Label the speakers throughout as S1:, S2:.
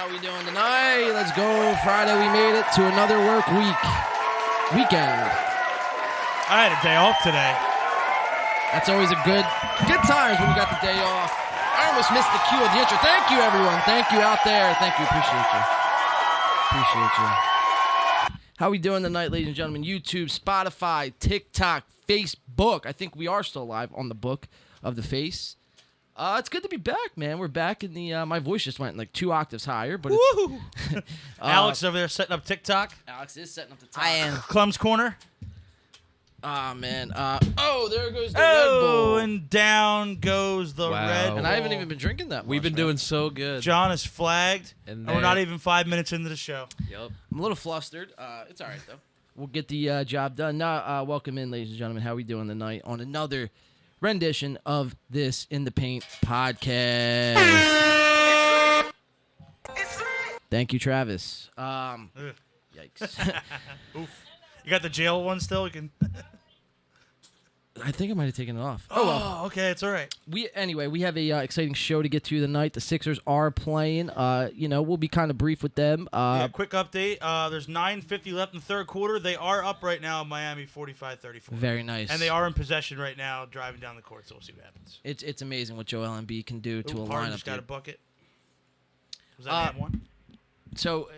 S1: How we doing tonight? Let's go. Friday, we made it to another work weekend.
S2: I had a day off today.
S1: That's always a good times when you got the day off. I almost missed the cue of the intro. Thank you, everyone. Thank you out there. Thank you. Appreciate you. How we doing tonight, ladies and gentlemen? YouTube, Spotify, TikTok, Facebook. I think we are still live on the book of the face. It's good to be back, man. We're back in the. My voice just went like 2 octaves higher, but
S2: Woo! Alex over there setting up TikTok.
S1: Alex is setting up the TikTok.
S3: I am.
S2: Clum's Corner.
S1: Man. There goes the Red Bull.
S2: And down goes the Red Bull.
S1: And I haven't even been drinking that much.
S4: We've been doing so good.
S2: John is flagged, and we're not even 5 minutes into the show.
S4: Yep.
S1: I'm a little flustered. It's all right, though. We'll get the job done. Now, welcome in, ladies and gentlemen. How we doing tonight on another rendition of this In the Paint podcast? Thank you, Travis. Yikes.
S2: Oof. You got the jail one still? You can.
S1: I think I might have taken it off.
S2: Oh, well. Okay, it's all right.
S1: We have a exciting show to get to tonight. The Sixers are playing. We'll be kind of brief with them.
S2: Quick update. There's 9:50 left in the third quarter. They are up right now in Miami, 45-34.
S1: Very nice.
S2: And they are in possession right now, driving down the court. So we'll see what happens.
S1: It's amazing what Joel Embiid can do to a
S2: Harden
S1: lineup.
S2: just got a bucket. Was that man one?
S1: So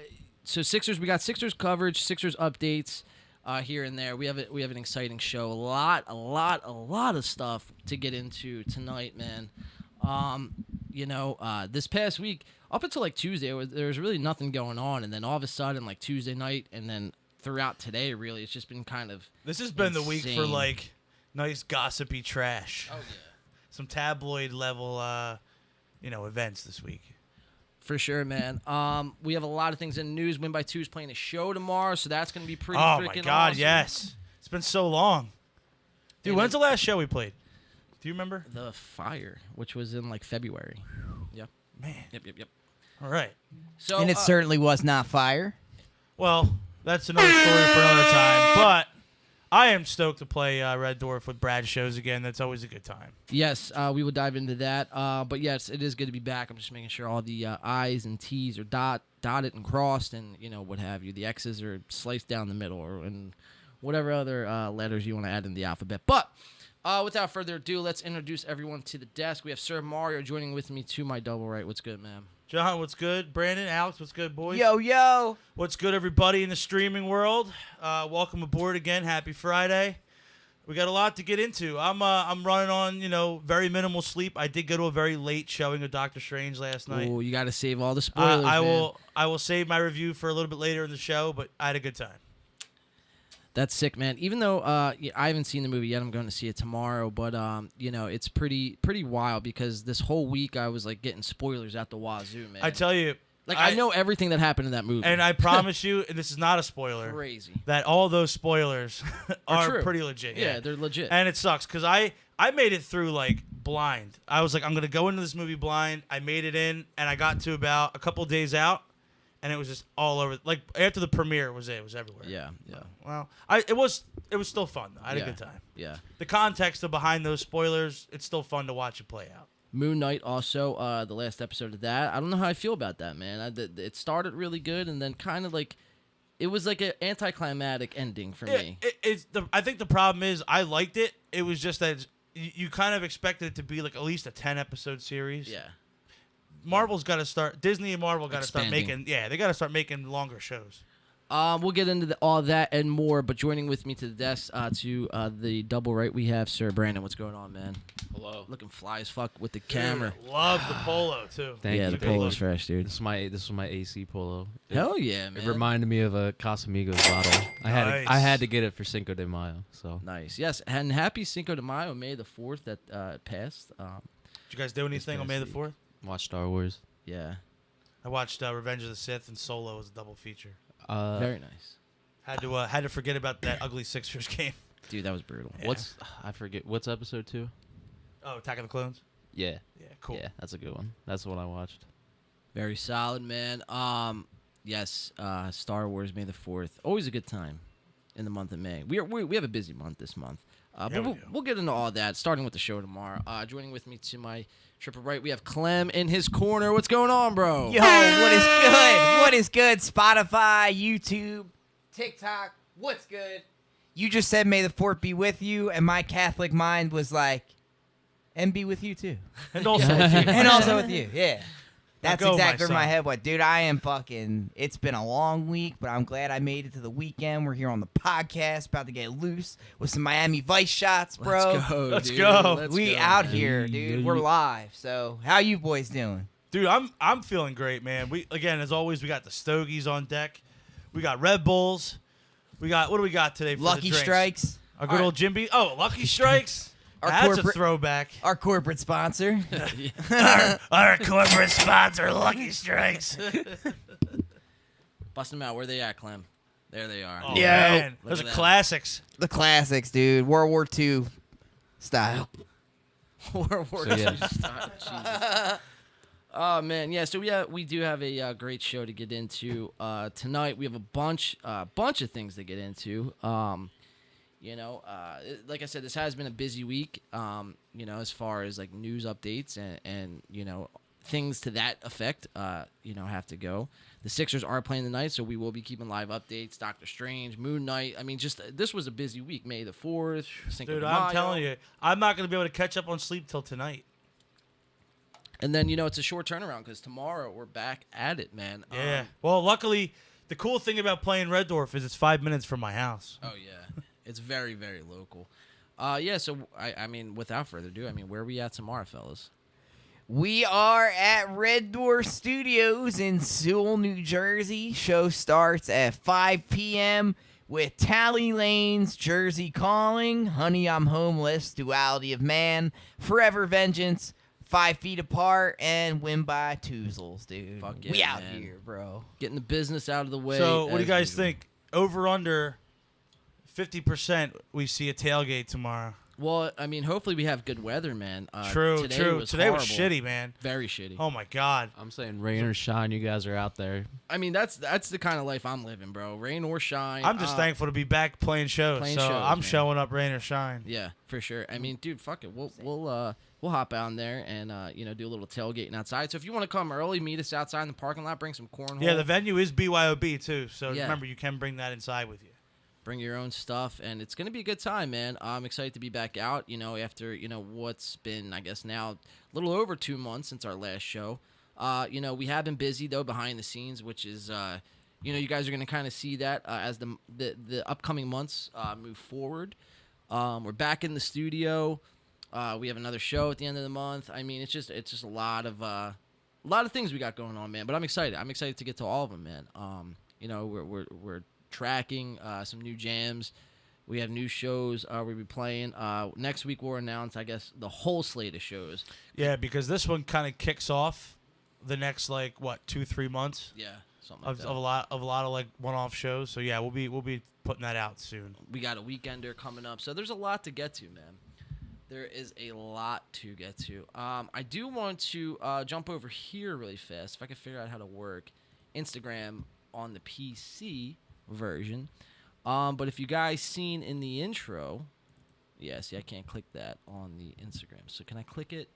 S1: Sixers. We got Sixers coverage, Sixers updates. Here and there, we have an exciting show. A lot of stuff to get into tonight, man. This past week, up until like Tuesday, there was really nothing going on, and then all of a sudden, like Tuesday night, and then throughout today, really, it's just been kind of.
S2: This has been the week for like nice gossipy trash.
S1: Oh yeah.
S2: Some tabloid level, events this week.
S1: For sure, man. We have a lot of things in the news. Win by Two is playing a show tomorrow, so that's going to be pretty freaking awesome.
S2: Oh, my God, yes. It's been so long. Dude, when's the last show we played? Do you remember?
S1: The Fire, which was in, like, February. Yep.
S2: Man.
S1: Yep.
S2: All right.
S1: So,
S3: And it certainly was not fire.
S2: Well, that's another story for another time. But I am stoked to play Red Dwarf with Brad shows again. That's always a good time.
S1: Yes, we will dive into that. But yes, it is good to be back. I'm just making sure all the I's and T's are dotted and crossed, and what have you. The X's are sliced down the middle, and whatever other letters you want to add in the alphabet. But without further ado, let's introduce everyone to the desk. We have Sir Mario joining with me to my double right. What's good, ma'am?
S2: John, what's good? Brandon, Alex, what's good, boys?
S3: Yo.
S2: What's good, everybody in the streaming world? Welcome aboard again. Happy Friday. We got a lot to get into. I'm running on, very minimal sleep. I did go to a very late showing of Doctor Strange last night.
S1: Oh, you got to save all the spoilers,
S2: I will save my review for a little bit later in the show, but I had a good time.
S1: That's sick, man. Even though I haven't seen the movie yet, I'm going to see it tomorrow. But it's pretty wild because this whole week I was like getting spoilers at the wazoo, man.
S2: I tell you,
S1: I know everything that happened in that movie,
S2: and I promise you, and this is not a spoiler.
S1: Crazy.
S2: That all those spoilers are
S1: true.
S2: pretty legit.
S1: Yeah, they're legit.
S2: And it sucks because I made it through like blind. I was like, I'm gonna go into this movie blind. I made it in, and I got to about a couple days out. And it was just all over. Like after the premiere, it was everywhere.
S1: Yeah.
S2: Well, it was still fun. Though. I had a good time.
S1: Yeah.
S2: The context of behind those spoilers, it's still fun to watch it play out.
S1: Moon Knight also, the last episode of that. I don't know how I feel about that, man. It started really good, and then kind of like it was like an anticlimactic ending for me.
S2: I think the problem is I liked it. It was just that you kind of expected it to be like at least a 10-episode series.
S1: Yeah.
S2: Marvel's got to start. Disney and Marvel got to start
S1: Expanding.
S2: making. Yeah, they got to start making longer shows.
S1: We'll get into all that and more. But joining with me to the desk, to the double right, we have Sir Brandon. What's going on, man?
S4: Hello.
S1: Looking fly as fuck with the camera.
S2: Dude, love the polo too.
S4: Thank you.
S1: The polo's fresh, dude.
S4: This is my AC polo.
S1: Hell yeah, man.
S4: It reminded me of a Casamigos bottle. I had to get it for Cinco de Mayo. So
S1: nice. Yes, and happy Cinco de Mayo, May the 4th that passed.
S2: Did you guys do anything on May the 4th?
S4: watch Star Wars.
S1: Yeah.
S2: I watched Revenge of the Sith and Solo as a double feature.
S1: Very nice.
S2: Had to forget about that ugly Sixers game.
S1: Dude, that was brutal.
S4: Yeah. I forget what's episode 2?
S2: Oh, Attack of the Clones.
S4: Yeah.
S2: Yeah, cool.
S4: Yeah, that's a good one. That's the one I watched.
S1: Very solid, man. Yes, Star Wars May the 4th. Always a good time. in the month of May. We have a busy month this month.
S2: Yeah,
S1: But we'll get into all that, starting with the show tomorrow. Joining with me to my triple right, we have Clem in his corner. What's going on, bro?
S3: Yo, what is good? What is good? Spotify, YouTube, TikTok, what's good? You just said, may the fourth be with you, and my Catholic mind was like, and be with you too.
S2: And also with you.
S3: And also with you, yeah. That's
S2: Now go,
S3: exactly
S2: my
S3: where my
S2: son.
S3: head went. Dude, I am fucking, it's been a long week, but I'm glad I made it to the weekend. We're here on the podcast, about to get loose with some Miami Vice shots, bro.
S1: Let's go,
S2: Let's
S1: dude.
S2: go.
S1: Let's
S3: We
S1: go,
S3: out
S1: man.
S3: here, dude. We're live. So, how you boys doing?
S2: Dude, I'm feeling great, man. We again, as always, we got the Stogies on deck. We got Red Bulls. We got what do we got today? For
S3: Lucky
S2: the drinks?
S3: Strikes,
S2: Our good old Jim Beam. Oh, Lucky Strikes.
S3: Our
S2: That's a
S3: corporate-
S2: throwback.
S3: our corporate sponsor.
S2: Our corporate sponsor, Lucky Strikes.
S1: Bust them out. Where they at, Clem? There they are.
S2: Oh,
S3: Yeah.
S2: man.
S1: Look
S2: Those
S1: at
S2: are
S1: that.
S2: classics.
S3: The classics, dude. World War II style.
S1: World War
S4: So, yeah.
S1: II style. Jesus. Oh man, yeah. So we do have a great show to get into tonight. We have a bunch of things to get into. Like I said, this has been a busy week. As far as like news updates and things to that effect. Have to go. The Sixers are playing tonight, so we will be keeping live updates. Doctor Strange, Moon Knight. I mean, just this was a busy week. May the 4th. Cinco
S2: Dude,
S1: de
S2: I'm
S1: Mayo.
S2: telling you, I'm not going to be able to catch up on sleep till tonight.
S1: And then it's a short turnaround because tomorrow we're back at it, man.
S2: Yeah. Well, luckily, the cool thing about playing Red Dwarf is it's 5 minutes from my house.
S1: Oh yeah, it's very very local. So I mean, without further ado, I mean, where are we at tomorrow, fellas?
S3: We are at Red Door Studios in Sewell, New Jersey. Show starts at 5 p.m. with Tally Lane's Jersey Calling, Honey, I'm Homeless, Duality of Man, Forever Vengeance, 5 Feet Apart, and Win by Toozles, dude.
S1: Fuck yeah,
S3: we out
S1: man.
S3: here, bro.
S1: Getting the business out of the way.
S2: So, what do you
S1: as
S2: guys
S1: usual.
S2: think? Over under 50%, we see a tailgate tomorrow.
S1: Well, I mean, hopefully we have good weather, man.
S2: True.
S1: Today was horrible.
S2: shitty, man.
S1: Very shitty.
S2: Oh my god.
S4: I'm saying rain or shine, you guys are out there.
S1: I mean, that's the kind of life I'm living, bro. Rain or shine.
S2: I'm just thankful to be back playing shows.
S1: Playing
S2: so
S1: shows,
S2: I'm
S1: man.
S2: showing up, rain or shine.
S1: Yeah, for sure. I mean, dude, fuck it. We'll hop out there and do a little tailgating outside. So if you want to come early, meet us outside in the parking lot. Bring some cornhole.
S2: Yeah, the venue is BYOB too. So
S1: Yeah.
S2: remember, you can bring that inside with you.
S1: Bring your own stuff, and it's gonna be a good time, man. I'm excited to be back out. After what's been, I guess now a little over 2 months since our last show. We have been busy though behind the scenes, which is you guys are gonna kind of see that as the upcoming months move forward. We're back in the studio. We have another show at the end of the month. I mean, it's just a lot of things we got going on, man. But I'm excited. I'm excited to get to all of them, man. We're tracking some new jams. We have new shows we'll be playing. Next week we'll announce, I guess, the whole slate of shows.
S2: Yeah, because this one kind of kicks off the next 2-3 months
S1: Yeah, something like
S2: of
S1: that.
S2: a lot of one-off shows. So yeah, we'll be putting that out soon.
S1: We got a weekender coming up, so there's a lot to get to, man. There is a lot to get to. I do want to jump over here really fast if I can figure out how to work Instagram on the PC version. But if you guys seen in the intro, see, I can't click that on the Instagram. So can I click it?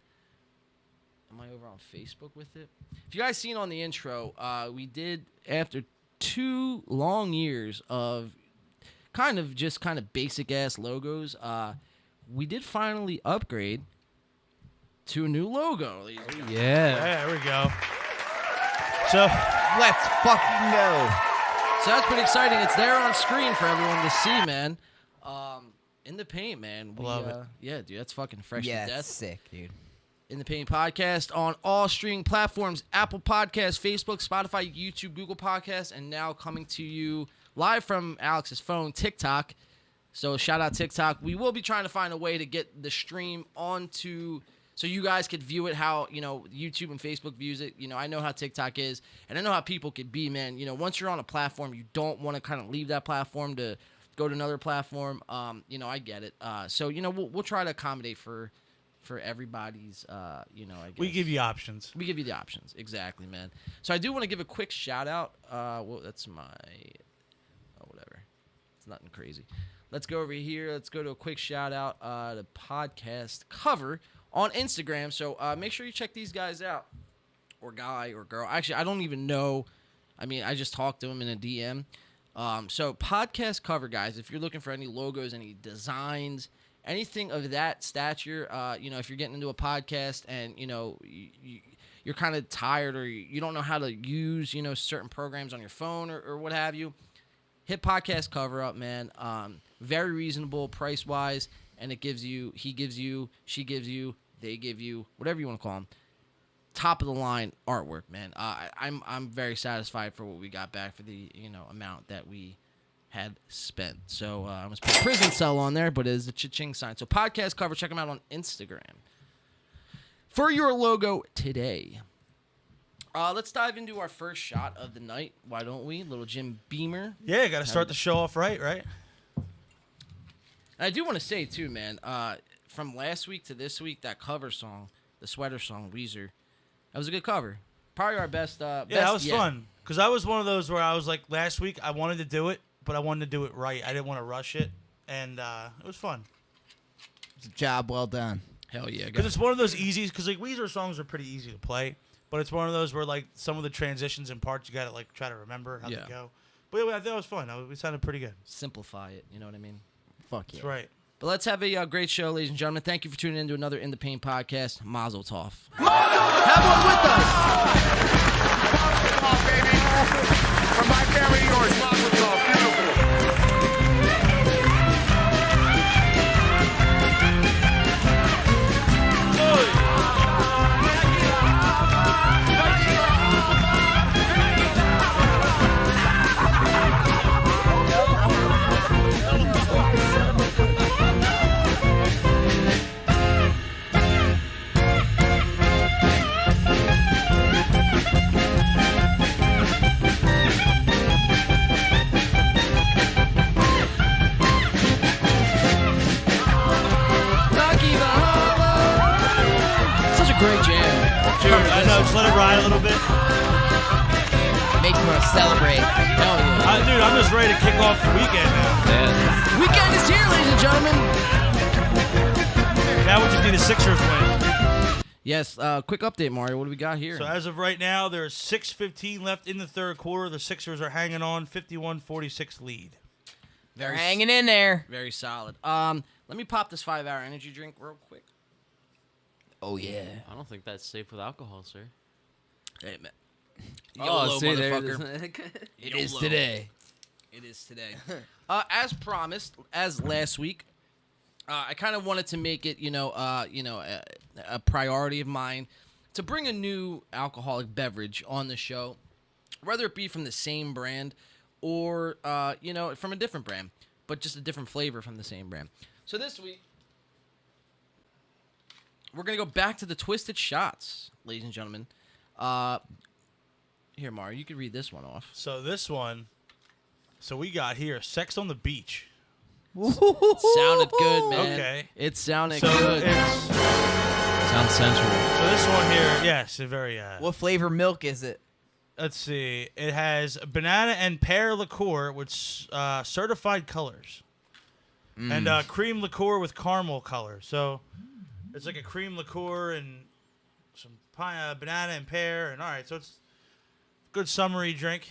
S1: Am I over on Facebook with it? If you guys seen on the intro, we did, after 2 long years of kind of basic ass logos, we did finally upgrade to a new logo. ladies and gentlemen.
S4: Yeah.
S2: There we go. So
S3: Let's fucking go.
S1: So that's pretty exciting. It's there on screen for everyone to see, man. In the paint, man.
S2: Love it.
S1: Yeah, dude, that's fucking fresh
S3: Yeah,
S1: to death.
S3: sick, dude.
S1: In the Paint podcast on all streaming platforms: Apple Podcasts, Facebook, Spotify, YouTube, Google Podcasts, and now coming to you live from Alex's phone, TikTok. So shout out TikTok. We will be trying to find a way to get the stream onto, so you guys could view it how YouTube and Facebook views it. I know how TikTok is, and I know how people could be, man. Once you're on a platform, you don't want to kind of leave that platform to go to another platform. I get it. So we'll try to accommodate for everybody's. I guess.
S2: we give you options.
S1: We give you the options, exactly, man. So I do want to give a quick shout out. That's my, whatever. It's nothing crazy. Let's go over here. Let's go to a quick shout out to podcast cover on Instagram. So make sure you check these guys out, or guy or girl. Actually, I don't even know. I mean, I just talked to him in a DM. So podcast cover, guys, if you're looking for any logos, any designs, anything of that stature, if you're getting into a podcast and, you're kind of tired or you don't know how to use, certain programs on your phone or what have you, hit podcast cover up, man. Very reasonable price-wise, and it gives you, he gives you, she gives you, they give you, whatever you want to call them, top of the line artwork, man. I'm very satisfied for what we got back for the amount that we had spent. So I almost put prison cell on there, but it is a cha-ching sign. So podcast cover, check them out on Instagram for your logo today. Let's dive into our first shot of the night. Why don't we? Little Jim Beamer.
S2: Yeah, got to start the show off right?
S1: And I do want to say too, man. From last week to this week, that cover song, the sweater song, Weezer. That was a good cover. Probably our best.
S2: Yeah, that was fun. Because I was one of those where I was like, last week I wanted to do it, but I wanted to do it right. I didn't want to rush it, and it was fun.
S3: It's a job well done.
S1: Hell yeah.
S2: Because it's one of those easy. Because like Weezer songs are pretty easy to play, but it's one of those where like some of the transitions and parts you got to like try to remember how they go. But yeah, I thought it was fun. We sounded pretty good.
S1: Simplify it. You know what I mean?
S3: Fuck yeah.
S2: That's right.
S1: But let's have a great show, ladies and gentlemen. Thank you for tuning in to another In the Pain podcast. Mazel tov.
S5: Have one with us. Mazel tov, baby. From my family, yours. Mazel tov. Beautiful.
S1: Great jam.
S2: Dude, I know. Just let it ride a little bit.
S3: Makes me want to celebrate.
S1: Hell yeah.
S2: Dude, I'm just ready to kick off the weekend now.
S4: Yeah.
S1: Weekend is here, ladies and gentlemen.
S2: Now we just need a Sixers win.
S1: Yes, quick update, Mario. What do we got here?
S2: So as of right now, there's 6:15 left in the third quarter. The Sixers are hanging on, 51-46 lead.
S3: They're hanging in there.
S1: Very solid. Let me pop this 5-hour energy drink real quick.
S3: Oh, yeah.
S4: I don't think that's safe with alcohol, sir.
S1: Hey, man.
S4: Oh, see,
S1: motherfucker.
S3: It is today.
S1: It is today. As promised, as last week, I kind of wanted to make it, a priority of mine to bring a new alcoholic beverage on the show, whether it be from the same brand or, from a different brand, but just a different flavor from the same brand. So this week, we're going to go back to the Twisted Shots, ladies and gentlemen. Here, Mario, you can read this one off.
S2: So this one, we got here, Sex on the Beach.
S1: Sounded good, man.
S2: Okay.
S1: It sounded
S2: So
S1: good.
S4: Sounds sensual.
S2: So this one here, yes, a very.
S3: What flavor milk is it?
S2: Let's see. It has banana and pear liqueur with certified colors, and cream liqueur with caramel color. So it's like a cream liqueur and some banana and pear, and all right. So it's a good summery drink.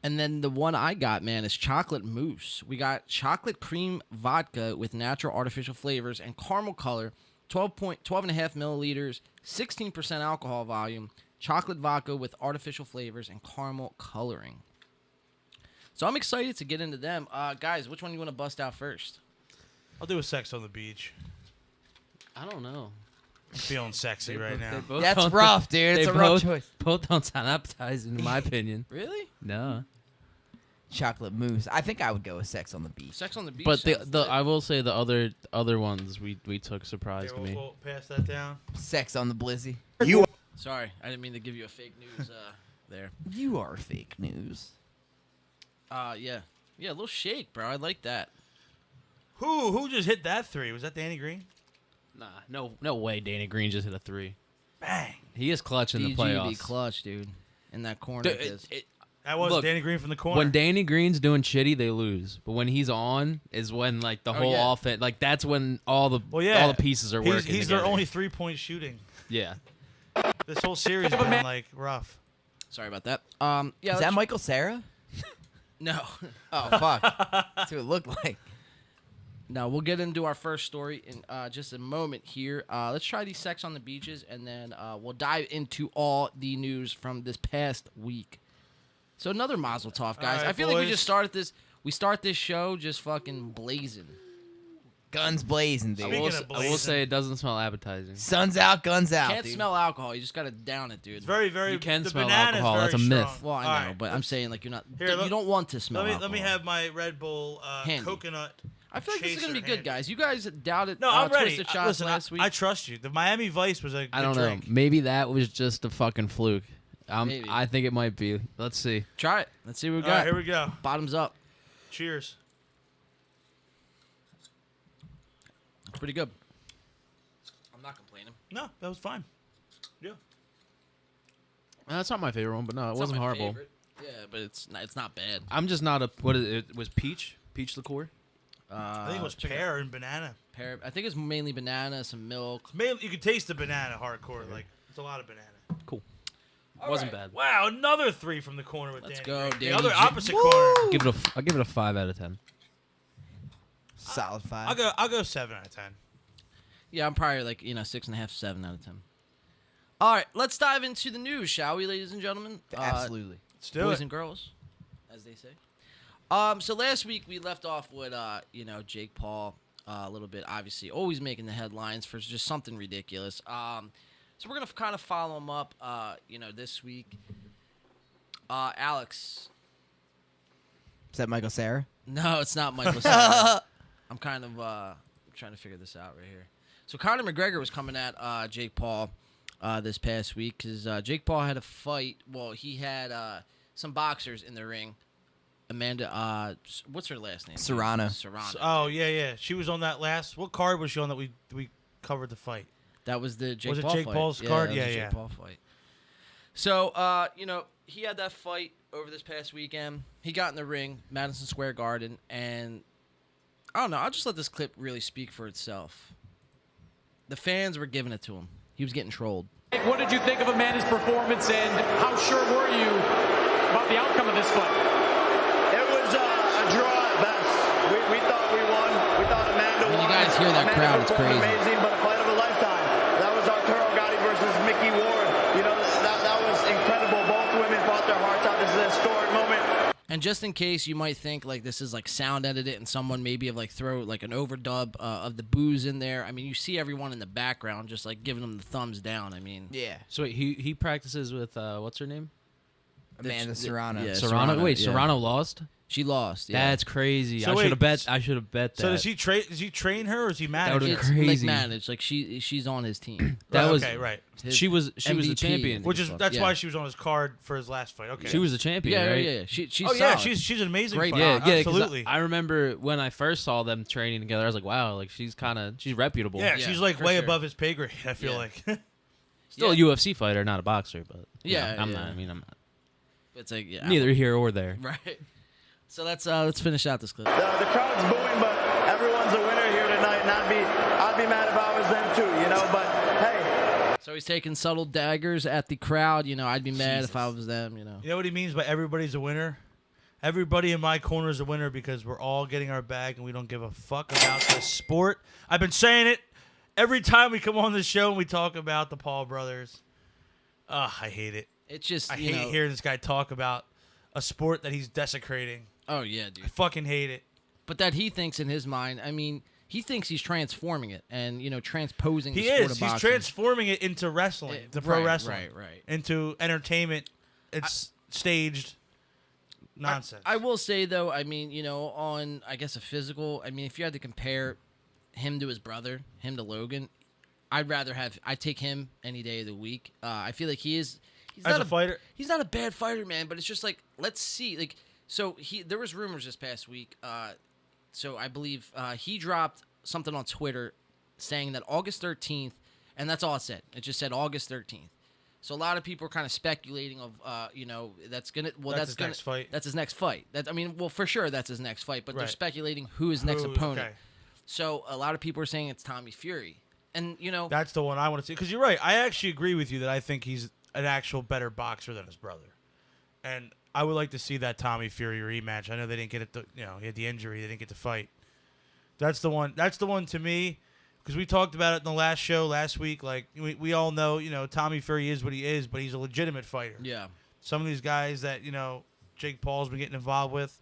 S1: And then the one I got, man, is chocolate mousse. We got chocolate cream vodka with natural artificial flavors and caramel color, 12.5 milliliters, 16% alcohol volume, chocolate vodka with artificial flavors and caramel coloring. So I'm excited to get into them. Guys, which one do you want to bust out first?
S2: I'll do a Sex on the Beach.
S4: I don't know.
S2: I'm feeling sexy right now.
S3: That's rough, dude. It's a rough choice.
S4: Both don't sound appetizing, in my opinion.
S1: Really?
S4: No.
S3: Chocolate mousse. I think I would go with Sex on the Beach.
S1: Sex on the Beach.
S4: But
S1: sounds
S4: the
S1: lit.
S4: I will say the other ones we took surprised
S2: Here,
S4: me.
S2: we'll pass that down.
S3: Sex on the Blizzy.
S1: Sorry, I didn't mean to give you a fake news there.
S3: You are fake news.
S1: Yeah, a little shake, bro. I like that.
S2: Who just hit that three? Was that Danny Green?
S4: Nah, no way. Danny Green just hit a 3.
S2: Bang.
S4: He is clutch in the
S1: DG
S4: playoffs.
S1: be clutch, dude. In that corner.
S4: Dude,
S2: That was
S4: Look,
S2: Danny Green from the corner.
S4: When Danny Green's doing shitty, they lose. But when he's on, is when like the whole
S1: yeah.
S4: offense, like that's when all the pieces are working.
S2: He's their
S4: together.
S2: only 3-point shooting.
S4: Yeah.
S2: This whole series has been like rough.
S1: Sorry about that. Yeah.
S3: Is that Michael Cera?
S1: No.
S3: Oh, fuck. That's what it looked like.
S1: No, we'll get into our first story in just a moment here. Let's try these sex on the beaches, and then we'll dive into all the news from this past week. So another Mazel Tov, guys.
S2: All right,
S1: I feel like we
S2: boys.
S1: just started this. We start this show just fucking blazing.
S3: Guns blazing, dude.
S2: Speaking of
S4: I will
S2: blazing.
S4: say it doesn't smell appetizing.
S3: Sun's out, guns out,
S1: Can't
S3: dude.
S1: smell alcohol. You just gotta down it, dude.
S2: It's very, very.
S4: You can
S2: the
S4: smell
S2: banana is
S4: alcohol.
S2: very
S4: That's a myth.
S2: strong.
S1: Well, I
S2: All
S1: know,
S2: right,
S1: but I'm saying like you're not.
S2: Here,
S1: you don't want to smell
S2: let
S1: alcohol.
S2: me have my Red Bull
S1: Handy.
S2: coconut.
S1: I feel like this is gonna be
S2: chaser
S1: good, guys. You guys doubted
S2: No, I'm ready.
S1: Twisted Shots
S2: Listen,
S1: last week.
S2: I trust you. The Miami Vice was a good
S4: I don't
S2: drink.
S4: know. Maybe that was just a fucking fluke.
S1: Maybe.
S4: I think it might be. Let's see.
S1: Try it. Let's see what we
S2: All
S1: got.
S2: right, here we go.
S1: Bottoms up.
S2: Cheers.
S1: Pretty good. I'm not complaining.
S2: No, that was fine. Yeah.
S4: That's not my favorite one, but no, it
S1: It's not
S4: wasn't
S1: my
S4: horrible.
S1: favorite. Yeah, but it's not bad.
S4: I'm just not a. What is it? It was peach liqueur.
S2: I think it was pear and banana.
S1: Pear. I think it's mainly banana, some milk.
S2: Mainly, you could taste the banana hardcore. Like, it's a lot of banana.
S4: Cool. Wasn't bad.
S2: Wow, another 3 from the corner with
S1: Let's
S2: Danny
S1: go,
S2: Green.
S1: Danny
S2: The other
S1: G.
S2: opposite corner.
S4: I'll give it a 5 out of 10.
S3: Solid 5.
S2: I'll go 7 out of 10.
S1: Yeah, I'm probably like 6.5, 7 out of 10. All right, let's dive into the news, shall we, ladies and gentlemen?
S3: Absolutely.
S2: Let's do
S1: Boys
S2: it.
S1: and girls, as they say. So last week we left off with Jake Paul a little bit, obviously always making the headlines for just something ridiculous. So we're gonna kind of follow him up, this week. Alex,
S3: Is that Michael Cera?
S1: no, it's not Michael Cera. I'm kind of trying to figure this out right here. So Conor McGregor was coming at Jake Paul this past week because Jake Paul had a fight. Well, he had some boxers in the ring. Amanda, what's her last name?
S3: Serrano.
S1: Serrano.
S2: Oh, yeah. She was on that last. What card was she on that we covered the fight?
S1: That was the Jake
S2: Was it
S1: Paul
S2: Jake
S1: fight.
S2: Paul's
S1: Yeah,
S2: card?
S1: that was the
S2: Yeah.
S1: Jake Paul fight. So, he had that fight over this past weekend. He got in the ring, Madison Square Garden, and I don't know. I'll just let this clip really speak for itself. The fans were giving it to him. He was getting trolled.
S6: What did you think of Amanda's performance, and how sure were you about the outcome of this fight?
S7: It was a draw at best. We thought we won. We thought Amanda
S1: When
S7: won.
S1: you guys hear that
S7: Amanda
S1: crowd, it's
S7: performed
S1: crazy.
S7: amazing, but a fight of a lifetime. That was Arturo Gatti versus Mickey Ward. That was incredible. Both women fought their hearts out. This is a historic moment.
S1: And just in case you might think like this is like sound edited and someone maybe have like throw like an overdub of the boos in there. I mean, you see everyone in the background just like giving them the thumbs down. I mean,
S3: Yeah.
S4: So wait, he practices with what's her name?
S3: Amanda Serrano.
S1: yeah.
S4: Serrano. Wait,
S1: yeah.
S4: Serrano lost.
S1: She lost. Yeah.
S4: That's crazy.
S2: So
S4: I
S2: wait,
S4: should have bet. I should have bet that.
S2: So does he train her, or is he managing
S4: would've
S2: her?
S1: It's
S4: crazy.
S1: like managed. Like she's on his team.
S4: That
S2: Right,
S4: was
S2: okay, right.
S1: His
S4: she was the
S1: MVP,
S4: champion.
S2: Which is that's
S1: Yeah.
S2: why she was on his card for his last fight. Okay.
S4: She was the champion,
S1: Yeah,
S4: right?
S1: yeah. She's
S2: Oh yeah,
S1: solid.
S2: she's an amazing
S1: Great
S2: fighter.
S1: dog.
S4: Yeah, 'cause
S2: absolutely.
S4: I remember when I first saw them training together, I was like, wow, like she's reputable.
S2: Yeah,
S1: Yeah,
S2: she's like
S1: for
S2: way
S1: sure.
S2: above his pay grade. I feel
S1: Yeah.
S2: like.
S4: Still
S1: Yeah.
S4: a UFC fighter, not a boxer, but you
S1: Yeah,
S4: know, I'm
S1: yeah.
S4: not. I mean, I'm not.
S1: It's like
S4: Neither here or there.
S1: Right. So let's finish out this clip.
S7: The crowd's booing, but everyone's a winner here tonight. And I'd be mad if I was them too, But hey,
S1: So he's taking subtle daggers at the crowd. I'd be mad if I was them.
S2: You know what he means by everybody's a winner? Everybody in my corner is a winner because we're all getting our bag and we don't give a fuck about the sport. I've been saying it every time we come on the show and we talk about the Paul brothers. Ugh, I hate it.
S1: It's just
S2: I hate hearing this guy talk about a sport that he's desecrating.
S1: Oh yeah, dude.
S2: I fucking hate it.
S1: But that he thinks in his mind. I mean, he thinks he's transforming it and transposing.
S2: He
S1: the sport
S2: is.
S1: Of
S2: He's
S1: boxing.
S2: transforming it into wrestling, to pro
S1: right,
S2: wrestling,
S1: right.
S2: into entertainment. It's staged nonsense.
S1: I will say though, I mean, on I guess a physical. I mean, if you had to compare him to his brother, him to Logan, I'd take him any day of the week. I feel like he's
S2: As
S1: not
S2: a fighter?
S1: He's not a bad fighter, man. But it's just like let's see, like so there was rumors this past week. So I believe he dropped something on Twitter saying that August 13th, and that's all it said. It just said August 13th. So a lot of people are kind of speculating of, that's gonna. Well,
S2: That's his next fight.
S1: That's his next fight. For sure, that's his next fight. But they're
S2: Right.
S1: speculating who his next opponent.
S2: Okay.
S1: So a lot of people are saying it's Tommy Fury, and
S2: That's the one I want to see. Because you're right. I actually agree with you that I think he's an actual better boxer than his brother. And I would like to see that Tommy Fury rematch. I know they didn't get it. He had the injury. They didn't get to fight. That's the one. That's the one to me. Because we talked about it in the last show last week. Like, we all know, Tommy Fury is what he is, but he's a legitimate fighter.
S1: Yeah.
S2: Some of these guys that, Jake Paul's been getting involved with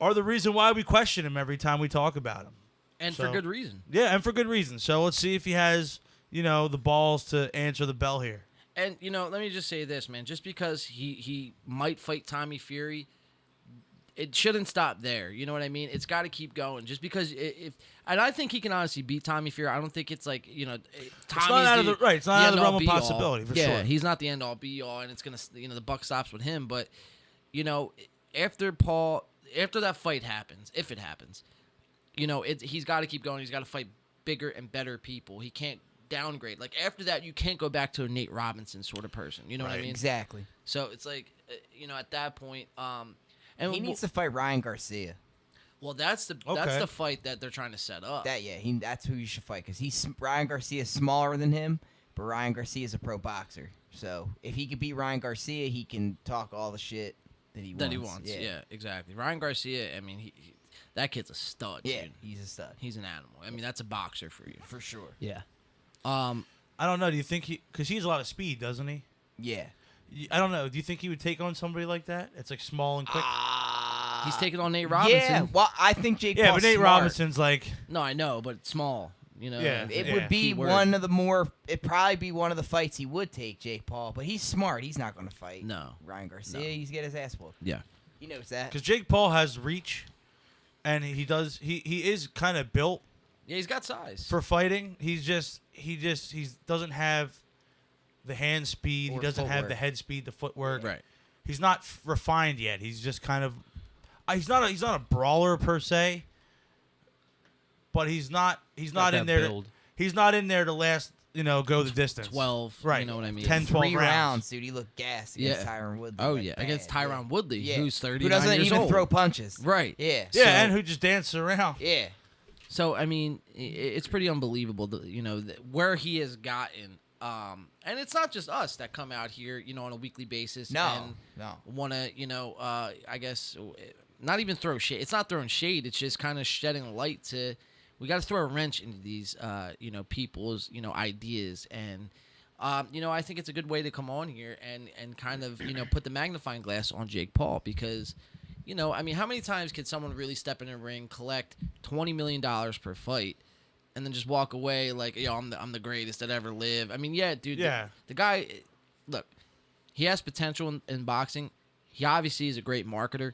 S2: are the reason why we question him every time we talk about him.
S1: And for good reason.
S2: Yeah, and for good reason. So let's see if he has, the balls to answer the bell here.
S1: And, let me just say this, man. Just because he might fight Tommy Fury, it shouldn't stop there. You know what I mean? It's got to keep going. Just because and I think he can honestly beat Tommy Fury. I don't think it's like, Tommy's
S2: it's not out of the right. It's not out of the realm of possibility for sure.
S1: Yeah, he's not the end all be all, and it's gonna, the buck stops with him. But, after that fight happens, if it happens, he's got to keep going. He's got to fight bigger and better people. He can't downgrade. Like, after that, you can't go back to a Nate Robinson sort of person. You know what I mean?
S3: Exactly.
S1: So it's like, at that point, and
S3: He needs to fight Ryan Garcia.
S1: well, that's the fight that they're trying to set up.
S3: That's who you should fight because Ryan Garcia is smaller than him, but Ryan Garcia is a pro boxer. So if he could beat Ryan Garcia, he can talk all the shit that he wants.
S1: Yeah, exactly. Ryan Garcia, I mean, he that kid's a stud.
S3: Yeah,
S1: dude.
S3: he's a stud.
S1: He's an animal. I mean, that's a boxer for you.
S3: For sure.
S4: Yeah.
S2: I don't know. Do you think because he has a lot of speed, doesn't he?
S3: Yeah.
S2: I don't know. Do you think he would take on somebody like that? It's like small and quick.
S1: He's taking on Nate Robinson.
S3: Yeah, well, I think Jake
S2: Yeah,
S3: Paul's
S2: but Nate
S3: smart.
S2: Robinson's like.
S1: No, I know, but small.
S2: Yeah.
S3: It would be
S1: Keyword.
S3: one of the more. It'd probably be one of the fights he would take, Jake Paul. But he's smart. He's not going to fight.
S1: No.
S3: Ryan Garcia.
S1: No.
S3: He's get his ass whooped.
S1: Yeah.
S3: He knows that.
S2: Because Jake Paul has reach, and he does. He is kind of built
S1: Yeah, he's got size.
S2: for fighting. He doesn't have the hand speed.
S3: Or
S2: He doesn't have
S3: footwork.
S2: the head speed, the footwork.
S1: Right.
S2: He's not refined yet. He's just kind of. He's not a brawler per se. But he's not
S4: Got
S2: in
S4: that
S2: there.
S4: build.
S2: He's not in there to last. Go the distance.
S1: 12.
S2: Right.
S1: You know what I mean?
S2: 10, 12
S3: 3
S2: rounds.
S3: rounds, dude. He looked gassed against
S1: Yeah.
S3: Tyron Woodley.
S1: Oh,
S3: like
S1: yeah.
S3: bad,
S1: Against Tyron Woodley,
S3: Yeah.
S1: who's 39
S3: Who doesn't
S1: years
S3: even
S1: old.
S3: throw punches.
S1: Right.
S3: Yeah.
S2: Yeah,
S1: So-
S2: and who just dances around.
S3: Yeah.
S1: So, I mean, it's pretty unbelievable, where he has gotten. And it's not just us that come out here, on a weekly basis.
S3: No.
S1: And
S3: No.
S1: want to, I guess, not even throw shade. It's not throwing shade. It's just kind of shedding light to. We got to throw a wrench into these, people's, ideas. And, I think it's a good way to come on here and kind of, put the magnifying glass on Jake Paul because, I mean, how many times can someone really step in a ring, collect $20 million per fight, and then just walk away like, I'm the greatest that ever lived? I mean, yeah, dude.
S2: Yeah.
S1: The guy, look, he has potential in boxing. He obviously is a great marketer.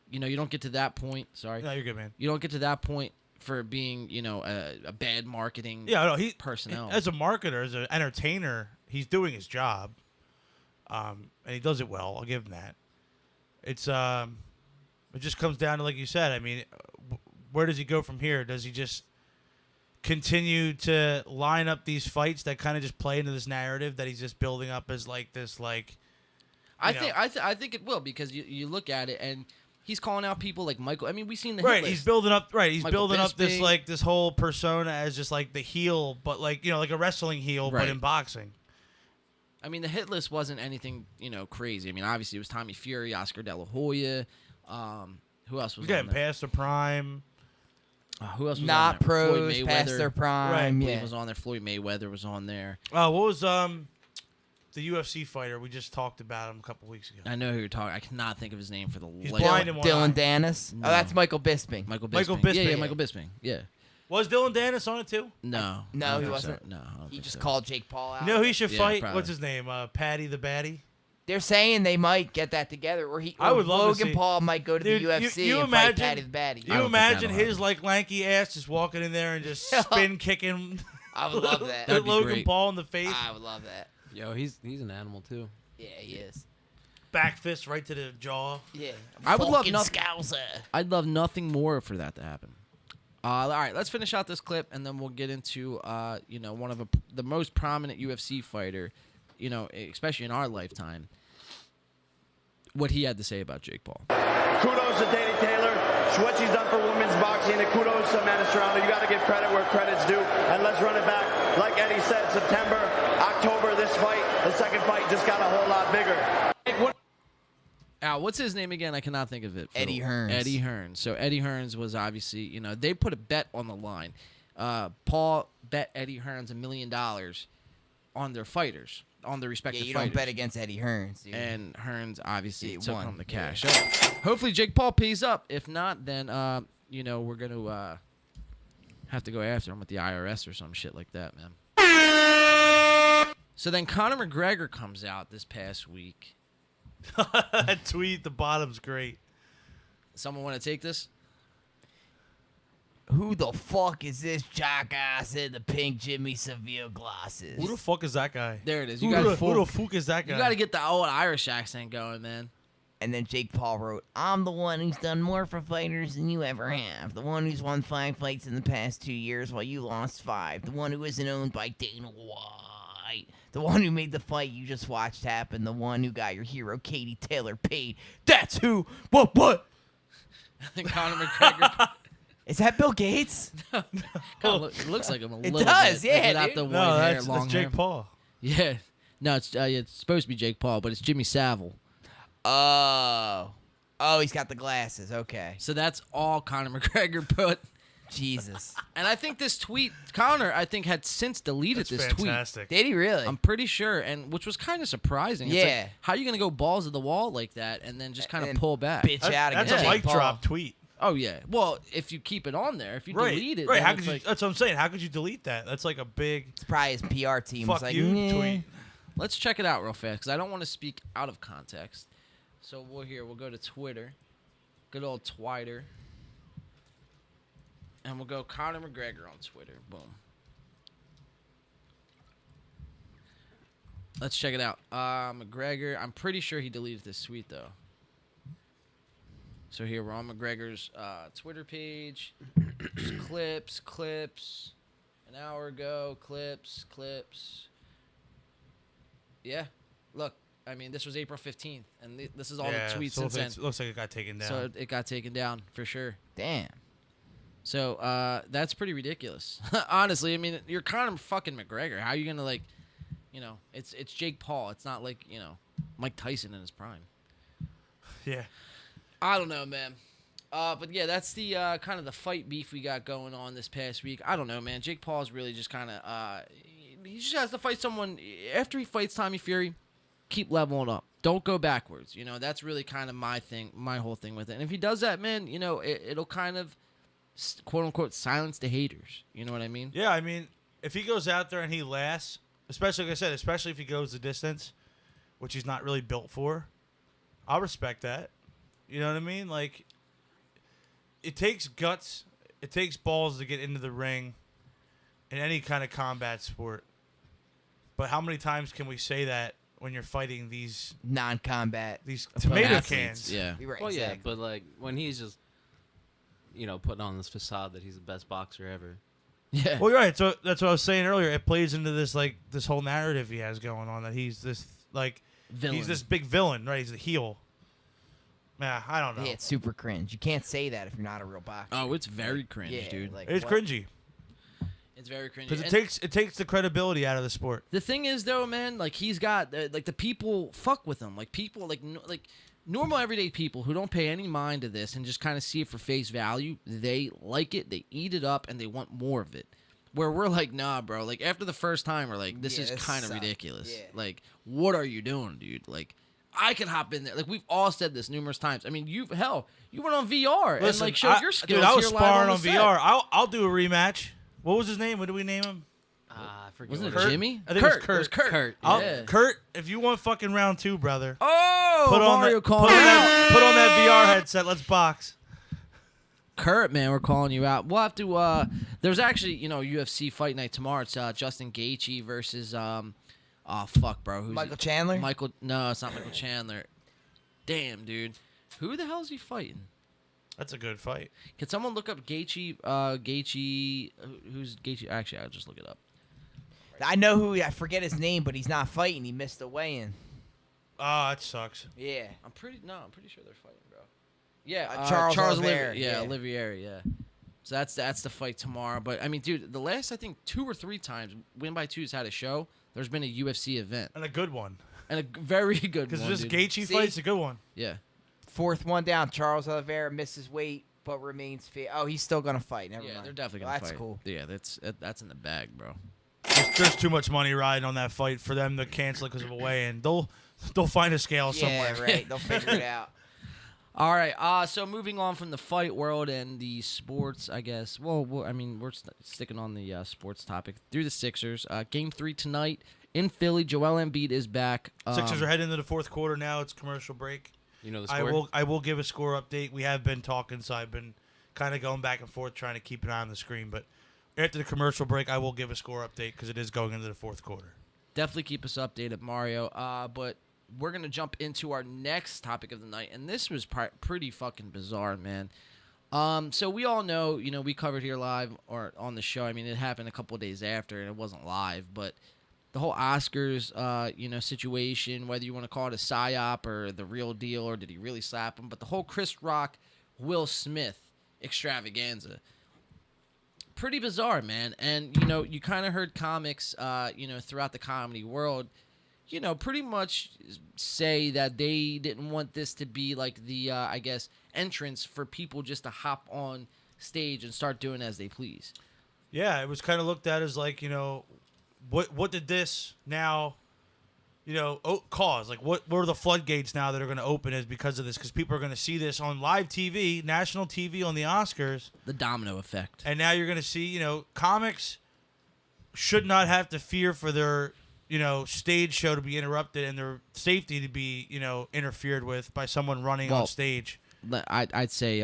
S1: You don't get to that point. Sorry.
S2: No, you're good, man.
S1: You don't get to that point for being, a bad marketing
S2: Yeah, no,
S1: personnel.
S2: As a marketer, as an entertainer, he's doing his job, and he does it well. I'll give him that. It's it just comes down to, like you said. I mean, where does he go from here? Does he just continue to line up these fights that kind of just play into this narrative that he's just building up as like this, like?
S1: I think it will because you look at it and he's calling out people like Michael. I mean, we've seen the
S2: Right,
S1: hit list.
S2: he's building up. Right, he's
S1: Michael
S2: building up this
S1: Bisping.
S2: like this whole persona as just like the heel, but like like a wrestling heel, but
S1: Right.
S2: in boxing.
S1: I mean, the hit list wasn't anything crazy. I mean, obviously it was Tommy Fury, Oscar De La Hoya. Who else was
S2: We're getting
S1: on there?
S2: past the prime.
S1: Who else was
S3: Not
S1: on there? Floyd
S3: pros past
S1: Mayweather.
S3: their
S2: Right,
S3: prime.
S1: I believe
S3: Yeah.
S1: was on there. Floyd Mayweather was on there.
S2: What was the UFC fighter we just talked about him a couple weeks ago?
S1: I know who you're talking. I cannot think of his name for the
S2: He's
S1: life.
S2: blind in one
S3: Dylan
S2: eye.
S3: Dennis.
S1: No.
S3: Oh, that's Michael Bisping.
S1: Michael Bisping.
S2: Michael
S1: Yeah,
S2: Bisping.
S1: Michael Bisping. Yeah.
S2: Was Dylan Dennis on it too?
S1: No.
S3: No,
S1: I don't
S3: he
S1: think
S3: wasn't.
S1: So. No, I don't
S3: He
S1: think
S3: just
S1: so.
S3: called Jake Paul out.
S2: You know who he should
S1: Yeah,
S2: fight?
S1: probably.
S2: What's his name? Patty the Batty.
S3: They're saying they might get that together, or
S2: I would love to
S3: Logan
S2: see-
S3: Paul might go to
S2: Dude,
S3: the UFC
S2: you
S3: and fight
S2: imagine-
S3: Patty the Batty.
S2: You
S1: I don't think
S2: imagine
S1: that'll
S2: his like lanky ass just walking in there and just spin kicking
S3: I would love that.
S1: That'd be
S2: Logan
S1: great.
S2: Paul in the face,
S3: I would love that.
S4: Yo, he's an animal too.
S3: Yeah, he is.
S2: back fist right to the jaw.
S3: Yeah.
S1: I would love
S3: Fucking
S1: nothing-
S3: Scouser.
S1: I'd love nothing more for that to happen. All right, let's finish out this clip, and then we'll get into one of the most prominent UFC fighter you know, especially in our lifetime, what he had to say about Jake Paul.
S7: Kudos to Danny Taylor. What she's done for women's boxing, and kudos to Amanda Serrano. You got to give credit where credit's due. And let's run it back. Like Eddie said, September, October, this fight, the second fight just got a whole lot bigger.
S1: Al, what's his name again? I cannot think of it.
S3: Eddie Hearns.
S1: Eddie Hearns. So Eddie Hearns was obviously, you know, they put a bet on the line. Paul bet Eddie Hearns $1 million on their fighters, on their respective
S3: Yeah, you
S1: fighters.
S3: don't bet against Eddie Hearns, dude.
S1: And Hearns obviously
S3: He
S1: took
S3: won.
S1: home the cash. So hopefully Jake Paul pays up. If not, then you know, we're gonna have to go after him with the IRS or some shit like that, man. So then Conor McGregor comes out this past week.
S2: That tweet, the bottom's great.
S1: Someone want to take this?
S3: Who the fuck is this jackass in the pink Jimmy Savile glasses?
S2: Who the fuck is that guy?
S1: There it is.
S2: Who the fuck is that guy?
S1: You got to get the old Irish accent going, man.
S3: And then Jake Paul wrote, I'm the one who's done more for fighters than you ever have. The one who's won 5 fights in the past 2 years while you lost 5. The one who isn't owned by Dana White. The one who made the fight you just watched happen. The one who got your hero Katie Taylor paid. That's who. What?
S1: I think Conor McGregor.
S3: Is that Bill Gates?
S1: It looks like him a
S3: It
S1: little
S3: does,
S1: bit.
S3: yeah,
S1: Without
S3: dude.
S1: the white
S2: No,
S1: hair,
S2: that's
S1: long
S2: Jake
S1: hair.
S2: Paul.
S1: Yeah. No, it's supposed to be Jake Paul, but it's Jimmy Savile.
S3: Oh, he's got the glasses. Okay.
S1: So that's all Conor McGregor put.
S3: Jesus.
S1: And I think this tweet, Conor, I think had since deleted
S2: That's
S1: this tweet.
S2: fantastic.
S3: Did he really?
S1: I'm pretty sure, and which was kind of surprising. It's
S3: Yeah.
S1: like, how are you going to go balls to the wall like that and then just kind of
S3: And
S1: pull back?
S3: bitch out
S2: That's
S3: against
S2: a
S3: Jake
S2: mic
S3: Paul.
S2: drop tweet.
S1: Oh, yeah. Well, if you keep it on there, if you
S2: Right,
S1: delete it.
S2: right.
S1: then
S2: How
S1: it's
S2: could you?
S1: like,
S2: That's what I'm saying. How could you delete that? That's like a big
S3: It's probably his PR team was
S2: fuck
S3: like,
S2: you
S3: "Nah."
S2: tweet.
S1: let's check it out real fast because I don't want to speak out of context. So we'll go to Twitter. Good old Twitter. And we'll go Conor McGregor on Twitter. Boom. Let's check it out. McGregor, I'm pretty sure he deleted this tweet, though. So here, we're on McGregor's Twitter page. Just clips. An hour ago, clips. Yeah. Look, I mean, this was April 15th, and this is all the tweets
S2: so
S1: since then.
S2: looks like it got taken down.
S1: So it got taken down, for sure.
S3: Damn.
S1: So that's pretty ridiculous. Honestly, I mean, you're Conor fucking McGregor. How are you going to, like, you know, it's Jake Paul. It's not like, you know, Mike Tyson in his prime.
S2: yeah.
S1: I don't know, man. But yeah, that's the kind of the fight beef we got going on this past week. I don't know, man. Jake Paul's really just kind of he just has to fight someone after he fights Tommy Fury. Keep leveling up. Don't go backwards. You know, that's really kind of my thing, my whole thing with it. And if he does that, man, you know, it'll kind of quote unquote silence the haters. You know what I mean?
S2: Yeah, I mean, if he goes out there and he lasts, especially like I said, especially if he goes the distance, which he's not really built for, I'll respect that. You know what I mean? Like, it takes guts, it takes balls to get into the ring in any kind of combat sport. But how many times can we say that when you're fighting these
S3: Non-combat.
S2: tomato
S1: Athletes,
S2: cans?
S1: Yeah.
S3: You're right,
S4: Well, yeah,
S3: exactly.
S4: but like when he's just, you know, putting on this facade that he's the best boxer ever.
S1: Yeah.
S2: Well, you're right. So that's what I was saying earlier. It plays into this like this whole narrative he has going on that he's this like
S1: Villain.
S2: he's this big villain, right? He's a heel. Yeah, I don't know.
S3: Yeah, it's super cringe. You can't say that if you're not a real boxer.
S1: Oh, it's very cringe,
S3: yeah,
S1: dude.
S3: Like,
S2: It's
S3: what?
S2: cringy
S1: It's very cringy.
S2: because
S1: And
S2: it takes the credibility out of the sport.
S1: the thing is, though, man, like he's got like the people fuck with him. Like people, like normal everyday people who don't pay any mind to this and just kind of see it for face value. They like it, they eat it up, and they want more of it. Where we're like, nah, bro. Like after the first time, we're like, this
S3: Yeah,
S1: is
S3: this
S1: kind of
S3: sucks.
S1: ridiculous.
S3: Yeah.
S1: Like, what are you doing, dude? Like. I can hop in there. Like we've all said this numerous times. I mean, you went on VR and like showed your skills.
S2: Dude, I was
S1: here live
S2: sparring
S1: the
S2: on
S1: set.
S2: VR. I'll do a rematch. What was his name? What did we name him?
S4: I forget.
S1: Wasn't it
S4: what
S2: Kurt?
S1: Jimmy?
S2: I think it was Kurt.
S1: It was Kurt.
S4: Kurt,
S1: Yeah.
S2: Kurt, if you want fucking round 2, brother,
S1: Oh,
S2: put on
S1: Mario
S2: that,
S1: calling
S2: put on
S1: you out.
S2: that, put on that VR headset. Let's box.
S1: Kurt, man, we're calling you out. We'll have to. There's actually, UFC fight night tomorrow. It's Justin Gaethje versus oh fuck, bro. Who's
S3: Michael Chandler?
S1: No, it's not Michael Chandler. Damn, dude. Who the hell is he fighting?
S2: That's a good fight.
S1: Can someone look up Gaethje? Gaethje. Who's Gaethje? Actually, I'll just look it up.
S3: I know who. I forget his name, but he's not fighting. He missed the weigh-in.
S2: Oh, that sucks.
S3: Yeah.
S1: I'm pretty sure they're fighting, bro. Yeah,
S3: Charles
S1: Oliveira.
S3: Oliveira,
S1: Yeah,
S3: yeah.
S1: Oliveira. Yeah. So that's the fight tomorrow. But I mean, dude, the last I think 2 or 3 times Win by Two's had a show. There's been a UFC event
S2: And a good one.
S1: and a very good one.
S2: Because this
S1: dude.
S2: Gaethje
S3: See?
S2: fight's a good one.
S1: Yeah.
S3: 4th one down. Charles Oliveira misses weight, but remains fit. Oh, he's still gonna fight. Never
S1: Yeah,
S3: mind.
S1: they're definitely
S3: Well,
S1: gonna
S3: that's
S1: fight.
S3: cool.
S1: Yeah, that's in the bag, bro.
S2: There's too much money riding on that fight for them to cancel it because of a weigh-in. They'll find a scale somewhere.
S3: Yeah, right. They'll figure it out.
S1: All right. So moving on from the fight world and the sports, I guess. Well I mean, we're sticking on the sports topic. Through the Sixers, Game 3 tonight in Philly. Joel Embiid is back.
S2: Sixers are heading into the 4th quarter now. It's commercial break.
S4: You know the score?
S2: I will give a score update. We have been talking, so I've been kind of going back and forth trying to keep an eye on the screen. But after the commercial break, I will give a score update because it is going into the 4th quarter.
S1: Definitely keep us updated, Mario. But we're going to jump into our next topic of the night, and this was pretty fucking bizarre, man. So we all know, we covered here live or on the show. I mean, it happened a couple of days after, and it wasn't live, but the whole Oscars, situation, whether you want to call it a psyop or the real deal, or did he really slap him, but the whole Chris Rock, Will Smith extravaganza. Pretty bizarre, man. And, you kind of heard comics, throughout the comedy world, pretty much say that they didn't want this to be like the, I guess, entrance for people just to hop on stage and start doing as they please.
S2: Yeah, it was kind of looked at as like, what did this now, cause? Like, what are the floodgates now that are going to open is because of this? Because people are going to see this on live TV, national TV on the Oscars.
S1: The domino effect.
S2: And now you're going to see, comics should not have to fear for their, stage show to be interrupted and their safety to be, interfered with by someone running on stage.
S1: I'd say,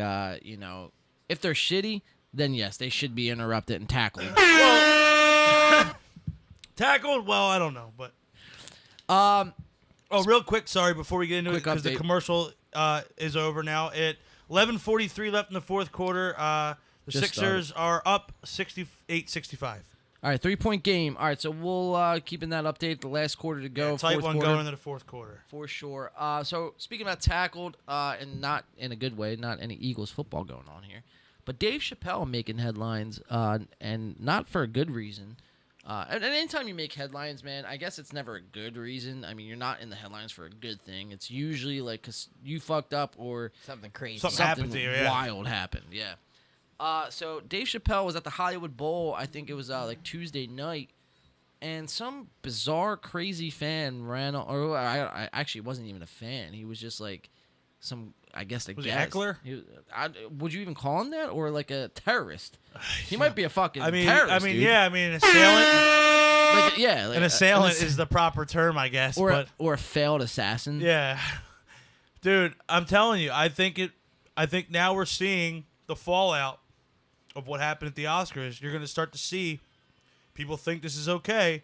S1: if they're shitty, then yes, they should be interrupted and tackled.
S2: Tackled? Well, I don't know, but. Real quick, sorry, before we get into it, because the commercial is over now. At 11:43 left in the 4th quarter, the Sixers are up 68-65.
S1: All right, 3-point game. All right, so we'll keeping that update. The last quarter to go.
S2: Yeah, tight
S1: fourth
S2: one
S1: quarter.
S2: going into the 4th quarter.
S1: For sure. So speaking about tackled, and not in a good way, not any Eagles football going on here, but Dave Chappelle making headlines, and not for a good reason. And anytime you make headlines, man, I guess it's never a good reason. I mean, you're not in the headlines for a good thing. It's usually like 'cause you fucked up or
S3: Something crazy.
S2: Something happened to you, yeah.
S1: wild happened. Yeah. So Dave Chappelle was at the Hollywood Bowl. I think it was like Tuesday night, and some bizarre, crazy fan ran. Or I actually wasn't even a fan. He was just like some, I guess, a
S2: Was
S1: guest.
S2: he a heckler?
S1: Would you even call him that, or like a terrorist? He might be a fucking terrorist. Dude.
S2: Yeah, an assailant. An assailant is the proper term, I guess.
S1: Or a failed assassin.
S2: Yeah, dude, I'm telling you, I think now we're seeing the fallout of what happened at the Oscars. You're going to start to see people think this is okay,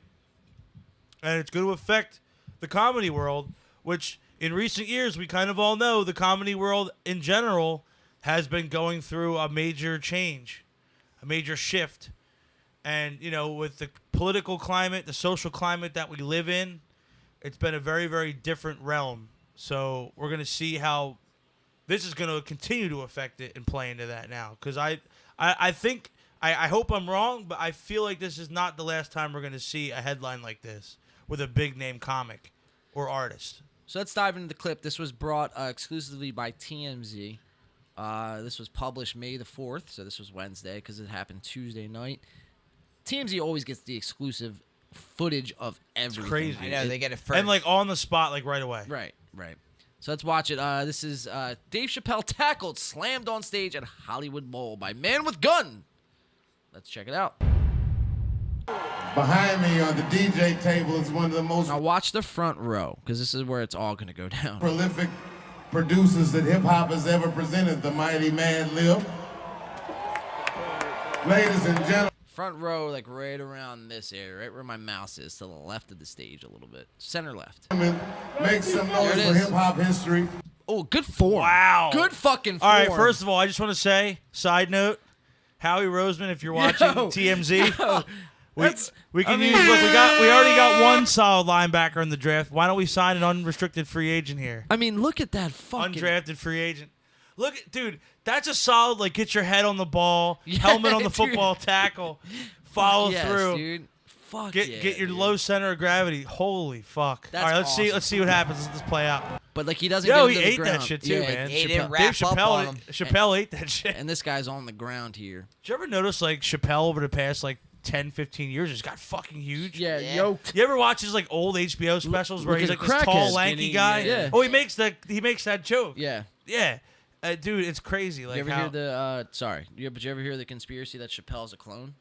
S2: and it's going to affect the comedy world, which in recent years we kind of all know the comedy world in general has been going through a major change, a major shift. And, with the political climate, the social climate that we live in, it's been a very, very different realm. So we're going to see how this is going to continue to affect it and play into that now. Because I think, I hope I'm wrong, but I feel like this is not the last time we're going to see a headline like this with a big-name comic or artist.
S1: So let's dive into the clip. This was brought exclusively by TMZ. This was published May the 4th, so this was Wednesday because it happened Tuesday night. TMZ always gets the exclusive footage of everything.
S2: It's crazy.
S3: I know, they get it first.
S2: And, on the spot, right away.
S1: Right. So let's watch it. This is Dave Chappelle tackled, slammed on stage at Hollywood Bowl by man with gun. Let's check it out.
S8: Behind me on the DJ table is one of the most
S1: Now watch the front row, because this is where it's all going to go down.
S8: prolific producers that hip-hop has ever presented, the mighty Mad Lib. Ladies and gentlemen.
S1: Front row, like right around this area, right where my mouse is, to the left of the stage a little bit. Center left.
S8: Make some noise
S1: There it
S8: for
S1: is.
S8: hip-hop history.
S1: Oh, good form.
S2: Wow.
S1: Good fucking form.
S2: All right, first of all, I just want to say, side note, Howie Roseman, if you're watching TMZ, We can use. Look, we already got one solid linebacker in the draft. Why don't we sign an unrestricted free agent here?
S1: I mean, look at that fucking
S2: Undrafted free agent. Look, dude, that's a solid. Like, get your head on the ball, helmet on the football tackle, follow through.
S1: Dude. Fuck
S2: get your
S1: dude.
S2: low center of gravity. Holy fuck!
S1: That's
S2: All right,
S1: awesome.
S2: let's see what happens. Let's play out.
S1: But like he doesn't.
S2: Yo,
S1: get
S2: he
S1: into the
S2: ate that
S1: ground.
S2: shit too, man.
S3: He didn't
S2: Dave
S3: wrap up on him.
S2: Chappelle ate that shit.
S1: And this guy's on the ground here.
S2: Did you ever notice like Chappelle over the past like 10, 15 years just got fucking huge?
S1: Yeah,
S3: Yeah.
S1: yoked.
S2: You ever watch his like old HBO specials where
S1: look
S2: he's
S1: at
S2: like
S1: a
S2: this tall,
S1: crackhead.
S2: lanky
S4: Skinny,
S2: guy?
S1: yeah.
S2: Oh, he makes that joke.
S1: Yeah.
S2: Yeah. Dude, it's crazy. Like
S1: You ever
S2: how,
S1: hear the? But you ever hear the conspiracy that Chappelle's a clone?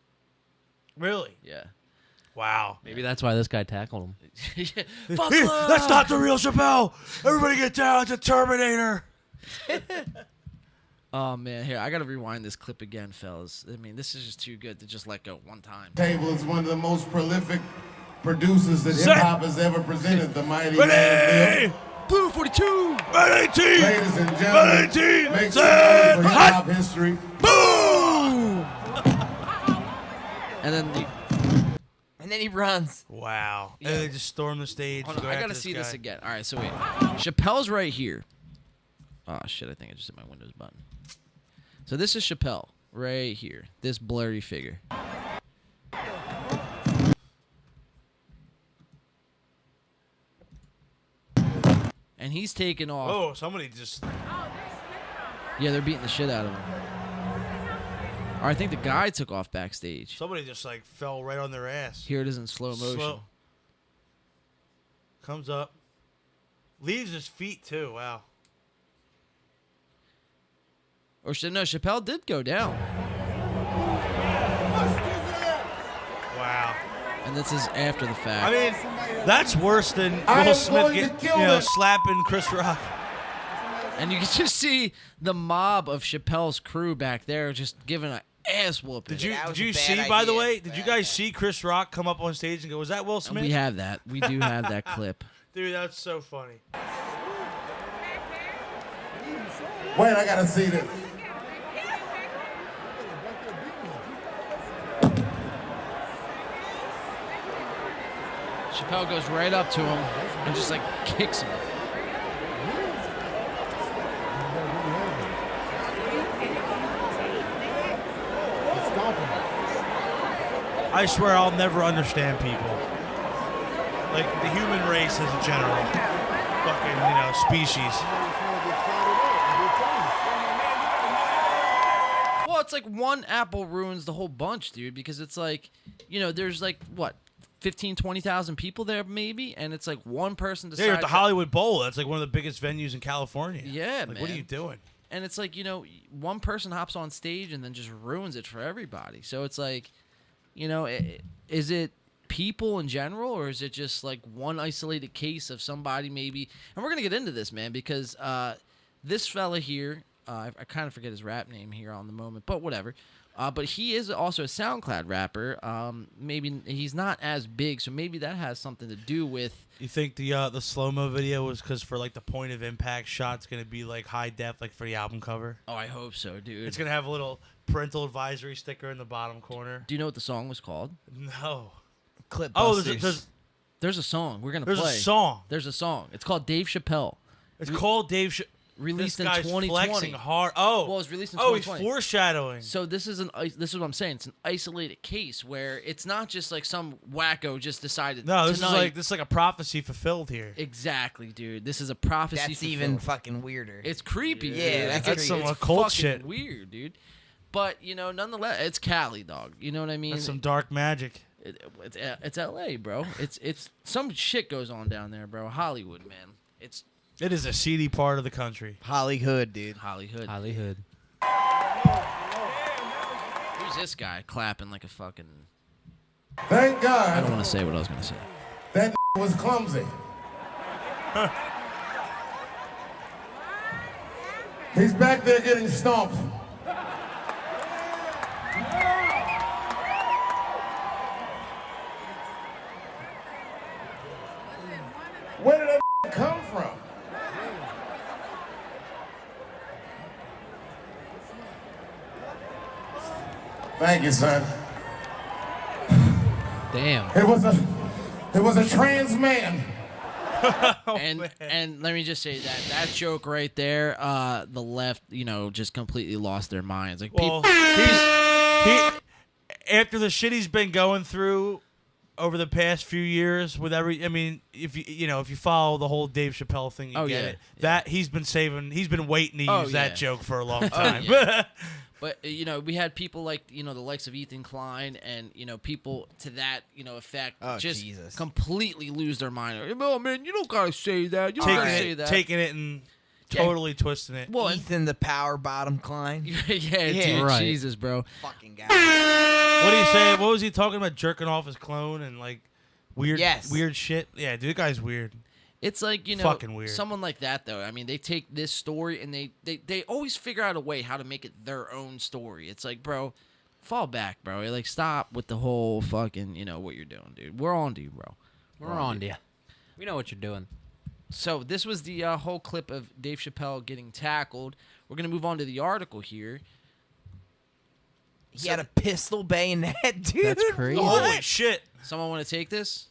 S2: Really?
S1: Yeah.
S2: Wow.
S4: Maybe that's why this guy tackled him.
S1: Fuck
S2: That's not the real Chappelle. Everybody get down. It's a Terminator.
S1: Oh man, here I gotta rewind this clip again, fellas. I mean, this is just too good to just let go one time.
S8: Table is one of the most prolific producers that
S2: Set.
S8: hip hop has ever presented. The mighty
S2: Ready?
S8: man.
S1: Blue 42.
S2: 18.
S8: Ladies and gentlemen,
S2: 18.
S8: make some
S2: Set.
S8: noise for hip
S2: Hot.
S8: hop history.
S2: Boom.
S1: And then
S3: And then he runs.
S2: Wow.
S1: Yeah.
S2: And they just storm the stage.
S1: hold
S2: and
S1: on,
S2: go
S1: I gotta
S2: after
S1: see
S2: guy.
S1: this again. All right, so wait, Chappelle's right here. Oh shit, I think I just hit my Windows button. So this is Chappelle right here. This blurry figure. And he's taking off.
S2: Oh, somebody just.
S1: Yeah, they're beating the shit out of him. Or I think the guy took off backstage.
S2: Somebody just like fell right on their ass.
S1: Here it is in slow motion.
S2: Slow. Comes up. Leaves his feet too. Wow.
S1: Or no, Chappelle did go down.
S2: Wow.
S1: And this is after the fact.
S2: I mean, that's worse than
S8: I
S2: Will
S8: am
S2: Smith
S8: going to kill him.
S2: slapping Chris Rock.
S1: And you can just see the mob of Chappelle's crew back there just giving an ass whooping.
S2: Did
S3: That was
S2: you
S3: a bad
S2: see, by the
S3: idea.
S2: way, did you guys see Chris Rock come up on stage and go, was that Will
S1: And
S2: Smith?
S1: we have that. We do have that clip.
S2: Dude, that's so funny.
S8: Wait, I gotta see this.
S1: Chappelle goes right up to him and just like kicks him.
S2: I swear I'll never understand people. Like the human race as a general. Fucking, species.
S1: Well, it's like one apple ruins the whole bunch, dude, because it's like, there's like, what, 15, 20,000 people there maybe, and it's like one person decides.
S2: Yeah, you're at the Hollywood Bowl. That's like one of the biggest venues in California.
S1: Yeah,
S2: like,
S1: man.
S2: what are you doing?
S1: And it's like, one person hops on stage and then just ruins it for everybody. So it's like, is it people in general, or is it just like one isolated case of somebody maybe? And we're going to get into this, man, because this fella here, I kind of forget his rap name here on the moment, but whatever. But he is also a SoundCloud rapper. Maybe he's not as big, so maybe that has something to do with.
S2: You think the slow-mo video was because for like the point of impact shot's going to be like high def, like for the album cover?
S1: Oh, I hope so, dude.
S2: It's going to have a little parental advisory sticker in the bottom corner.
S1: Do you know what the song was called?
S2: No.
S3: Clip
S2: Oh,
S3: busters.
S1: There's a song we're gonna
S2: there's
S1: play.
S2: a song.
S1: There's a song. It's called Dave Chappelle.
S2: It's called Dave.
S1: Released
S2: this
S1: in
S2: guy's
S1: 2020.
S2: flexing hard. Oh,
S1: Well, it was released in
S2: oh, he's
S1: 2020.
S2: foreshadowing.
S1: So this is what I'm saying. It's an isolated case where it's not just like some wacko just decided.
S2: No, this
S1: tonight.
S2: is like a prophecy fulfilled here.
S1: Exactly, dude. This is a prophecy.
S3: That's
S1: fulfilled.
S3: even fucking weirder.
S1: It's creepy.
S3: Yeah,
S1: dude.
S3: that's
S1: It's
S2: some
S1: it's
S2: occult
S1: fucking
S2: shit.
S1: Weird, dude. But nonetheless, it's Cali, dog. You know what I mean?
S2: That's some dark magic.
S1: It's L.A., bro. It's some shit goes on down there, bro. Hollywood, man. It's
S2: It is a seedy part of the country.
S3: Hollywood, dude.
S1: Hollywood.
S4: Hollywood.
S1: Who's this guy clapping like a fucking?
S8: Thank
S1: I
S8: God
S1: don't want to say what I was gonna say.
S8: that was clumsy. He's back there getting stomped. Where did that come from? Thank you, son.
S4: Damn.
S8: It was a trans man.
S1: And let me just say that joke right there, the left, just completely lost their minds. Like,
S2: Well, after the shit he's been going through over the past few years with if you follow the whole Dave Chappelle thing, you get it. That he's been waiting to use that joke for a long time.
S1: But we had people like the likes of Ethan Klein and people to that effect completely lose their mind. Oh man, you don't gotta say that. You don't gotta say that.
S2: Taking it and totally twisting it.
S3: Well, Ethan the power bottom Klein.
S1: Dude,
S4: right.
S1: Jesus, bro.
S3: Fucking guy.
S2: What do you say? What was he talking about? Jerking off his clone and like weird shit. Yeah, dude, the guy's weird.
S1: It's like,
S2: fucking weird.
S1: Someone like that, though. I mean, they take this story and they always figure out a way how to make it their own story. It's like, bro, fall back, bro. Like, stop with the whole fucking, what you're doing, dude. We're on to you, bro.
S4: We're on to you. We know what you're doing.
S1: So this was the whole clip of Dave Chappelle getting tackled. We're going to move on to the article here.
S3: He had a pistol bayonet, dude.
S4: That's crazy.
S2: Holy shit.
S1: Someone want to take this?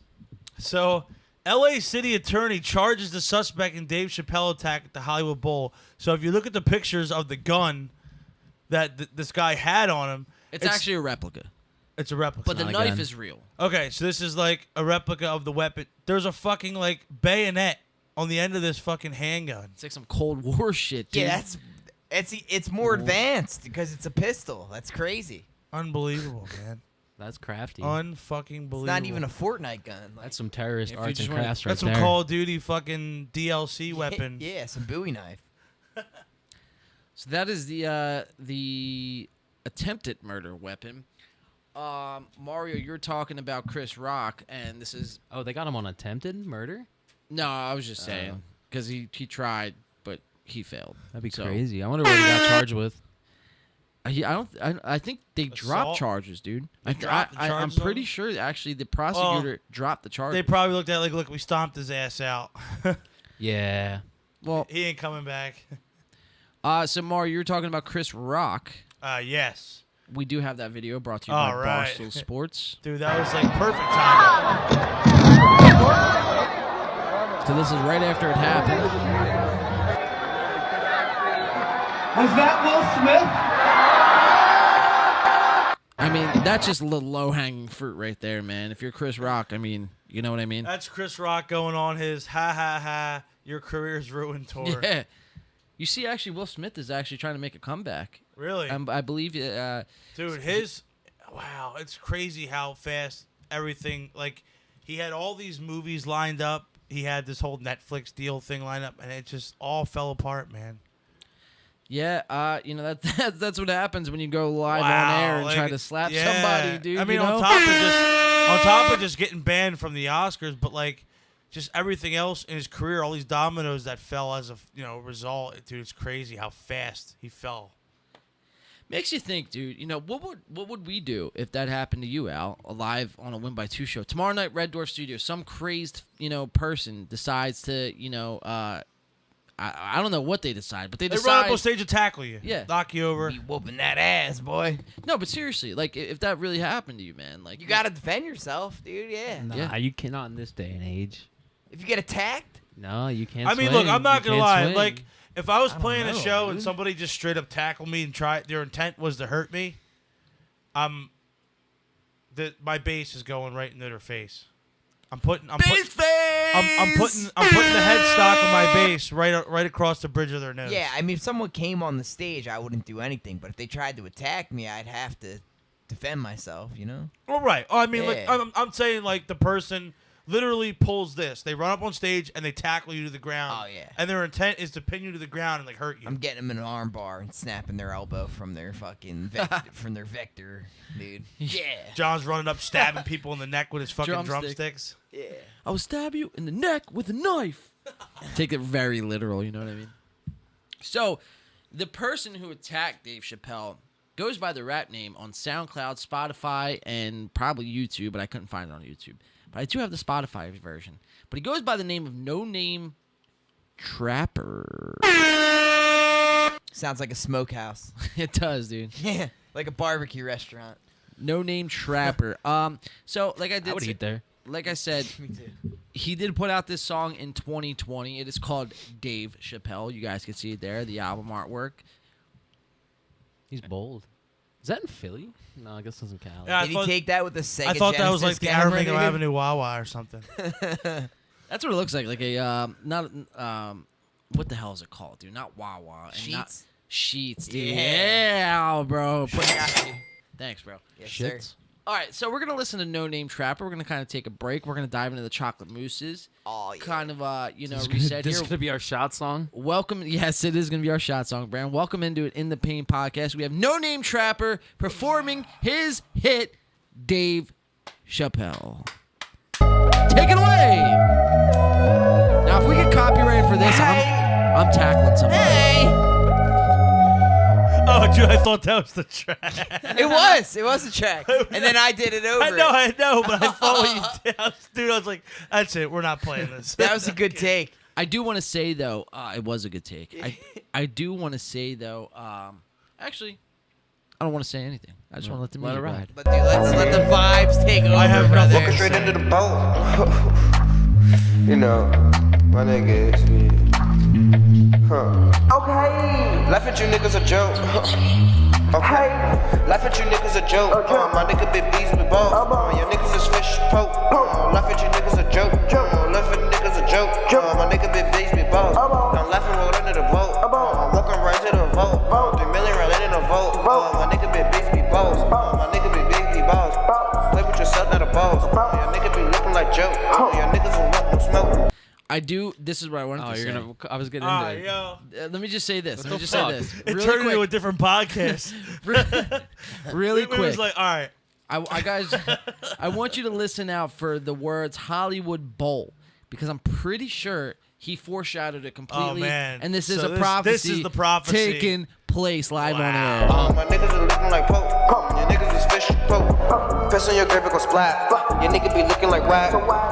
S2: So, L.A. City Attorney charges the suspect in Dave Chappelle attack at the Hollywood Bowl. So if you look at the pictures of the gun that this guy had on him,
S1: It's actually a replica.
S2: It's a replica.
S1: But the
S4: not a
S1: knife
S4: gun.
S1: is real.
S2: Okay, so this is like a replica of the weapon. There's a fucking like bayonet on the end of this fucking handgun.
S1: It's like some Cold War shit, dude.
S3: Yeah, it's more advanced because it's a pistol. That's crazy.
S2: Unbelievable, man.
S4: That's crafty.
S2: Unfucking believable.
S3: It's not even a Fortnite gun. Like,
S4: That's some terrorist
S1: If you
S4: arts
S1: just
S4: and
S1: wanna-
S4: crafts right
S2: That's some
S4: there.
S2: Call of Duty fucking DLC weapon.
S3: yeah, some Bowie knife.
S1: So that is the attempted murder weapon. Mario, you're talking about Chris Rock, and this is
S4: Oh, they got him on attempted murder?
S1: no. I was just saying because he tried, but he failed.
S4: That'd be
S1: So,
S4: crazy. I wonder what he got charged with.
S1: I think they dropped
S2: Assault?
S1: charges, dude.
S2: They dropped the
S1: I'm
S2: charges on
S1: pretty
S2: him?
S1: sure actually the prosecutor dropped the charges.
S2: They probably looked at it like, look, we stomped his ass out.
S4: Yeah.
S1: Well,
S2: He ain't coming back.
S1: so Mario, you're talking about Chris Rock.
S2: Yes.
S1: We do have that video brought to you
S2: All
S1: by
S2: right.
S1: Barstool Sports.
S2: Dude, that was like perfect timing.
S1: So this is right after it happened.
S9: Was that Will Smith?
S1: I mean, that's just a little low-hanging fruit right there, man. If you're Chris Rock, I mean, you know what I mean?
S2: That's Chris Rock going on his ha ha ha, your career's ruined tour.
S1: Yeah. You see, actually, Will Smith is actually trying to make a comeback.
S2: Really?
S1: I believe.
S2: Dude, wow, it's crazy how fast everything, like, he had all these movies lined up. He had this whole Netflix deal thing lined up, and it just all fell apart, man.
S1: Yeah, that's what happens when you go live
S2: Wow,
S1: on air and
S2: like,
S1: try to slap
S2: yeah.
S1: somebody, dude.
S2: I mean,
S1: you know?
S2: on top of just getting banned from the Oscars, but like just everything else in his career, all these dominoes that fell as a result, dude, it's crazy how fast he fell.
S1: Makes you think, dude. What would we do if that happened to you, Al? Live on a Win by Two show tomorrow night, Red Door Studio. Some crazed person decides to I don't know what they decide, but they
S2: They
S1: decide.
S2: run up on stage and tackle you,
S1: Yeah.
S2: knock you over.
S3: Be whooping that ass, boy.
S1: No, but seriously, like if that really happened to you, man, like
S3: You gotta defend yourself, dude. Yeah.
S4: Nah,
S1: Yeah.
S4: you cannot in this day and age.
S3: If you get attacked,
S4: No, you can't
S2: I mean,
S4: swing.
S2: look, I'm not
S4: You
S2: gonna
S4: can't
S2: lie.
S4: swing.
S2: Like, if I was
S3: don't
S2: playing a
S3: know,
S2: show and
S3: dude.
S2: somebody just straight up tackled me and their intent was to hurt me, my base is going right into their face. I'm putting the headstock of my base right across the bridge of their nose.
S3: yeah. I mean, if someone came on the stage, I wouldn't do anything. But if they tried to attack me, I'd have to defend myself. You know.
S2: Well, right. Oh, I mean, like
S3: Yeah.
S2: I'm saying, like the person literally pulls this. They run up on stage and they tackle you to the ground.
S3: Oh, yeah.
S2: And their intent is to pin you to the ground and like hurt you.
S3: I'm getting them in an arm bar and snapping their elbow from their fucking from their vector, dude. Yeah.
S2: John's running up, stabbing people in the neck with his fucking
S1: Drumstick.
S2: drumsticks.
S3: Yeah.
S1: I will stab you in the neck with a knife. Take it very literal, you know what I mean? So, the person who attacked Dave Chappelle goes by the rap name on SoundCloud, Spotify, and probably YouTube, but I couldn't find it on YouTube. But I do have the Spotify version. But he goes by the name of No Name Trapper.
S3: Sounds like a smokehouse.
S1: It does, dude.
S3: Yeah. Like a barbecue restaurant.
S1: No Name Trapper. So like I
S4: I
S1: did,
S4: would eat there.
S1: like I said, he did put out this song in 2020. It is called Dave Chappelle. You guys can see it there, the album artwork.
S4: He's bold. Is that in Philly? No, I guess it's in Cali.
S2: Yeah,
S3: Did he take that with the Sega
S2: I thought that was like
S3: Genesis
S2: the
S3: camera,
S2: Aramingo
S3: dude?
S2: Avenue Wawa or something.
S1: That's what it looks like a not what the hell is it called, dude? Not Wawa. And not
S3: Sheets?
S1: Sheets, dude.
S3: Yeah.
S1: Yeah, bro.
S3: Yes,
S1: Thanks, bro.
S3: sir.
S1: All right, so we're gonna listen to No Name Trapper. We're gonna kind of take a break. We're gonna dive into the chocolate mousses.
S3: Oh, yeah.
S1: Kind of
S4: This
S1: reset
S4: is
S1: here.
S4: gonna be our shot song.
S1: Welcome. Yes, it is gonna be our shot song, Brand. Welcome into it in the Pain podcast. We have No Name Trapper performing his hit, Dave Chappelle. Take it away. Now, if we get copyrighted for this, I'm tackling somebody.
S3: Hey!
S2: Oh, dude, I thought that was the track.
S3: It was a track. And then I did it over.
S2: I know, but I thought what you did. I was like, that's it. We're not playing this.
S3: That was a good take.
S1: I do want to say though, it was a good take. I do want to say though, actually, I don't want to say anything. I just want to let the music ride.
S3: But dude, let's let the vibes take over,
S2: I have
S3: brother.
S2: nothing.
S10: Straight into the boat. You know, my nigga is me. Okay. Laugh at you niggas a joke. Okay. Laugh at you niggas a joke. My nigga big bees with balls. Your niggas is fish poke. Laugh at you niggas a joke. Laugh at niggas a joke. My nigga big bees with balls. I'm laughing roll into the boat. Welcome right to the vote. 3 million right into the vote. My nigga big bees with balls. My nigga big bees with balls. Play with yourself, not a balls. Your nigga be looking like Joe. Your niggas don't want no smoke.
S1: I do. This is what I wanted to say.
S4: I was getting into it.
S2: Yo.
S1: Let me just say this.
S4: What
S1: Let me
S4: the
S1: just
S4: fuck?
S1: say this.
S2: It
S1: Really
S2: turned into a
S1: quick.
S2: different podcast.
S1: Really
S2: It
S1: quick.
S2: was like, all right.
S1: I guys, I want you to listen out for the words Hollywood Bowl because I'm pretty sure he foreshadowed it completely.
S2: Oh, man.
S1: And this is
S2: So
S1: a
S2: this
S1: prophecy.
S2: is the prophecy.
S1: Taking place live on
S2: Wow.
S1: air.
S10: My niggas are looking like Pope. Your niggas is fish Pope. Piss on your grave, it gon' splat. Your nigga be looking like rap.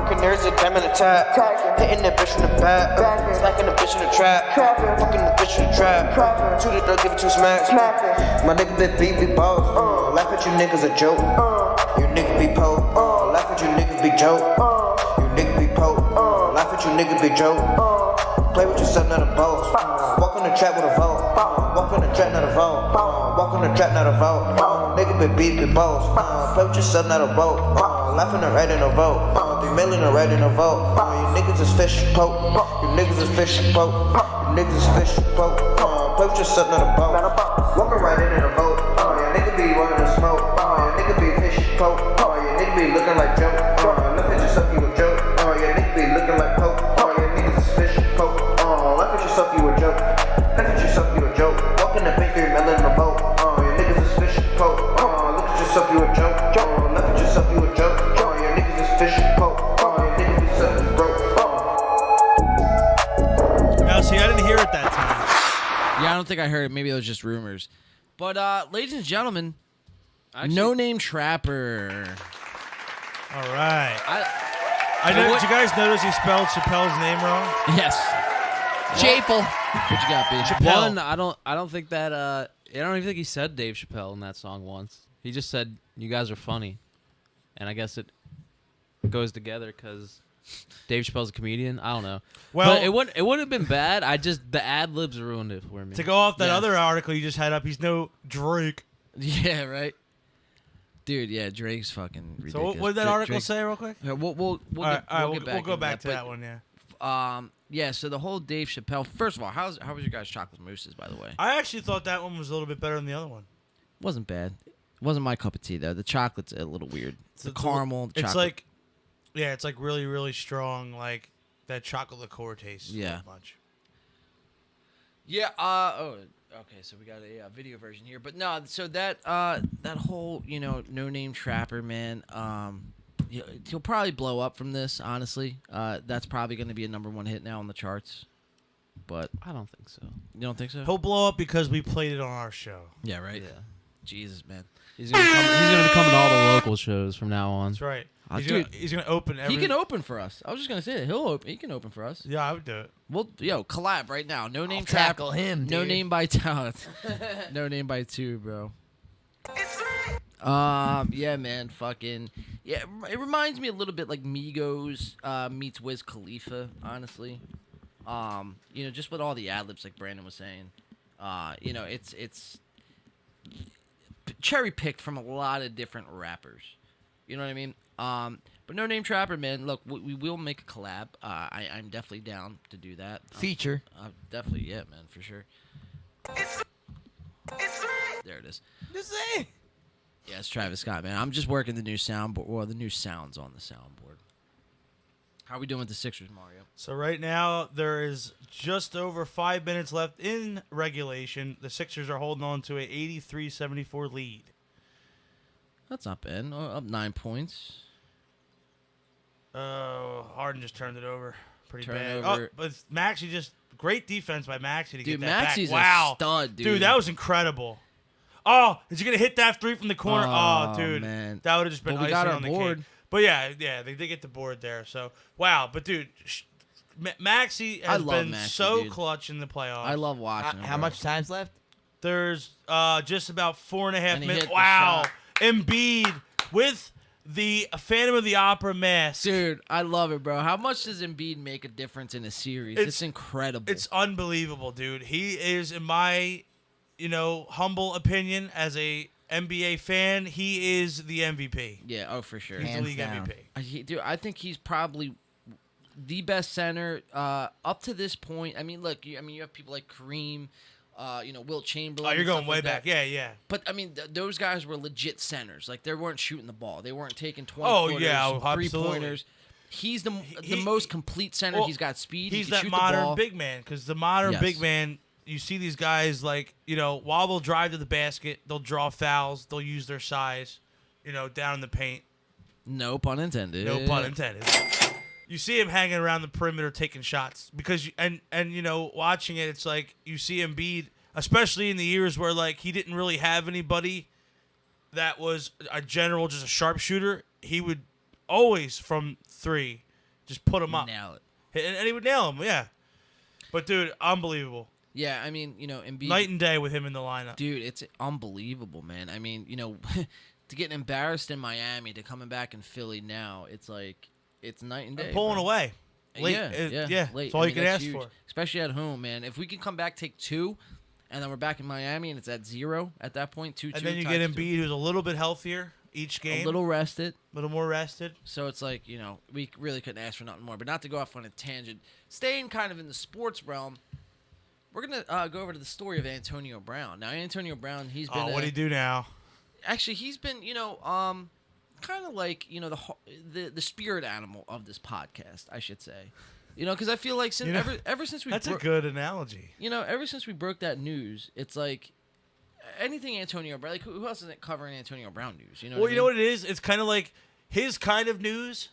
S10: Canaries are damn in the tap. Hitting the bitch in the back. Smacking the bitch in the trap. Fucking the bitch in the trap. Two the dog, give it 2 smacks. My nigga big beat balls. Laugh at you niggas a joke. You niggas be Pope. Laugh at you niggas be joke. You niggas be Pope. Laugh at you niggas be joke. Play with yourself, not a boss. Walk on the trap with a vote. Walk on the trap, not a vote. Walk on the trap, not a vote. Nigga been beat, been boss. Play with yourself, not a vote. Laughing and writing a vote. 3 million and writing a vote. You niggas is fish poke. You niggas is fish poke. You niggas is fish poke. Play with yourself, not a vote. Walking right in a vote. Your nigga be running the smoke. Your nigga be fish poke. Your nigga be looking like joke. Look at yourself, you a joke. Your nigga be looking like poke. Your niggas is fish poke. Look at yourself, you a joke. Look at yourself, you a joke. Walk in the bank, 3 million in a boat. Your niggas is fish poke. Look at yourself, you a joke. Look at yourself, you a joke. Your niggas is fish poke. Your niggas be something broke.
S2: Now, see, I didn't hear it that time.
S1: Yeah, I don't think I heard it. Maybe it was just rumors. But, ladies and gentlemen,
S4: Actually,
S1: No Name Trapper.
S2: All right. I know. Did you guys notice he spelled Chappelle's name wrong?
S1: Yes. Chappelle. What you got, B?
S4: One, I don't think that. I don't even think he said Dave Chappelle in that song once. He just said you guys are funny, and I guess it goes together because Dave Chappelle's a comedian. I don't know.
S2: Well,
S4: but it wouldn't have been bad. The ad libs ruined it for me.
S2: to go off that
S1: Yeah.
S2: other article you just had up, he's no Drake.
S1: Yeah, right. Dude, yeah, Drake's fucking ridiculous.
S2: So what did that
S1: Drake-
S2: article
S1: Drake's-
S2: say, real quick?
S1: Yeah, we'll
S2: All right,
S1: get back
S2: we'll go
S1: into
S2: back to
S1: but,
S2: that one. Yeah.
S1: Yeah, so the whole Dave Chappelle. First of all, how was your guys' chocolate mousses? By the way,
S2: I actually thought that one was a little bit better than the other one.
S1: wasn't bad. It wasn't my cup of tea though. The chocolate's a little weird. The
S2: It's a-
S1: caramel. The
S2: It's
S1: chocolate.
S2: like, yeah, it's like really, really strong, like that chocolate liqueur taste.
S1: Yeah.
S2: Much.
S1: Yeah. Oh. Okay. So we got a video version here, but no. So that whole No Name Trapper, man. He'll probably blow up from this. Honestly, that's probably going to be a #1 hit now on the charts. But
S4: I don't think so.
S1: you don't think so?
S2: He'll blow up because we played it on our show.
S1: Yeah. Right.
S4: Yeah.
S1: Jesus, man.
S4: He's gonna be coming to all the local shows from now on.
S2: That's right.
S1: Dude,
S2: He's gonna open every.
S1: he can open for us. I was just gonna say it. He can open for us.
S2: Yeah, I would do it.
S1: We'll collab right now. No Name
S3: I'll
S1: Trapper.
S3: tackle him,
S1: No
S3: dude.
S1: Name by talent. No Name by 2, bro. Yeah, man, fucking yeah. It reminds me a little bit like Migos meets Wiz Khalifa, honestly. Just with all the ad libs, like Brandon was saying. It's cherry picked from a lot of different rappers. You know what I mean? But No Name Trapper, man. Look, we will make a collab. I'm definitely down to do that.
S3: Feature.
S1: Definitely, yeah, man, for sure. There it is. Yeah, it's Travis Scott, man. I'm just working the new soundboard, or the new sounds on the soundboard. How are we doing with the Sixers, Mario?
S2: So right now there is just over 5 minutes left in regulation. The Sixers are holding on to a 83-74 lead.
S1: That's not bad. Up 9 points.
S2: Harden just turned it over. Pretty bad.
S1: Turnover.
S2: Oh, but Maxey just great defense by Maxey to
S1: Dude,
S2: get that
S1: Maxey's
S2: back. Wow,
S1: a stud, dude.
S2: Dude, that was incredible. Oh, is he gonna hit that three from the corner?
S1: Oh,
S2: Dude,
S1: man.
S2: that would have just been
S1: But we
S2: icing
S1: got our
S2: on the
S1: board.
S2: cake. But yeah, they did get the board there. So wow, but dude, Maxey has
S1: love
S2: been
S1: Maxey,
S2: so
S1: dude.
S2: clutch in the playoffs.
S1: I love watching him.
S3: How
S1: bro.
S3: much time's left?
S2: There's just about 4.5
S1: And he
S2: minutes.
S1: hit the
S2: Wow,
S1: shot.
S2: Embiid with the Phantom of the Opera mask.
S1: Dude, I love it, bro. How much does Embiid make a difference in a series? It's incredible.
S2: It's unbelievable, dude. He is, in my, humble opinion, as a NBA fan, he is the MVP.
S1: yeah, oh, for sure.
S2: He's the
S3: Hands
S2: league
S3: down.
S2: MVP.
S1: Dude, I think he's probably the best center up to this point. I mean, look, you have people like Kareem, Wilt Chamberlain.
S2: Oh, you're
S1: and
S2: going
S1: stuff
S2: way
S1: like
S2: back.
S1: that.
S2: Yeah.
S1: But I mean, those guys were legit centers. Like they weren't shooting the ball. They weren't taking 20
S2: Oh,
S1: footers,
S2: yeah,
S1: three
S2: absolutely.
S1: pointers. He's the
S2: He-
S1: most complete center.
S2: well,
S1: He's got speed.
S2: He's
S1: he can
S2: that
S1: shoot the
S2: modern
S1: ball.
S2: big man, because the modern
S1: Yes.
S2: big man, you see these guys like, while they'll drive to the basket, they'll draw fouls, they'll use their size, down in the paint.
S1: No pun intended.
S2: No pun intended. You see him hanging around the perimeter taking shots because watching it, it's like you see Embiid, especially in the years where like he didn't really have anybody that was a general, just a sharpshooter. He would always from three just put him up,
S1: Nail it.
S2: and he would nail him. Yeah, but dude, unbelievable.
S1: Yeah, I mean, Embiid.
S2: Night and day with him in the lineup.
S1: Dude, it's unbelievable, man. I mean, to get embarrassed in Miami to coming back in Philly now, it's like it's night and day.
S2: Pulling
S1: bro.
S2: away. Late,
S1: yeah, late.
S2: That's all
S1: I
S2: you
S1: mean,
S2: can
S1: that's
S2: ask
S1: huge.
S2: for.
S1: Especially at home, man. If we can come back, take 2, and then we're back in Miami, and it's at 0 at that point, 2-2.
S2: And then you
S1: tied
S2: get
S1: to 2.
S2: Embiid, who's a little bit healthier each game,
S1: a little rested.
S2: more rested.
S1: So it's like, we really couldn't ask for nothing more. But not to go off on a tangent, staying kind of in the sports realm, we're going to go over to the story of Antonio Brown. Now, Antonio Brown, he's been...
S2: What do you do now?
S1: Actually, he's been, kind of like, the spirit animal of this podcast, I should say. Because I feel like ever since we...
S2: That's a good analogy.
S1: Ever since we broke that news, it's like anything Antonio Brown... Like, who else isn't covering Antonio Brown news? You know what I mean?
S2: You know what it is? It's kind of like his kind of news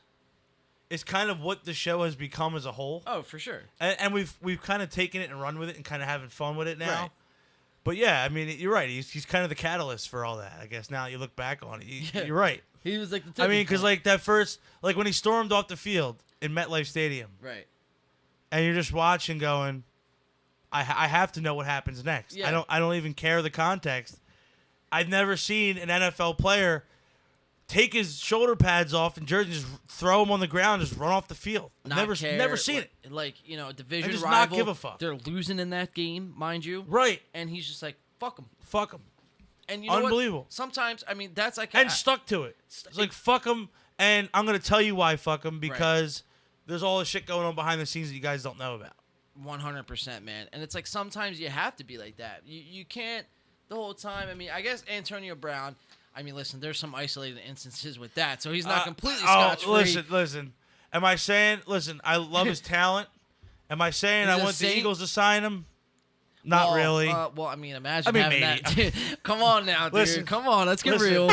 S2: is kind of what the show has become as a whole.
S1: Oh, for sure.
S2: And we've kind of taken it and run with it and kind of having fun with it now.
S1: Right.
S2: But yeah, I mean, you're right. He's kind of the catalyst for all that. I guess now that you look back on it, you're right.
S1: He was like the...
S2: I mean, because like that first, like when he stormed off the field in MetLife Stadium,
S1: Right.
S2: and you're just watching, going, I have to know what happens next.
S1: Yeah.
S2: I don't even care the context. I've never seen an NFL player take his shoulder pads off and jersey, just throw him on the ground, just run off the field.
S1: Not
S2: Never
S1: care,
S2: seen it.
S1: Like, a division
S2: And just
S1: rival.
S2: not give a fuck.
S1: They're losing in that game, mind you.
S2: Right.
S1: And he's just like, fuck them.
S2: Fuck him.
S1: And you know
S2: Unbelievable.
S1: What? Sometimes, I mean, that's like...
S2: And stuck to it. It's like, fuck him, and I'm going to tell you why fuck him, because there's all this shit going on behind the scenes that you guys don't know about.
S1: 100%, man. And it's like sometimes you have to be like that. You can't the whole time. I mean, I guess Antonio Brown... I mean, listen, there's some isolated instances with that, so he's not completely scotch-free.
S2: Listen. Am I saying, I love his talent. Am I saying
S1: He's
S2: I
S1: a
S2: want
S1: saint?
S2: the Eagles to sign him? Not
S1: Well,
S2: really.
S1: Well, I mean, imagine
S2: I mean,
S1: having
S2: maybe.
S1: that. Come on now, dude.
S2: Listen,
S1: Come on, let's get
S2: listen.
S1: real.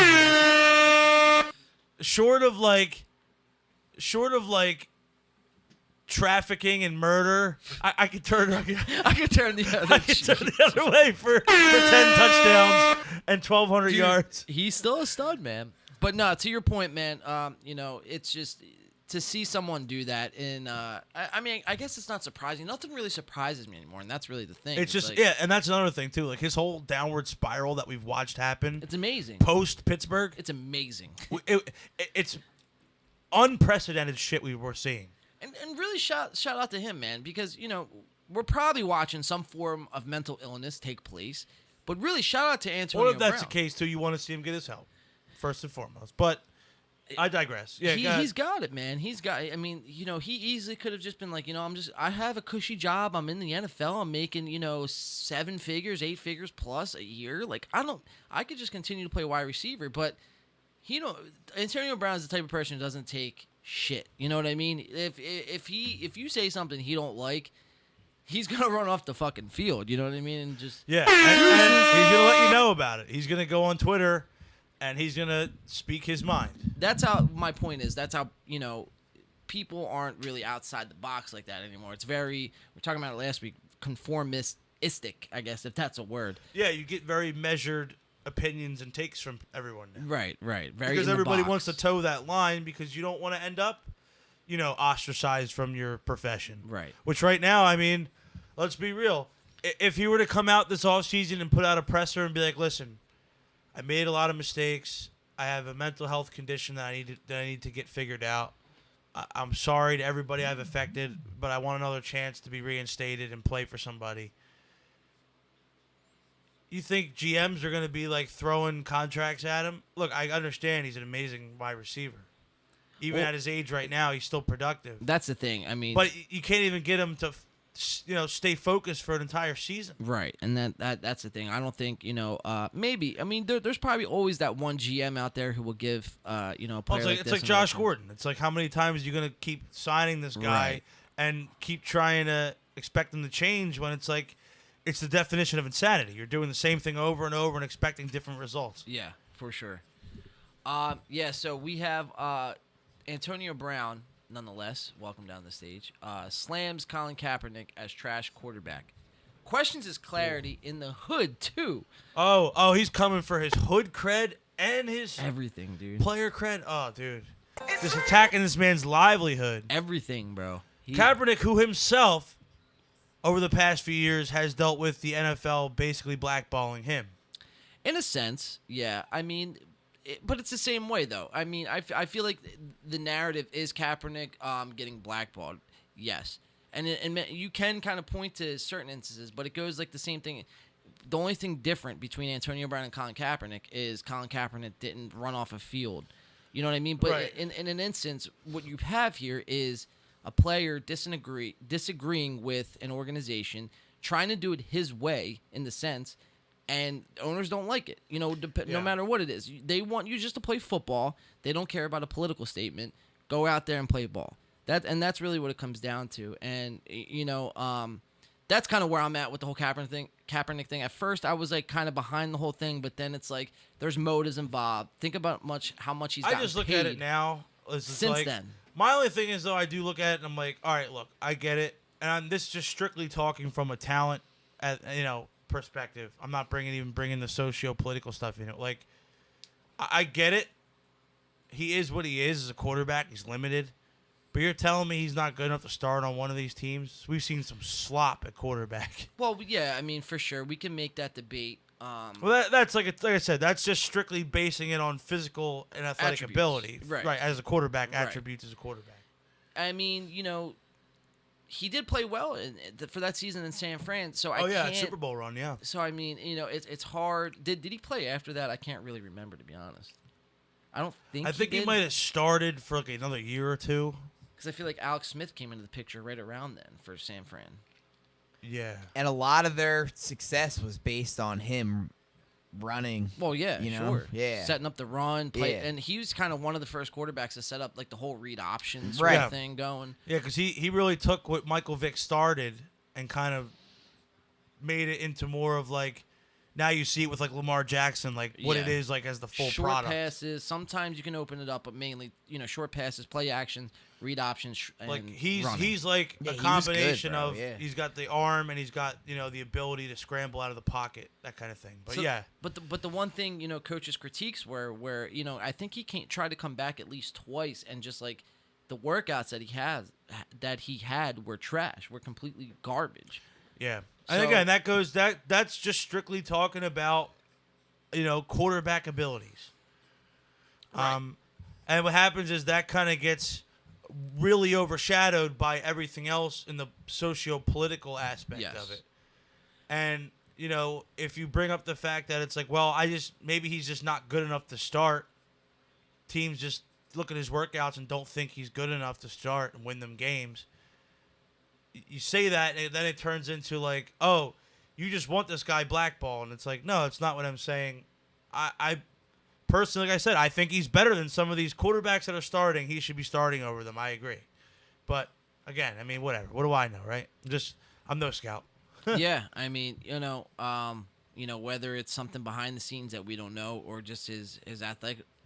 S2: Short of trafficking and murder, I could turn
S1: I could turn the other
S2: I could turn the other way for 10 touchdowns and 1,200
S1: Dude,
S2: yards.
S1: He's still a stud, man. But no, to your point, man. It's just to see someone do that in I mean, I guess it's not surprising. Nothing really surprises me anymore, and that's really the thing.
S2: It's just
S1: like,
S2: and that's another thing too. Like his whole downward spiral that we've watched happen.
S1: It's amazing.
S2: Post Pittsburgh,
S1: It's amazing.
S2: it's unprecedented shit we were seeing.
S1: And really shout out to him, man, because we're probably watching some form of mental illness take place. But really, shout out to Antonio
S2: Well, if that's
S1: Brown.
S2: the case too, you want to see him get his help first and foremost. But I digress. Yeah,
S1: He's got it, man. He's got. I mean, he easily could have just been like, I have a cushy job. I'm in the NFL. I'm making 7 figures, 8 figures plus a year. Like I could just continue to play wide receiver. But Antonio Brown is the type of person who doesn't take shit. You know what I mean? If you say something he don't like, he's gonna run off the fucking field. You know what I mean? And just
S2: and he's gonna let you know about it. He's gonna go on Twitter, and he's gonna speak his mind.
S1: That's how my point is. That's how people aren't really outside the box like that anymore. It's we're talking about it last week, conformistic, I guess, if that's a word.
S2: Yeah, you get very measured opinions and takes from everyone now.
S1: Right. Very
S2: because
S1: in
S2: everybody
S1: the box.
S2: wants to toe that line because you don't want to end up, ostracized from your profession.
S1: Right.
S2: Which right now, I mean, let's be real. If he were to come out this offseason and put out a presser and be like, listen, I made a lot of mistakes. I have a mental health condition that I need to get figured out. I'm sorry to everybody I've affected, but I want another chance to be reinstated and play for somebody. You think GMs are going to be like throwing contracts at him? Look, I understand he's an amazing wide receiver. Even at his age right now, he's still productive.
S1: That's the thing. I mean,
S2: but you can't even get him to, stay focused for an entire season.
S1: Right, and that's the thing. I don't think maybe. I mean, there's probably always that one GM out there who will give a player
S2: it's like Josh Gordon. It's like how many times are you going to keep signing this guy and keep trying to expect him to change when it's like it's the definition of insanity. You're doing the same thing over and over and expecting different results.
S1: Yeah, for sure. So we have Antonio Brown, nonetheless, welcome down the stage, slams Colin Kaepernick as trash quarterback. Questions his clarity in the hood, too.
S2: Oh, he's coming for his hood cred and his
S1: everything, dude.
S2: Player cred. Oh, dude. Just attacking this man's livelihood.
S1: Everything, bro.
S2: Kaepernick, who himself, over the past few years, has dealt with the NFL basically blackballing him.
S1: In a sense, yeah. I mean, but it's the same way, though. I mean, I feel like the narrative is Kaepernick getting blackballed. Yes. And you can kind of point to certain instances, but it goes like the same thing. The only thing different between Antonio Brown and Colin Kaepernick is Colin Kaepernick didn't run off a field. You know what I mean? But
S2: right.
S1: in an instance, what you have here is a player disagreeing with an organization, trying to do it his way in the sense, and owners don't like it. No matter what it is. They want you just to play football. They don't care about a political statement. Go out there and play ball. That's really what it comes down to. And that's kind of where I'm at with the whole Kaepernick thing. At first, I was like kind of behind the whole thing, but then it's like there's motives involved. Think about how much he's gotten
S2: I just look
S1: paid
S2: at it now.
S1: since then.
S2: My only thing is, though, I do look at it and I'm like, all right, look, I get it. And this is just strictly talking from a talent, perspective. I'm not bringing the socio-political stuff in it. Like, I get it. He is what he is as a quarterback. He's limited. But you're telling me he's not good enough to start on one of these teams? We've seen some slop at quarterback.
S1: Well, yeah, I mean, for sure. We can make that debate.
S2: Well, that's like I said, that's just strictly basing it on physical and athletic
S1: attributes.
S2: ability.
S1: Right.
S2: As a quarterback,
S1: Right.
S2: attributes as a quarterback.
S1: I mean, he did play well for that season in San Fran. So
S2: Super Bowl run, yeah.
S1: So, I mean, it's hard. Did he play after that? I can't really remember, to be honest. I don't think
S2: I think he might have started for like another year or two.
S1: Because I feel like Alex Smith came into the picture right around then for San Fran.
S2: Yeah.
S3: And a lot of their success was based on him running.
S1: Well, yeah, sure.
S3: Yeah.
S1: Setting up the run.
S3: Yeah.
S1: And he was kind of one of the first quarterbacks to set up like the whole read option
S3: Right.
S1: thing going.
S2: Yeah, because he really took what Michael Vick started and kind of made it into more of like, now you see it with like Lamar Jackson, like what it is like as the full
S1: short
S2: product.
S1: Passes. Sometimes you can open it up, but mainly, short passes, play action, read options, and
S2: Like he's
S1: running.
S2: like
S3: Yeah,
S2: a
S3: he was
S2: combination
S3: good, bro,
S2: of
S3: yeah.
S2: he's got the arm and he's got the ability to scramble out of the pocket, that kind of thing. But
S1: So-
S2: yeah,
S1: But the one thing coaches' critiques were where I think he can't try to come back at least twice and just like the workouts that he had were trash, were completely garbage.
S2: Yeah.
S1: So-
S2: And again, that's just strictly talking about, quarterback abilities.
S1: Right.
S2: And what happens is that kind of gets really overshadowed by everything else in the socio-political aspect
S1: Yes.
S2: of it. And, if you bring up the fact that it's like, well, maybe he's just not good enough to start, teams just look at his workouts and don't think he's good enough to start and win them games. You say that, and then it turns into like, oh, you just want this guy blackballed. And it's like, no, it's not what I'm saying. I personally, like I said, I think he's better than some of these quarterbacks that are starting. He should be starting over them. I agree. But, again, I mean, whatever. What do I know, right? I'm no scout.
S1: Yeah, I mean, whether it's something behind the scenes that we don't know or just his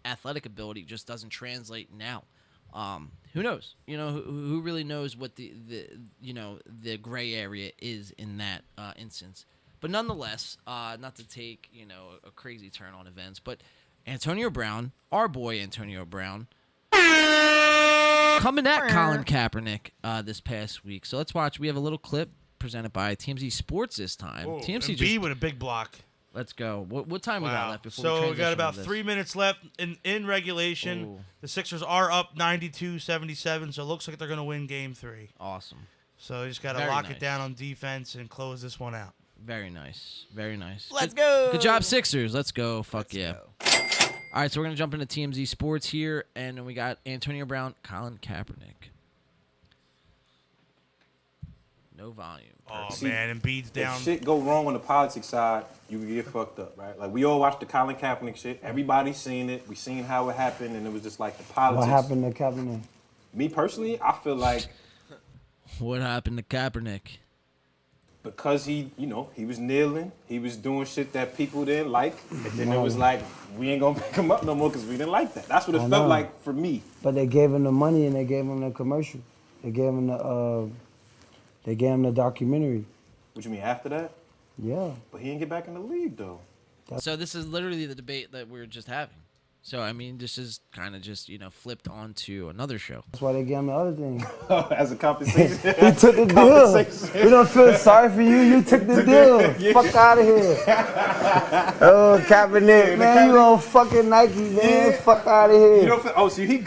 S1: athletic ability just doesn't translate now. Who knows? Who really knows what the gray area is in that instance. But nonetheless, not to take, a crazy turn on events, but Antonio Brown, our boy Antonio Brown, coming at Colin Kaepernick this past week. So let's watch. We have a little clip presented by TMZ Sports this time.
S2: Whoa,
S1: TMZ
S2: B with a big block.
S1: Let's go. What time we got left before
S2: So
S1: we
S2: we got about
S1: transition to
S2: 3 minutes left in regulation.
S1: Ooh.
S2: The Sixers are up 92-77, so it looks like they're going to win Game 3.
S1: Awesome.
S2: So you just got to
S1: Very
S2: lock
S1: nice.
S2: it down on defense and close this one out.
S1: Very nice. Very nice.
S3: Let's go.
S1: Good job, Sixers. Let's go. Fuck
S3: Let's
S1: yeah.
S3: go.
S1: All right, so we're going to jump into TMZ Sports here, and then we got Antonio Brown, Colin Kaepernick. No volume.
S2: Oh,
S11: See,
S2: man, Embiid's down.
S11: If shit go wrong on the politics side, you can get fucked up, right? Like, we all watched the Colin Kaepernick shit. Everybody's seen it. We seen how it happened, and it was just like the politics.
S12: What happened to Kaepernick?
S11: Me personally, I feel like
S1: What happened to Kaepernick?
S11: because he was kneeling, he was doing shit that people didn't like, and then it was like, we ain't gonna pick him up no more because we didn't like that. That's what it
S12: I
S11: felt
S12: know.
S11: like for me.
S12: But they gave him the money and they gave him the commercial. They gave him the documentary.
S11: What you mean, after that?
S12: Yeah.
S11: But he didn't get back in the league, though.
S1: So this is literally the debate that we were just having. So, I mean, this is kind of just, flipped onto another show.
S12: That's why they gave him the other thing.
S11: As a compensation.
S12: He took the deal. We don't feel sorry for you. You took the deal.
S11: Yeah.
S12: Fuck out of here. Oh, Kaepernick, man. You on fucking Nike, man. Fuck out of here.
S11: You don't feel, so he...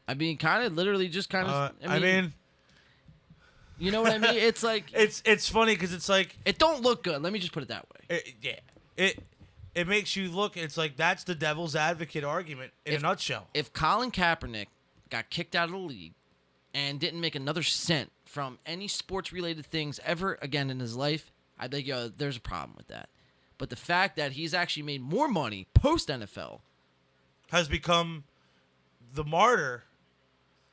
S1: I mean, kind of literally just kind of,
S2: I mean,
S1: you know what I mean? It's like,
S2: it's funny because it's like,
S1: it don't look good. Let me just put it that way.
S2: It makes you look. It's like that's the devil's advocate argument in a nutshell.
S1: If Colin Kaepernick got kicked out of the league and didn't make another cent from any sports-related things ever again in his life, I'd be like, yo, there's a problem with that. But the fact that he's actually made more money post-NFL
S2: has become the martyr.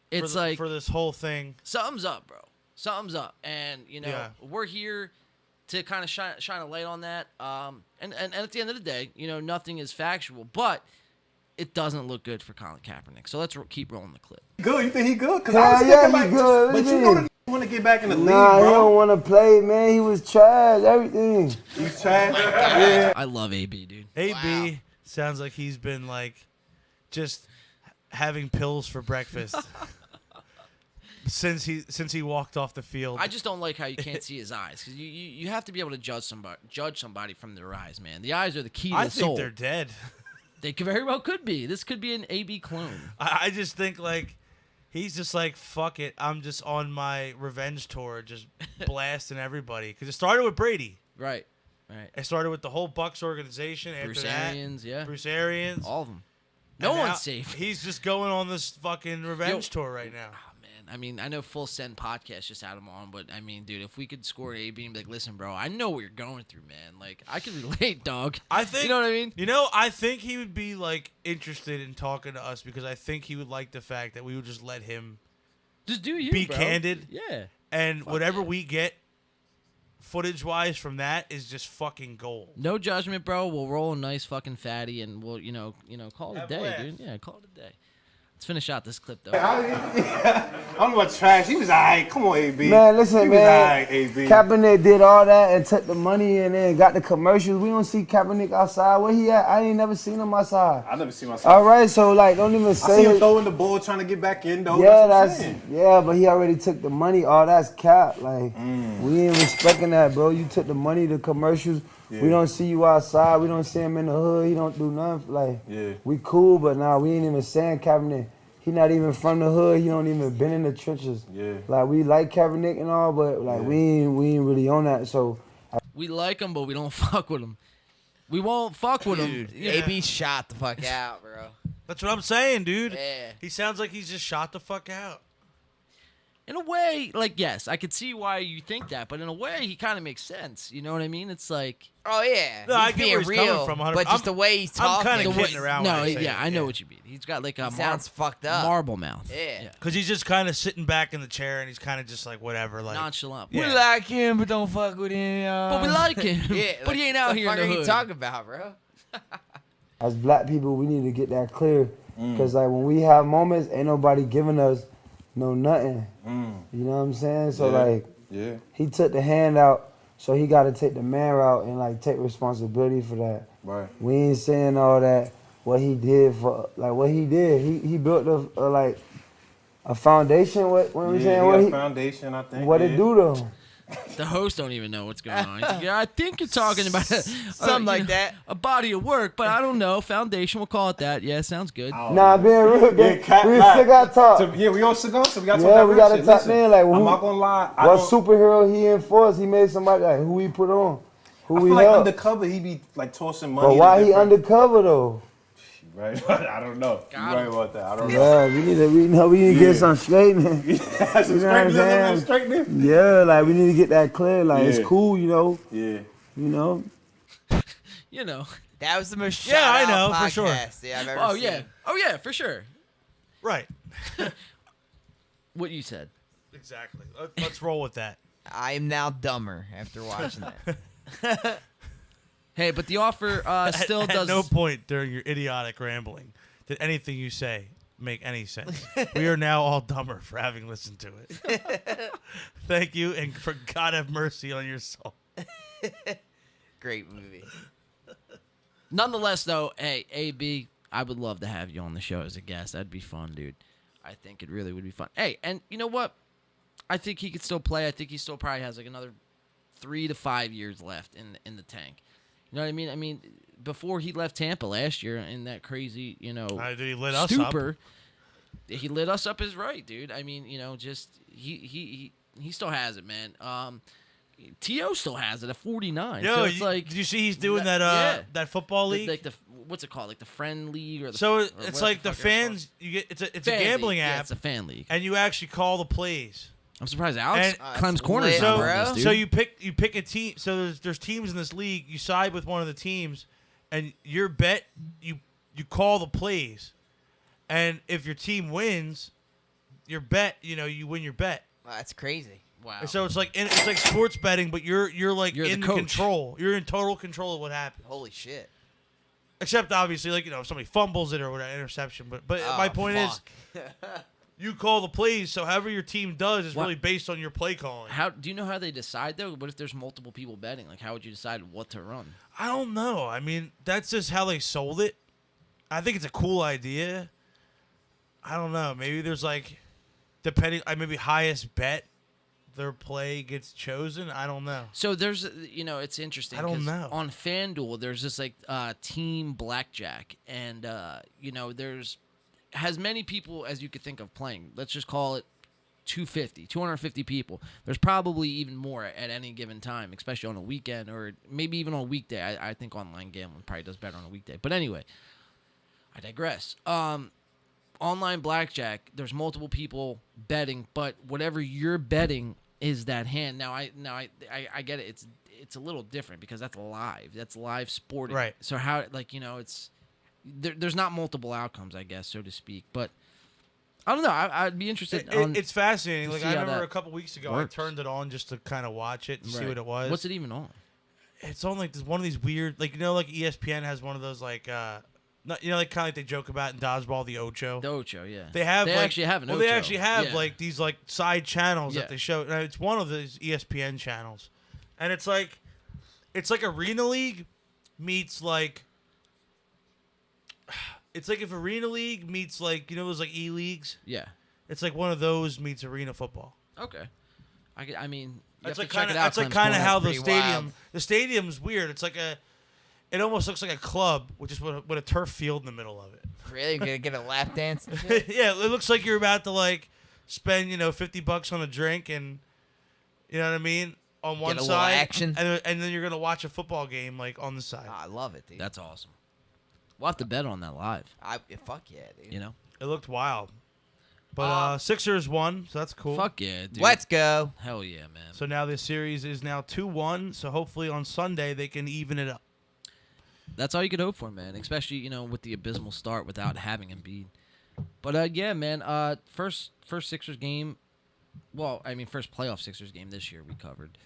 S1: It's
S2: for
S1: like
S2: for this whole thing.
S1: Something's up, bro. Something's up, and
S2: Yeah.
S1: we're here to kind of shine a light on that. And at the end of the day, nothing is factual, but it doesn't look good for Colin Kaepernick. So let's keep rolling the clip.
S11: Good? You think he good? Because
S12: Yeah,
S11: I was
S12: yeah,
S11: thinking
S12: he
S11: like,
S12: good.
S11: but you know the want to get back in the league,
S12: Nah, he
S11: bro.
S12: don't want to play, man. He was trash. Everything.
S11: He's trash. Yeah.
S1: I love AB, dude.
S2: AB sounds like he's been like just having pills for breakfast since he walked off the field.
S1: I just don't like how you can't see his eyes, because you have to be able to judge somebody from their eyes, man. The eyes are the key to
S2: I
S1: the
S2: think
S1: soul.
S2: they're dead.
S1: They very well could be. This could be an AB clone.
S2: I just think like he's just like, fuck it. I'm just on my revenge tour, just blasting everybody. Because it started with Brady.
S1: Right.
S2: It started with the whole Bucks organization.
S1: Bruce
S2: After that,
S1: Arians, yeah.
S2: Bruce Arians.
S1: All of them. No
S2: And now
S1: one's safe.
S2: He's just going on this fucking revenge tour right now.
S1: I mean, I know Full Send Podcast just had him on, but I mean, dude, if we could score an AB and be like, listen, bro, I know what you're going through, man. Like, I can relate, dog.
S2: I think,
S1: you know what I mean?
S2: I think he would be like interested in talking to us because I think he would like the fact that we would just let him
S1: just do you,
S2: be
S1: bro.
S2: candid.
S1: Yeah.
S2: And whatever we get footage-wise from that is just fucking gold.
S1: No judgment, bro. We'll roll a nice fucking fatty and we'll, call it a
S2: Have
S1: day,
S2: laugh.
S1: dude. Yeah, call it a day. Let's finish out this clip though.
S11: I don't know about trash. He was alright. Come on, AB.
S12: Man, listen,
S11: he
S12: man.
S11: Was alright, AB.
S12: Kaepernick did all that and took the money and then got the commercials. We don't see Kaepernick outside. Where he at? I ain't never seen him outside.
S11: I never seen myself.
S12: All right, so like, don't even
S11: I
S12: say
S11: see him
S12: it.
S11: throwing the ball, trying to get back in though.
S12: Yeah,
S11: that's what I'm saying.
S12: yeah, but he already took the money. All that's cap. Like, we ain't respecting that, bro. You took the money, the commercials.
S11: Yeah.
S12: We don't see you outside. We don't see him in the hood. He don't do nothing. Like, we cool, but nah, we ain't even saying Kaepernick. He not even from the hood. He don't even been in the trenches.
S11: Yeah.
S12: Like, we like Kaepernick and all, but like we ain't really on that. So
S1: We like him, but we don't fuck with him. We won't fuck with him.
S3: Dude, AB shot the fuck out, bro.
S2: That's what I'm saying, dude.
S3: Yeah.
S2: He sounds like he's just shot the fuck out.
S1: In a way, like, yes, I could see why you think that, but in a way, he kind of makes sense. You know what I mean? It's like...
S3: Oh, yeah.
S2: No, I
S3: He's
S2: get
S3: being
S2: where he's
S3: real,
S2: coming from.
S3: but just the way he's talking.
S2: I'm kind of
S1: The way-
S2: kidding around.
S1: No,
S2: when I say
S1: yeah,
S2: it,
S1: I know what you mean. He's got like a
S3: sounds fucked up.
S1: marble mouth.
S3: Yeah.
S2: Because he's just kind of sitting back in the chair and he's kind of just like whatever, like
S1: Nonchalant.
S3: We like him, but don't fuck with him.
S1: But we like him.
S3: Yeah,
S1: But he ain't out here in the
S3: What the fuck are you
S1: hood.
S3: talking about, bro?
S12: as black people, we need to get that clear. Cause like when we have moments, ain't nobody giving us nothing. You know what I'm saying? So like, he took the hand out, so he got to take the man route and like take responsibility for that.
S11: Right.
S12: We ain't saying all that. What he did for like what he did. He built a foundation. What we saying?
S11: He
S12: What
S11: got
S12: he
S11: a foundation, I think.
S12: What it do though?
S1: The host don't even know what's going on. He's like, yeah, I think you're talking about
S3: Something like that.
S1: a body of work, but I don't know. Foundation, we'll call it that. Yeah, sounds good.
S12: Nah, being real, we
S11: Cat
S12: still
S11: Black.
S12: got talk.
S11: So, yeah, we on cigar, so we got to
S12: Yeah,
S11: talk
S12: we
S11: that
S12: gotta
S11: shit.
S12: talk
S11: Listen,
S12: then. Like,
S11: I'm not gonna lie. I
S12: What
S11: don't-
S12: superhero he enforced? He made somebody like who he put on, who
S11: I
S12: he
S11: feel like
S12: helped.
S11: undercover, he be like tossing money.
S12: But
S11: to
S12: why he
S11: different-
S12: undercover though?
S11: Right, I don't know. You're right about that. I don't know.
S12: Yeah, we need to get some straightening.
S11: That's
S12: You know what I'm saying?
S11: straightening.
S12: Yeah, like we need to get that clear. Like
S11: Yeah.
S12: it's cool, you know.
S11: Yeah.
S12: You know.
S1: You know.
S3: That was the most
S2: Yeah, I
S3: shout out
S2: know, for sure.
S3: podcast I've ever
S1: Oh,
S3: seen.
S1: yeah. Oh, yeah, for sure.
S2: right.
S1: What you said.
S2: Exactly. Let's roll with that.
S3: I am now dumber after watching that.
S1: Hey, but the offer still
S2: At
S1: does.
S2: no point during your idiotic rambling did anything you say make any sense. We are now all dumber for having listened to it. Thank you, and for God have mercy on your soul.
S3: Great movie.
S1: Nonetheless, though, hey, AB, I would love to have you on the show as a guest. That'd be fun, dude. I think it really would be fun. Hey, and you know what? I think he could still play. I think he still probably has like another 3 to 5 years left in the tank. You know what I mean? I mean, before he left Tampa last year in that crazy, you know,
S2: He lit us up.
S1: stupor, he lit us up is right, dude. I mean, you know, just he still has it, man. T.O. still has it at 49.
S2: Yo,
S1: so it's like,
S2: did you see he's doing that
S1: yeah.
S2: that football league?
S1: Like the what's it called? Like the friend league or the
S2: So
S1: or
S2: it's
S1: whatever
S2: like the
S1: fuck it's called.
S2: fans. You get it's a
S1: Fan
S2: gambling
S1: league.
S2: app.
S1: Yeah, it's a fan league.
S2: And you actually call the plays.
S1: I'm surprised Alex
S2: And-
S1: climbs corners.
S3: lit,
S1: on
S3: bro.
S1: this, dude.
S2: So you pick a team. So there's teams in this league. You side with one of the teams, and your bet you call the plays, and if your team wins, your bet you win your bet.
S3: Wow, that's crazy.
S1: Wow.
S2: So it's like sports betting, but you're like
S1: You're the
S2: in
S1: coach.
S2: control. You're in total control of what happens.
S3: Holy shit.
S2: Except obviously, like if somebody fumbles it or whatever, interception. But
S3: Oh,
S2: my point is,
S3: fuck.
S2: you call the plays. So however your team does is really based on your play calling.
S1: How do you know how they decide though? What if there's multiple people betting? Like, how would you decide what to run?
S2: I don't know. I mean, that's just how they sold it. I think it's a cool idea. I don't know. Maybe there's like, depending, maybe highest bet, their play gets chosen. I don't know.
S1: So there's, it's interesting.
S2: I don't
S1: 'cause
S2: know.
S1: On FanDuel, there's this like team blackjack, and there's as many people as you could think of playing. Let's just call it 250 people. There's probably even more at any given time, especially on a weekend or maybe even on a weekday. I think online gambling probably does better on a weekday. But anyway, I digress. Online blackjack, there's multiple people betting, but whatever you're betting is that hand. Now I get it. It's a little different because that's live. That's live sporting.
S2: Right.
S1: So how it's there's not multiple outcomes, I guess, so to speak. But I don't know. I'd be interested.
S2: It's fascinating.
S1: to
S2: Like
S1: see
S2: I
S1: how
S2: remember
S1: that
S2: a couple weeks ago,
S1: works.
S2: I turned it on just to kind of watch it and see
S1: Right.
S2: what it was.
S1: What's it even on?
S2: It's on like one of these weird, like like ESPN has one of those like not, like kind of like they joke about in dodgeball, the Ocho.
S1: The Ocho, yeah.
S2: They have.
S1: They
S2: like,
S1: actually have an
S2: well,
S1: Ocho.
S2: they actually have
S1: Yeah.
S2: like these like side channels
S1: Yeah.
S2: that they show. It's one of these ESPN channels, and it's like Arena League meets like. It's like if Arena League meets like those like E leagues.
S1: Yeah.
S2: It's like one of those meets arena football.
S1: Okay. I mean,
S2: That's
S1: like
S2: kind of how the stadium's weird. It's like it almost looks like a club with just with a turf field in the middle of it.
S3: Really? You're gonna get a lap dance? And shit?
S2: Yeah, it looks like you're about to like spend $50 on a drink and you know what I mean on one
S3: Get a
S2: side,
S3: little action.
S2: and then you're gonna watch a football game like on the side.
S3: Oh, I love it, dude.
S1: That's awesome. We'll have to bet on that live.
S3: Fuck yeah, dude.
S2: It looked wild. But Sixers won, so that's cool.
S1: Fuck yeah, dude.
S3: Let's go.
S1: Hell yeah, man.
S2: So now this series is now 2-1. So hopefully on Sunday they can even it up.
S1: That's all you could hope for, man. Especially with the abysmal start without having Embiid. But yeah, man. First Sixers game. Well, I mean, first playoff Sixers game this year we covered.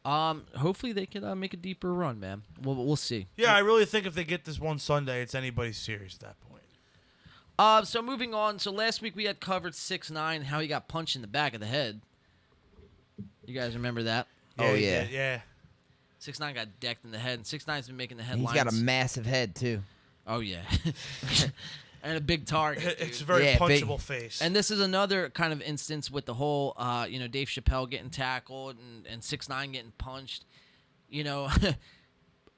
S1: Hopefully they can make a deeper run, man. We'll see.
S2: Yeah, I really think if they get this one Sunday, it's anybody's series at that point.
S1: So moving on. So last week we had covered 6ix9ine, how he got punched in the back of the head. You guys remember that?
S3: Oh, yeah.
S2: Yeah.
S1: 6ix9ine got decked in the head, and 6ix9ine's been making the headlines.
S3: He's got a massive head, too.
S1: Oh, yeah. And a big target.
S2: It's a very punchable face.
S1: And this is another kind of instance with the whole, Dave Chappelle getting tackled and 6ix9ine getting punched.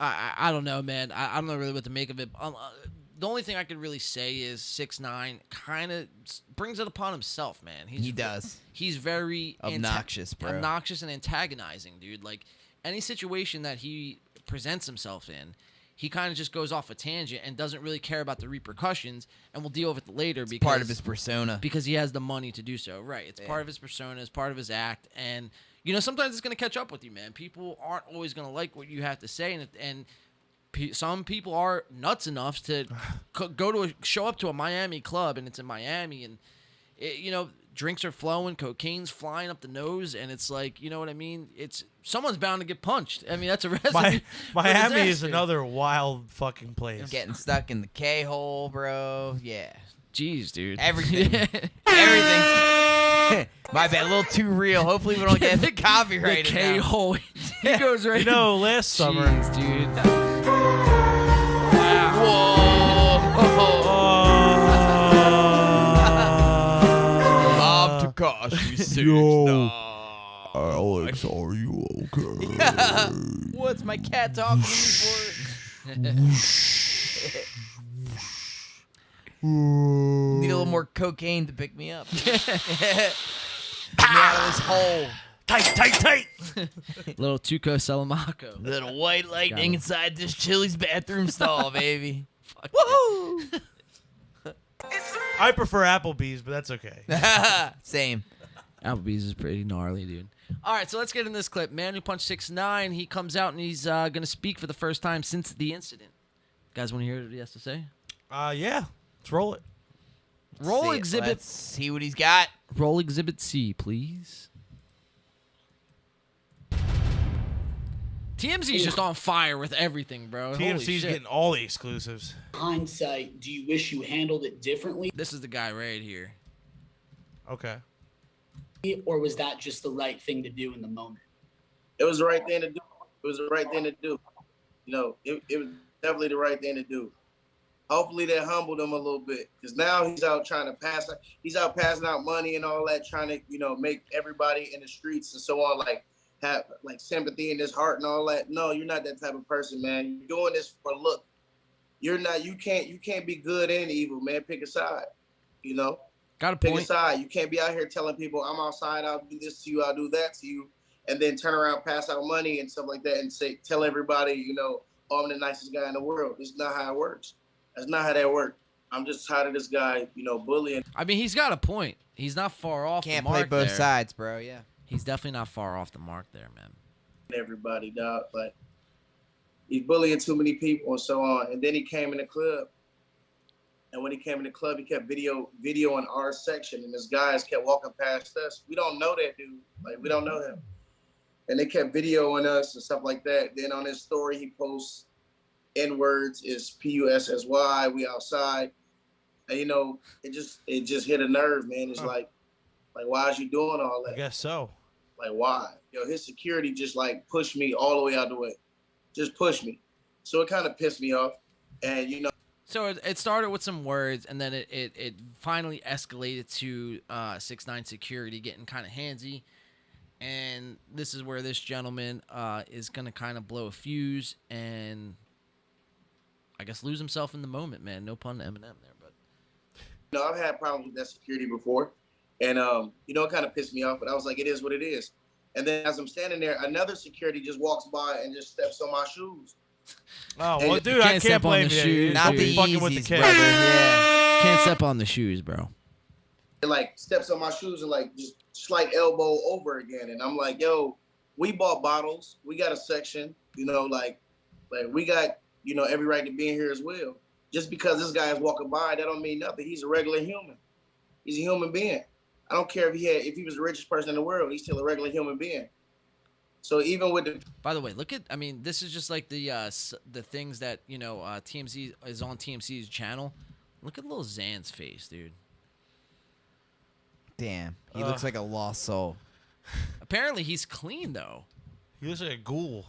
S1: I don't know, man. I don't know really what to make of it. The only thing I could really say is 6ix9ine kind of brings it upon himself, man.
S3: He does.
S1: He's very
S3: obnoxious, bro.
S1: Obnoxious and antagonizing, dude. Like any situation that he presents himself in, he kind of just goes off a tangent and doesn't really care about the repercussions, and we'll deal with it later because
S3: part of his persona.
S1: Because he has the money to do so. Right. It's part of his persona. It's part of his act, and sometimes it's gonna catch up with you, man. People aren't always gonna like what you have to say, and some people are nuts enough to show up to a Miami club, and it's in Miami, and drinks are flowing, cocaine's flying up the nose, and it's like, you know what I mean? It's someone's bound to get punched. I mean, that's a recipe.
S2: Miami is another wild fucking place.
S3: Getting stuck in the K-hole, bro. Yeah.
S1: Jeez, dude.
S3: Everything. Everything's my bad, a little too real. Hopefully we don't get copyrighted.
S1: The K-hole. He goes right.
S2: Last summer,
S1: dude.
S3: Bob Takashi
S8: Alex, are you okay?
S3: What's my cat talking to me for? Need a little more cocaine to pick me up. Get me out of this hole.
S2: Tight.
S1: Little Tuco Salamaco.
S3: Little white lightning inside this Chili's bathroom stall, baby. Woo!
S2: I prefer Applebee's, but that's okay.
S3: Same.
S1: Applebee's is pretty gnarly, dude. All right, so let's get in this clip. Man who punched 6ix9ine, he comes out and he's going to speak for the first time since the incident. You guys want to hear what he has to say?
S2: Yeah. Let's roll it.
S1: Roll exhibit.
S3: Let's see what he's got.
S1: Roll exhibit C, please. TMZ's just on fire with everything, bro.
S2: TMZ's getting all the exclusives.
S13: Hindsight, do you wish you handled it differently?
S1: This is the guy right here.
S2: Okay.
S13: Or was that just the right thing to do in the moment?
S14: It was the right thing to do. It was the right thing to do. It was definitely the right thing to do. Hopefully that humbled him a little bit, because now he's out trying to he's out passing out money and all that, trying to, make everybody in the streets and so on, have sympathy in his heart and all that. No, you're not that type of person, man. You're doing this for look. You're not. You can't be good and evil, man. Pick a side.
S1: Got a point.
S14: Pick a side. You can't be out here telling people, I'm outside, I'll do this to you, I'll do that to you, and then turn around, pass out money and stuff like that, and tell everybody, I'm the nicest guy in the world. This is not how it works. That's not how that works. I'm just tired of this guy, bullying.
S1: I mean, he's got a point. He's not far off.
S3: Can't
S1: the mark
S3: play both
S1: there.
S3: sides, bro. Yeah.
S1: He's definitely not far off the mark there, man.
S14: Everybody, dog, but he's bullying too many people and so on. And then he came in the club. And when he came in the club, he kept videoing our section, and his guys kept walking past us. We don't know that dude. We don't know him. And they kept videoing us and stuff like that. Then on his story, he posts N words. It's PUSSY. We outside. And, you know, it just hit a nerve, man. It's like why is you doing all that?
S2: I guess so.
S14: Like, why? Yo, his security just like pushed me all the way out the way. Just pushed me. So it kind of pissed me off. And, you know.
S1: So it started with some words, and then it finally escalated to 6ix9ine security getting kind of handsy. And this is where this gentleman is going to kind of blow a fuse and I guess lose himself in the moment, man. No pun to Eminem there. But
S14: you know, I've had problems with that security before. And, you know, it kind of pissed me off. But I was like, it is what it is. And then as I'm standing there, another security just walks by and just steps on my shoes.
S2: Oh, well, dude, I can't blame you.
S1: Shoes,
S3: not
S1: dude.
S3: the
S2: fucking with the
S3: Yeezys,
S2: kid.
S3: brother. Yeah.
S1: Can't step on the shoes, bro.
S14: It like steps on my shoes and like just slight elbow over again. And I'm like, yo, we bought bottles. We got a section, you know, like we got, you know, every right to be in here as well. Just because this guy is walking by, that don't mean nothing. He's a regular human. He's a human being. I don't care if he was the richest person in the world, he's still a regular human being. So even with the...
S1: By the way, look at, I mean, this is just like the things that, you know, TMZ is on TMC's channel. Look at little Zan's face, dude.
S3: Damn, he looks like a lost soul.
S1: Apparently he's clean though.
S2: He looks like a ghoul.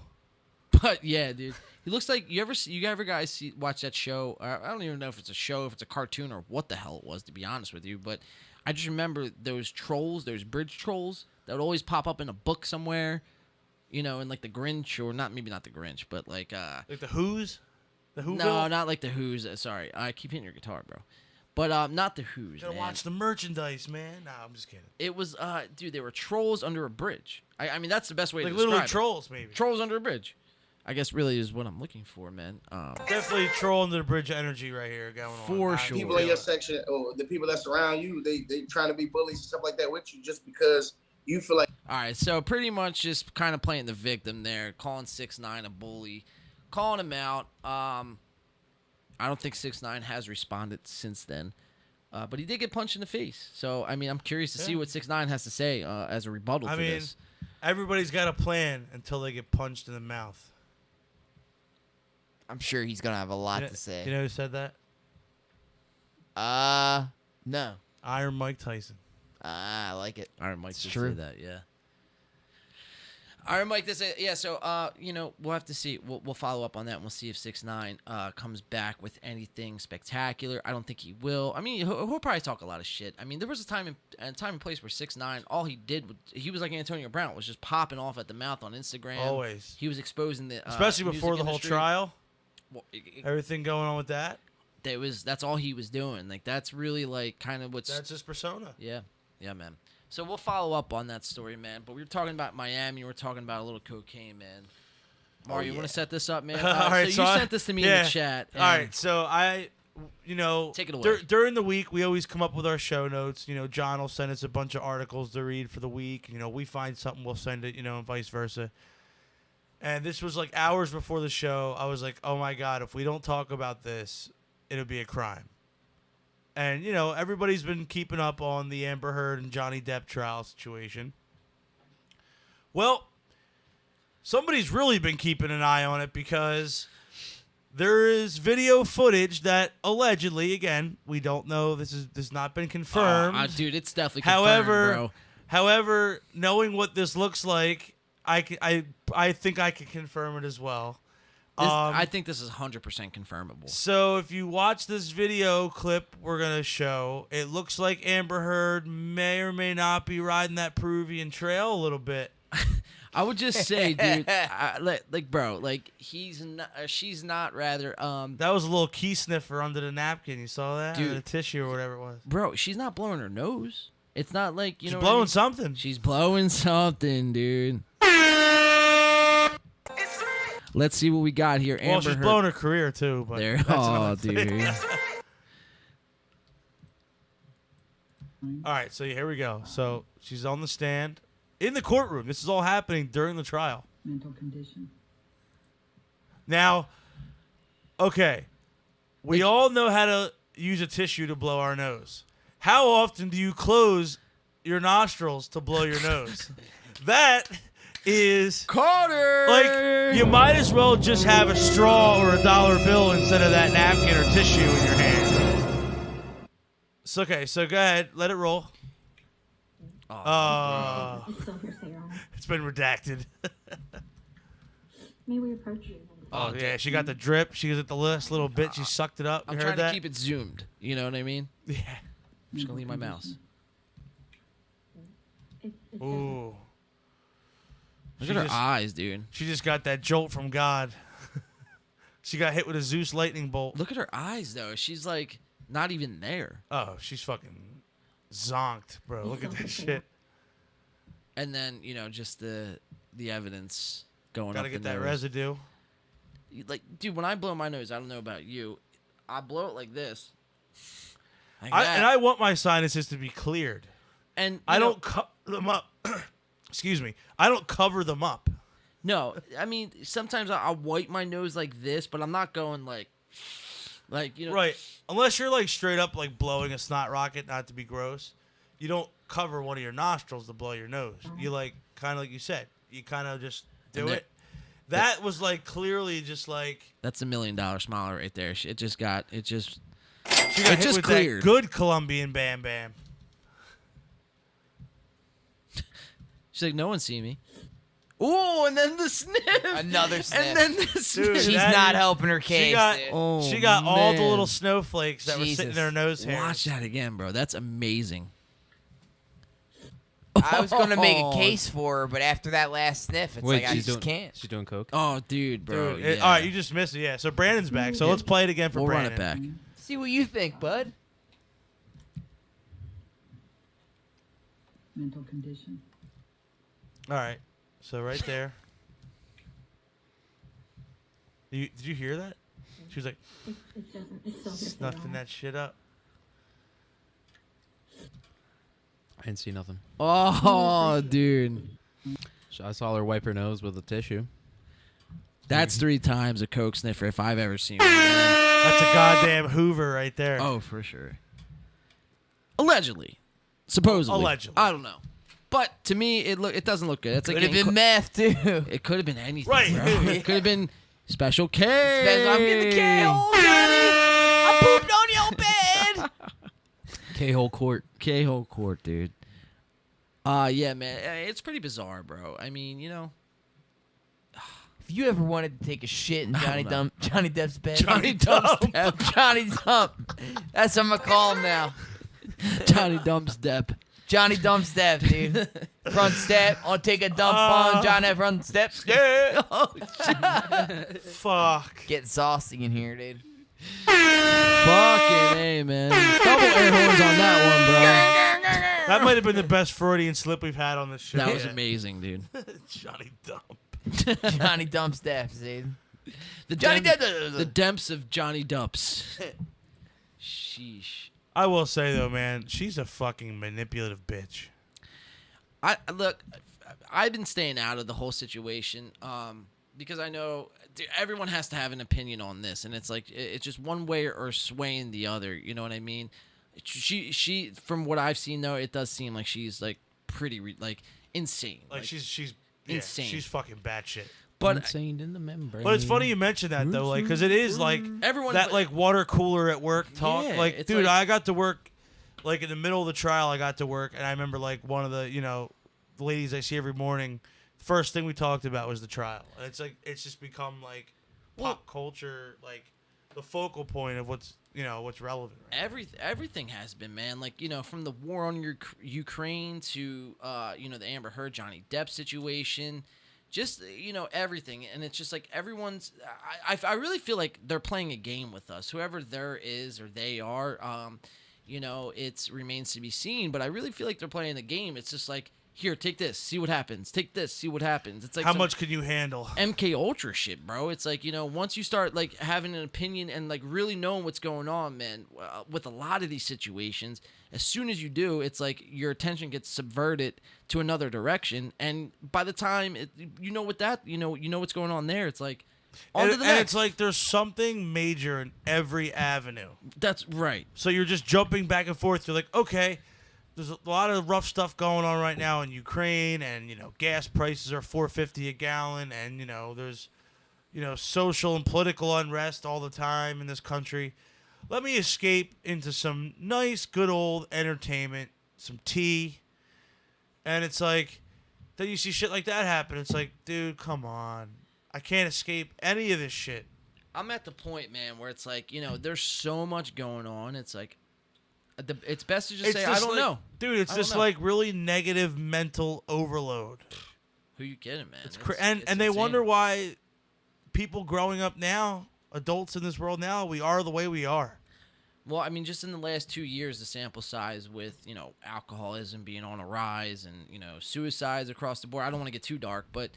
S1: But yeah, dude, he looks like you ever guys watch that show? I don't even know if it's a show, if it's a cartoon, or what the hell it was, to be honest with you. But I just remember those trolls, those bridge trolls that would always pop up in a book somewhere, you know, in like the Grinch, or maybe not the Grinch, but like
S2: the Who's, the Whoville?
S1: No, not like the Who's. Sorry, I keep hitting your guitar, bro. But not the Who's.
S2: Gotta watch the merchandise, man. Nah, I'm just kidding.
S1: It was dude, they were trolls under a bridge. I mean, that's the best way to
S2: like
S1: describe
S2: literally
S1: it.
S2: trolls, maybe.
S1: Trolls under a bridge, I guess, really is what I'm looking for, man.
S2: Definitely troll under the bridge energy right here going on.
S1: For sure.
S14: People in your section, or the people that's around you, they trying to be bullies and stuff like that with you just because you feel like...
S1: All right, so pretty much just kind of playing the victim there, calling 6ix9ine a bully, calling him out. I don't think 6ix9ine has responded since then. But he did get punched in the face. So, I mean, I'm curious to see what 6ix9ine has to say as a rebuttal to this.
S2: Everybody's got a plan until they get punched in the mouth.
S3: I'm sure he's going to have a lot to say.
S2: You know who said that?
S3: No.
S2: Iron Mike Tyson.
S3: I like it.
S1: Iron Mike did
S3: true.
S1: say that, yeah. Iron Mike did say, yeah, so, you know, we'll have to see. We'll follow up on that, and we'll see if 6ix9ine comes back with anything spectacular. I don't think he will. I mean, he'll probably talk a lot of shit. I mean, there was a time and place where 6ix9ine, all he did, he was like Antonio Brown, was just popping off at the mouth on Instagram.
S2: Always.
S1: He was exposing the
S2: especially before the whole
S1: industry.
S2: trial.
S1: Well,
S2: everything going on with that.
S1: That's all he was doing. Like, that's really like kind of what's...
S2: That's his persona.
S1: Yeah. Yeah, man. So we'll follow up on that story, man. But we were talking about Miami. We're talking about a little cocaine, man. Mario, you want to set this up, man?
S2: All right,
S1: so you sent this to me in the chat.
S2: All right, so
S1: take it away.
S2: During the week, we always come up with our show notes. You know, John will send us a bunch of articles to read for the week. You know, we find something, we'll send it, you know, and vice versa. And this was like hours before the show. I was like, oh, my God, if we don't talk about this, it'll be a crime. And, you know, everybody's been keeping up on the Amber Heard and Johnny Depp trial situation. Well, somebody's really been keeping an eye on it because there is video footage that allegedly, again, we don't know, this has not been confirmed.
S1: Dude, it's definitely confirmed, bro.
S2: However, knowing what this looks like, I think I can confirm it as well.
S1: I think this is 100% confirmable.
S2: So if you watch this video clip we're going to show, it looks like Amber Heard may or may not be riding that Peruvian trail a little bit.
S1: I would just say, dude, bro, like she's not rather.
S2: That was a little key sniffer under the napkin. You saw that?
S1: Dude.
S2: Or the tissue or whatever it was.
S1: Bro, she's not blowing her nose. It's not like,
S2: She's
S1: know.
S2: blowing something.
S1: She's blowing something, dude. Let's see what we got here.
S2: Well,
S1: Amber
S2: she's
S1: Heard.
S2: blowing her career too. But
S1: there,
S2: that's
S1: dude.
S2: All right, so here we go. So she's on the stand in the courtroom. This is all happening during the trial.
S15: Mental condition.
S2: Now, okay, we all know how to use a tissue to blow our nose. How often do you close your nostrils to blow your nose? That is
S1: Carter.
S2: Like, you might as well just have a straw or a dollar bill instead of that napkin or tissue in your hand. So, okay, so go ahead. Let it roll. It's been redacted.
S15: May we approach you?
S2: Oh, yeah, she got the drip. She was at the last little bit. She sucked it up. You
S1: I'm
S2: heard
S1: trying
S2: that?
S1: to keep it zoomed. You know what I mean?
S2: Yeah.
S1: I'm just going to leave my mouse.
S2: Ooh.
S1: Look at her eyes, dude.
S2: She just got that jolt from God. She got hit with a Zeus lightning bolt.
S1: Look at her eyes, though. She's like not even there.
S2: Oh, she's fucking zonked, bro. Look at that shit.
S1: And then, you know, just the evidence going
S2: Gotta
S1: up
S2: get
S1: the
S2: that
S1: nose.
S2: residue.
S1: Like, dude, when I blow my nose, I don't know about you. I blow it like this. Like
S2: And I want my sinuses to be cleared.
S1: And
S2: I don't cover them up. Excuse me. I don't cover them up.
S1: No, I mean, sometimes I'll wipe my nose like this, but I'm not going like, you know.
S2: Right. Unless you're like straight up like blowing a snot rocket, not to be gross. You don't cover one of your nostrils to blow your nose. You like, kind of like you said, you kind of just do
S1: And
S2: it. That was like clearly just like.
S1: That's $1 million smile right there. It just
S2: She got
S1: it
S2: hit
S1: just
S2: with
S1: cleared.
S2: that good Colombian bam bam.
S1: She's like, no one see me. Ooh, and then the sniff.
S3: Another sniff.
S1: And then the sniff.
S3: She's not helping her case.
S2: She got all the
S1: man.
S2: little snowflakes that were sitting in her nose hairs.
S1: Watch that again, bro. That's amazing.
S3: I was going to make a case for her, but after that last sniff, it's like I just can't.
S4: She's doing coke.
S1: Oh, dude, bro.
S2: Dude, all right, you just missed it. Yeah, so Brandon's back. So let's play it again for
S1: We'll
S2: Brandon.
S1: run it back.
S3: See what you think, bud.
S15: Mental condition.
S2: All right, so right there. Did you hear that? She was like,
S15: It doesn't. It's so
S2: snuffing that shit up.
S4: I didn't see nothing.
S1: Oh, dude.
S4: So I saw her wipe her nose with a tissue.
S1: That's 3 times a coke sniffer if I've ever seen one.
S2: That's a goddamn Hoover right there.
S1: Oh, for sure. Allegedly. Supposedly.
S2: Allegedly.
S1: I don't know. But to me, it doesn't look good. It's like
S3: Could have
S1: getting
S3: been meth, too.
S1: It could have been anything.
S2: Right.
S1: Bro. It could have been Special K.
S3: I'm getting the K-hole, Johnny. I pooped on your bed.
S4: K-hole court.
S1: K-hole court, dude. Yeah, man. It's pretty bizarre, bro. I mean, you know.
S3: If you ever wanted to take a shit in Johnny Depp's bed.
S1: Johnny Depp.
S3: Johnny Dump. That's what I'm going to call him now.
S1: Johnny Dumps Depp.
S3: Johnny Dump Step, dude. Front step. I'll take a dump on Johnny front step. Yeah.
S1: Oh, shit.
S2: Fuck.
S3: Get saucy in here, dude.
S1: Fucking A, man. Double air horns on that one, bro.
S2: That might have been the best Freudian slip we've had on this show.
S1: That was amazing, dude.
S2: Johnny Dump.
S3: Johnny Dump Steps, dude.
S1: The
S3: Johnny
S1: the Demps of Johnny Dumps. Sheesh.
S2: I will say though, man, she's a fucking manipulative bitch.
S1: Look, I've been staying out of the whole situation because I know everyone has to have an opinion on this, and it's like it's just one way or swaying the other. You know what I mean? She from what I've seen though, it does seem like she's like pretty like insane.
S2: Like she's
S1: insane.
S2: She's fucking batshit.
S1: But
S4: insane in the membrane.
S2: But it's funny you mentioned that though, like, because it is like
S1: everyone
S2: that like water cooler at work talk.
S1: Yeah,
S2: like,
S1: it's
S2: dude,
S1: like-
S2: I got to work like in the middle of the trial. I got to work, and I remember like one of the the ladies I see every morning. First thing we talked about was the trial, and it's like it's just become like pop culture, like the focal point of what's relevant. Right?
S1: Everything has been, man. Like, from the war on Ukraine to the Amber Heard Johnny Depp situation. Just, everything. And it's just like everyone's I really feel like they're playing a game with us. Whoever there is or they are, it remains to be seen. But I really feel like they're playing the game. It's just like, here, take this, see what happens. Take this, see what happens. It's like
S2: how much can you handle?
S1: MK Ultra shit, bro. It's like, once you start like having an opinion and like really knowing what's going on, man, with a lot of these situations, as soon as you do, it's like your attention gets subverted to another direction, and by the time what's going on there, it's like on to the next.
S2: And it's like there's something major in every avenue.
S1: That's right.
S2: So you're just jumping back and forth. You're like, okay, there's a lot of rough stuff going on right now in Ukraine, and gas prices are $4.50 a gallon, and there's social and political unrest all the time in this country. Let me escape into some nice, good old entertainment, some tea, and it's like, then you see shit like that happen. It's like, dude, come on. I can't escape any of this shit.
S1: I'm at the point, man, where it's like, there's so much going on. It's like, it's best to just say, I don't know.
S2: Dude, it's just like really negative mental overload.
S1: Who you kidding, man?
S2: It's and they
S1: insane.
S2: wonder why people growing up now, adults in this world now, we are the way we are.
S1: Well, I mean, just in the last 2 years, the sample size with, alcoholism being on a rise and, suicides across the board. I don't want to get too dark, but...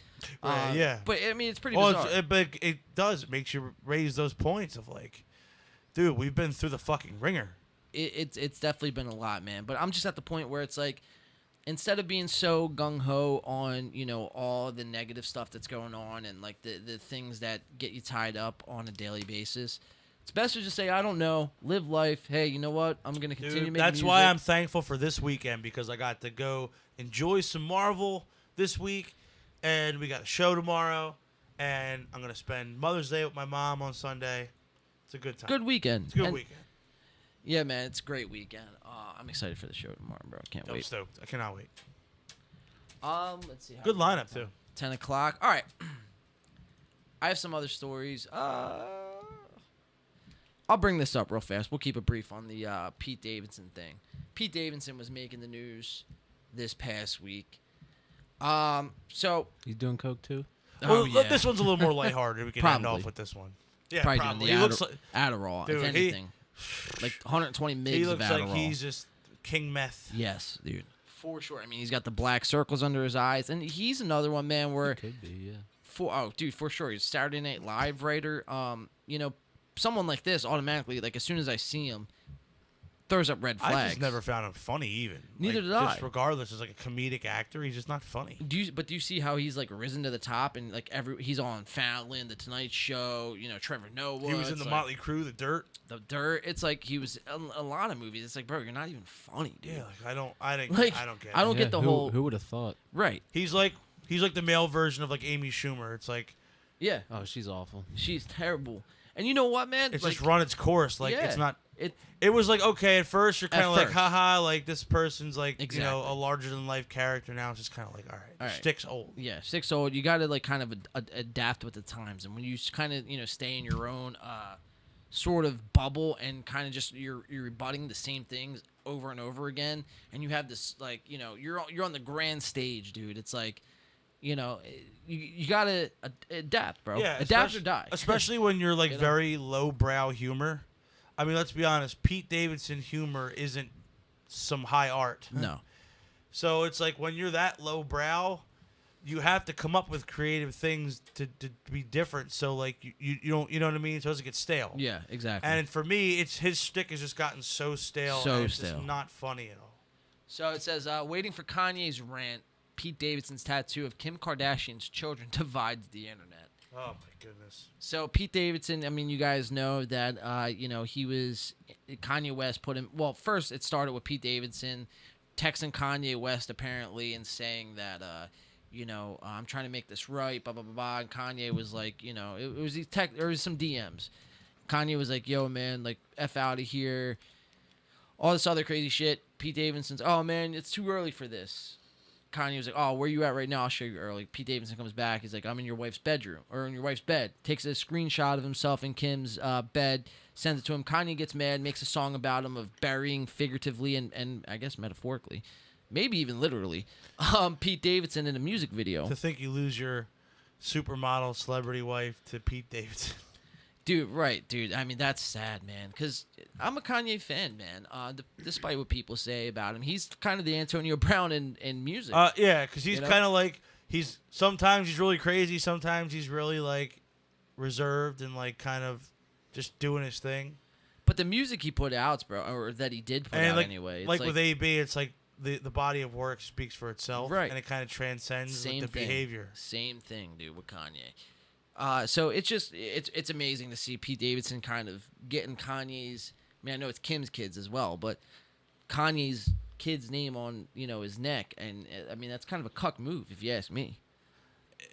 S2: yeah.
S1: But, I mean, it's pretty bizarre.
S2: It does. It makes you raise those points of like, dude, we've been through the fucking ringer.
S1: It's definitely been a lot, man. But I'm just at the point where it's like, instead of being so gung-ho on, all the negative stuff that's going on and, like, the things that get you tied up on a daily basis... It's best to just say, I don't know, live life. Hey, you know what? I'm going to continue making
S2: That's
S1: music.
S2: why I'm thankful for this weekend, because I got to go enjoy some Marvel this week, and we got a show tomorrow, and I'm going to spend Mother's Day with my mom on Sunday. It's a good time.
S1: Good weekend.
S2: It's a good weekend.
S1: Yeah, man, it's a great weekend. I'm excited for the show tomorrow, bro. Can't wait.
S2: I'm stoked. I cannot wait.
S1: Let's see.
S2: Good lineup, too.
S1: 10 o'clock. All right. I have some other stories. I'll bring this up real fast. We'll keep it brief on the Pete Davidson thing. Pete Davidson was making the news this past week. So
S4: he's doing coke too.
S2: Well, this one's a little more lighthearted. We can end off with this one. Yeah,
S1: probably.
S2: He looks like
S1: Adderall,
S2: dude,
S1: if anything. Like 120 mgs
S2: he looks
S1: of Adderall.
S2: like he's just king meth.
S1: Yes, dude. For sure. I mean, he's got the black circles under his eyes, and he's another one, man. Where
S4: could be, yeah.
S1: For sure. He's a Saturday Night Live writer. Someone like this automatically, like as soon as I see him, throws up red flags.
S2: I just never found him funny, even.
S1: Neither did
S2: just
S1: I.
S2: Regardless, as like a comedic actor, he's just not funny.
S1: Do you see how he's like risen to the top and like he's on Fallon, The Tonight Show, Trevor Noah.
S2: He was in the Motley Crue, The Dirt.
S1: The Dirt. It's like he was in a lot of movies. It's like, bro, you're not even funny, dude.
S2: Yeah, like I don't get it.
S1: I don't get the whole.
S4: Who would have thought?
S1: Right.
S2: He's like the male version of like Amy Schumer. It's like,
S1: yeah.
S4: Oh, she's awful.
S1: She's terrible. And you know what, man?
S2: It's
S1: like,
S2: just run its course. Like
S1: yeah,
S2: it's not. It was like, okay, at first you're kind of like,
S1: first.
S2: haha, like this person's like
S1: Exactly.
S2: a larger than life character. Now it's just kind of like, all right. Stick's old.
S1: Yeah, stick's old. You got to like kind of adapt with the times, and when you kind of stay in your own sort of bubble and kind of just you're rebutting the same things over and over again, and you have this like you're on the grand stage, dude. It's like. You gotta adapt, bro.
S2: Yeah,
S1: adapt or die.
S2: Especially when you're like very lowbrow humor. I mean, let's be honest. Pete Davidson humor isn't some high art.
S1: No.
S2: So it's like when you're that lowbrow, you have to come up with creative things to be different. So like you don't what I mean? So it doesn't get stale.
S1: Yeah, exactly.
S2: And for me, it's his shtick has just gotten so stale. And it's just not funny at all.
S1: So it says, waiting for Kanye's rant. Pete Davidson's tattoo of Kim Kardashian's children divides the internet.
S2: Oh my goodness.
S1: So Pete Davidson, I mean, you guys know that he was Kanye West put him. Well, first it started with Pete Davidson texting Kanye West apparently and saying that I'm trying to make this right, blah blah blah blah. And Kanye was like, it was these there was some DMs. Kanye was like, yo man, like F out of here. All this other crazy shit. Pete Davidson's, oh man, it's too early for this. Kanye was like, oh, where you at right now? I'll show you early. Pete Davidson comes back. He's like, I'm in your wife's bedroom or in your wife's bed. Takes a screenshot of himself in Kim's bed, sends it to him. Kanye gets mad, makes a song about him of burying figuratively and I guess metaphorically, maybe even literally, Pete Davidson in a music video.
S2: To think you lose your supermodel celebrity wife to Pete Davidson.
S1: Dude, right, dude. I mean, that's sad, man, because I'm a Kanye fan, man. Despite what people say about him, he's kind of the Antonio Brown in music.
S2: Yeah, because he's kind of like, sometimes he's really crazy, sometimes he's really, like, reserved and, like, kind of just doing his thing.
S1: But the music he put out, bro, or that he did put out anyway. It's
S2: like with AB, it's like the body of work speaks for itself.
S1: Right.
S2: And it kind of transcends with the behavior.
S1: Same thing, dude, with Kanye. So it's just it's amazing to see Pete Davidson kind of getting Kanye's. I mean, I know it's Kim's kids as well, but Kanye's kid's name on his neck, and I mean that's kind of a cuck move if you ask me.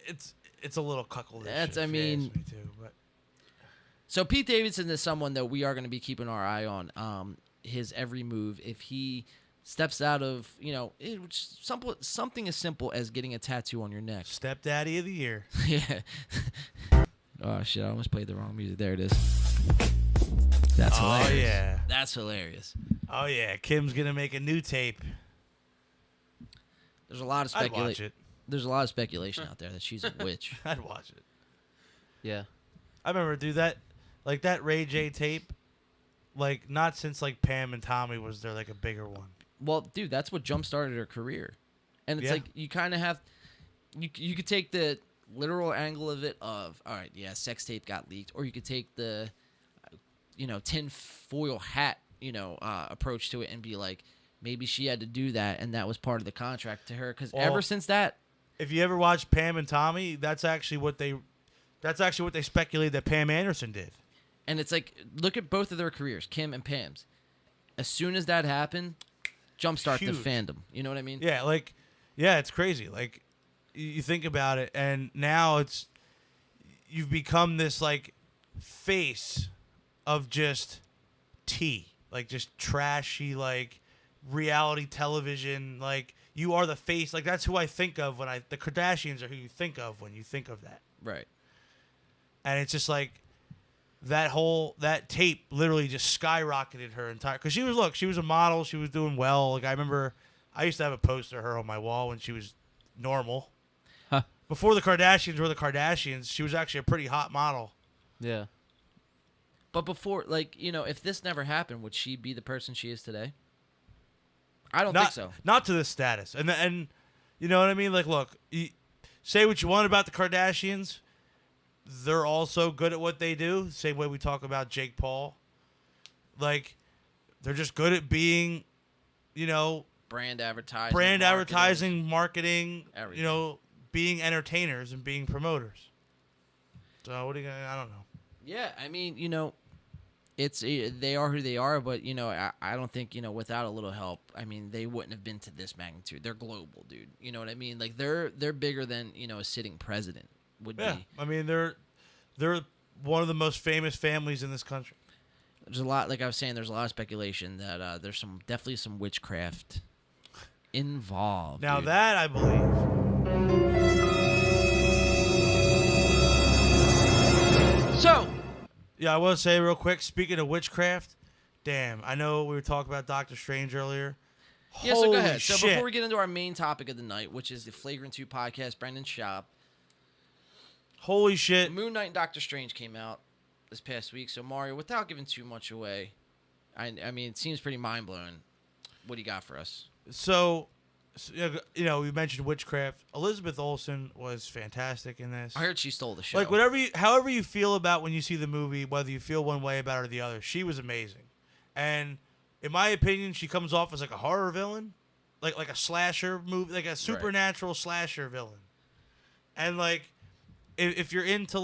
S2: It's a little cuckold.
S1: I mean,
S2: me too, but.
S1: So Pete Davidson is someone that we are going to be keeping our eye on. His every move. If he steps out of something as simple as getting a tattoo on your neck.
S2: Stepdaddy of the year.
S1: Yeah. Oh shit! I almost played the wrong music. There it is. That's hilarious.
S2: Oh yeah.
S1: That's hilarious.
S2: Oh yeah. Kim's gonna make a new tape.
S1: There's a lot of
S2: I'd watch it.
S1: There's a lot of speculation out there that she's a witch.
S2: I'd watch it.
S4: Yeah.
S2: I remember, dude, that Ray J tape, like, not since, like, Pam and Tommy was there, like, a bigger one.
S1: Well, dude, that's what jump-started her career. And it's
S2: Yeah.
S1: like, you kind of have, you could take the literal angle of it of, all right, yeah, sex tape got leaked. Or you could take the, tinfoil hat, approach to it and be like, maybe she had to do that and that was part of the contract to her. Because ever since that.
S2: If you ever watched Pam and Tommy, that's actually what they speculated that Pam Anderson did.
S1: And it's like, look at both of their careers, Kim and Pam's. As soon as that happened, jumpstart the
S2: Huge.
S1: fandom. You know what I mean?
S2: Yeah, it's crazy. Like, you think about it, and now you've become this, like, face of just tea. Like, just trashy, like, reality television. Like, you are the face. Like, that's who I think of the Kardashians are who you think of when you think of that.
S1: Right.
S2: And it's just like that tape literally just skyrocketed her entire. Because she was a model. She was doing well. Like, I remember I used to have a poster of her on my wall when she was normal.
S4: Huh.
S2: Before the Kardashians were the Kardashians, she was actually a pretty hot model.
S4: Yeah.
S1: But before, if this never happened, would she be the person she is today? I don't think so.
S2: Not to this status. And you know what I mean? Like, look, say what you want about the Kardashians. They're also good at what they do. Same way we talk about Jake Paul. Like, they're just good at being,
S1: brand advertising,
S2: marketing,
S1: everything.
S2: Being entertainers and being promoters. So I don't know.
S1: Yeah, I mean, they are who they are, but I don't think without a little help, I mean, they wouldn't have been to this magnitude. They're global, dude. You know what I mean? Like they're bigger than a sitting president would be.
S2: I mean, they're one of the most famous families in this country.
S1: There's a lot, like I was saying, there's a lot of speculation that there's definitely some witchcraft involved.
S2: Now
S1: dude.
S2: that I believe.
S1: So,
S2: yeah, I want to say real quick, speaking of witchcraft, damn, I know we were talking about Doctor Strange earlier.
S1: Yeah, so go ahead.
S2: Holy
S1: So
S2: shit.
S1: before we get into our main topic of the night, which is the Flagrant 2 podcast, Brendan Schaub.
S2: Holy shit.
S1: Moon Knight and Doctor Strange came out this past week. So, Mario, without giving too much away, I mean, it seems pretty mind-blowing. What do you got for us?
S2: So, we mentioned witchcraft. Elizabeth Olsen was fantastic in this.
S1: I heard she stole the show.
S2: Like, however you feel about when you see the movie, whether you feel one way about it or the other, she was amazing. And in my opinion, she comes off as like a horror villain, like a slasher movie, like a supernatural slasher villain. And like, if you're into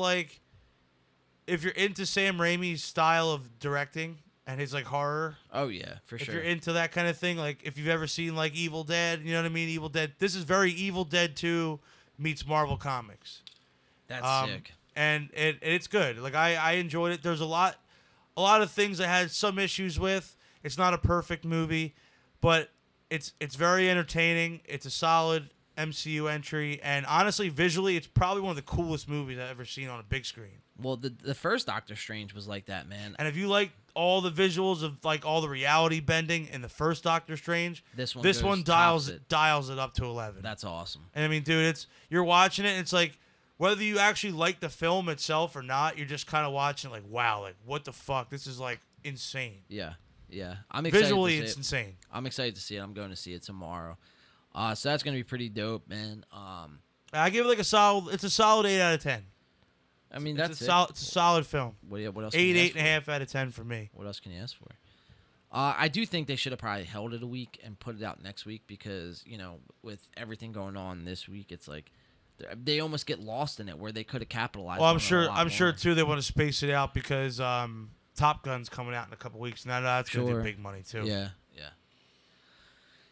S2: Sam Raimi's style of directing and his like horror,
S1: oh yeah, for sure.
S2: If you're into that kind of thing, like if you've ever seen like Evil Dead, you know what I mean? Evil Dead. This is very Evil Dead 2 meets Marvel Comics.
S1: That's sick.
S2: And it's good. Like I enjoyed it. There's a lot of things I had some issues with. It's not a perfect movie, but it's very entertaining. It's a solid MCU entry, and honestly, visually, it's probably one of the coolest movies I've ever seen on a big screen.
S1: Well, the first Doctor Strange was like that, man.
S2: And if you like all the visuals of like all the reality bending in the first Doctor Strange, this one dials it up to 11.
S1: That's awesome.
S2: And I mean, dude, you're watching it, and it's like whether you actually like the film itself or not, you're just kind of watching like, wow, like what the fuck? This is like insane.
S1: Yeah. I'm excited.
S2: Visually,
S1: to see
S2: it's insane.
S1: I'm excited to see it. I'm going to see it tomorrow. So that's gonna be pretty dope, man.
S2: I give it like a solid 8 out of 10.
S1: I mean,
S2: it's a solid film.
S1: What else?
S2: 8.5 out of 10 for me.
S1: What else can you ask for? I do think they should have probably held it a week and put it out next week because with everything going on this week, it's like they almost get lost in it where they could have capitalized.
S2: Well,
S1: I'm
S2: sure too. They want to space it out because Top Gun's coming out in a couple weeks, and that's gonna do big money too.
S1: Yeah.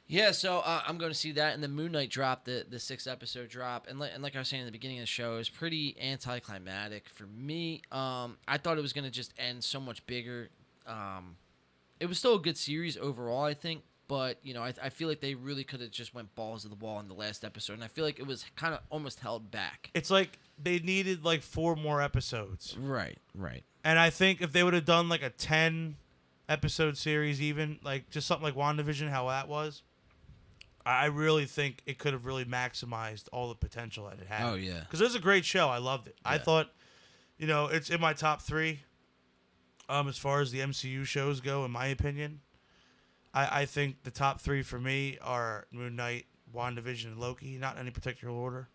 S1: Yeah, so I'm going to see that, and the Moon Knight drop, the 6th episode drop, and like I was saying in the beginning of the show, it was pretty anticlimactic for me. I thought it was going to just end so much bigger. It was still a good series overall, I think, but I feel like they really could have just went balls to the wall in the last episode, and I feel like it was kind of almost held back.
S2: It's like they needed like 4 more episodes.
S1: Right.
S2: And I think if they would have done like a 10 episode series, even like just something like WandaVision, how that was, I really think it could have really maximized all the potential that it had.
S1: Oh, yeah.
S2: Because it was a great show. I loved it. I thought, it's in my top 3 as far as the MCU shows go, in my opinion. I think the top 3 for me are Moon Knight, WandaVision, and Loki. Not in any particular order.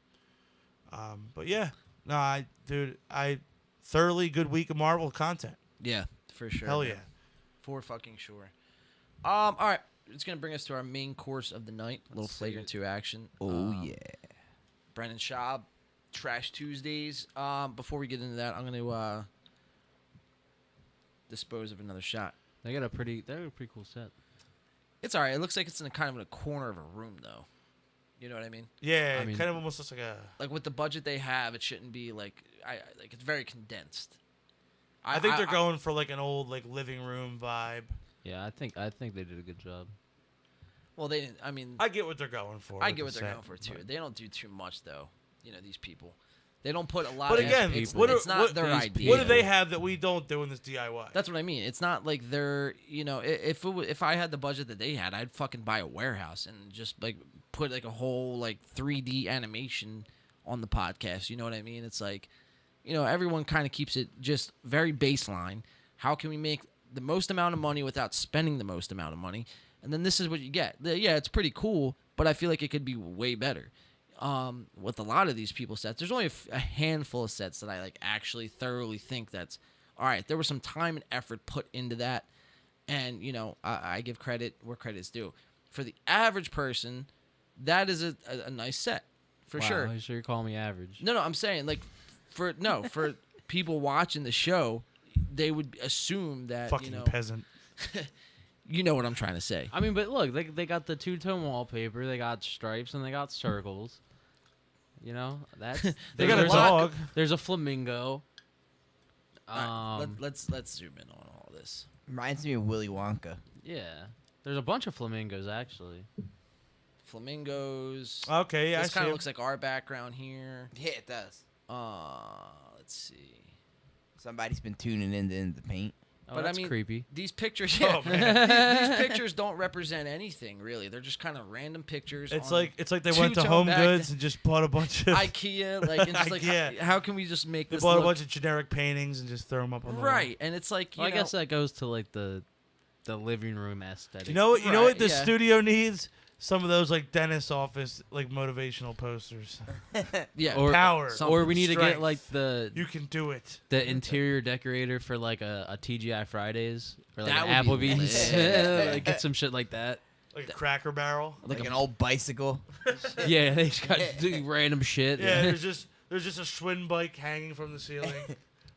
S2: But yeah. No, I thoroughly good week of Marvel content.
S1: Yeah, for sure.
S2: Hell
S1: man.
S2: yeah.
S1: For fucking sure. All right. It's going to bring us to our main course of the night. A little Flagrant 2 action.
S3: Yeah.
S1: Brennan Schaub, Trash Tuesdays. Before we get into that, I'm going to dispose of another shot.
S4: They got a pretty cool set.
S1: It's all right. It looks like it's in a corner of a room, though. You know what I mean?
S2: Yeah, it kind of almost looks like a...
S1: Like, with the budget they have, it shouldn't be, like it's very condensed.
S2: I think they're going for, like, an old, like, living room vibe.
S4: Yeah, I think they did a good job.
S1: Well, they didn't. I mean,
S2: I get what they're going for.
S1: I get what they're going for too. They don't do too much though. These people. They don't put a lot.
S2: But
S1: of
S2: again,
S1: it's not their idea.
S2: What do they have that we don't do in this DIY?
S1: That's what I mean. It's not like they're. If I had the budget that they had, I'd fucking buy a warehouse and just like put like a whole like 3D animation on the podcast. You know what I mean? It's like, everyone kind of keeps it just very baseline. How can we make the most amount of money without spending the most amount of money? And then this is what you get. Yeah, it's pretty cool, but I feel like it could be way better. With a lot of these people sets, there's only a handful of sets that I like actually thoroughly think that's all right. There was some time and effort put into that, and I give credit where credit's due. For the average person, that is a nice set for sure.
S4: Are you sure you're calling me average?
S1: No, I'm saying like for people watching the show, they would assume that
S2: fucking peasant.
S1: You know what I'm trying to say.
S4: I mean, but look, they got the 2-tone wallpaper, they got stripes, and they got circles. That's
S2: they got a dog.
S4: There's a flamingo.
S1: Let's zoom in on all this.
S3: Reminds me of Willy Wonka.
S4: Yeah, there's a bunch of flamingos actually.
S1: Flamingos.
S2: Okay, yeah,
S1: this kind of looks like our background here.
S3: Yeah, it does.
S1: Let's see.
S3: Somebody's been tuning into the paint.
S4: Oh,
S1: But
S4: that's
S1: I mean,
S4: creepy.
S1: These pictures,
S2: Oh, man.
S1: these pictures don't represent anything really. They're just kind of random pictures.
S2: It's
S1: on
S2: like they went to Home Goods and just bought a bunch of
S1: IKEA, and just like how can we just make
S2: they
S1: this?
S2: bought
S1: look
S2: a bunch of generic paintings and just throw them up on the wall.
S1: right? And it's like
S4: I guess that goes to like the living room aesthetic.
S2: You know what the
S1: yeah.
S2: studio needs? Some of those like dentist office like motivational posters.
S1: Yeah,
S4: or
S2: power.
S4: Or we need to
S2: strength.
S4: get like
S2: You can do it.
S4: the interior decorator for like a TGI Fridays or like
S1: That
S4: an
S1: would be
S4: Applebee's.
S1: lit.
S4: Like, get some shit like that.
S2: Like a Cracker Barrel.
S3: Like an old bicycle.
S4: Yeah, they just got do random shit.
S2: Yeah, there's just a Schwinn bike hanging from the ceiling.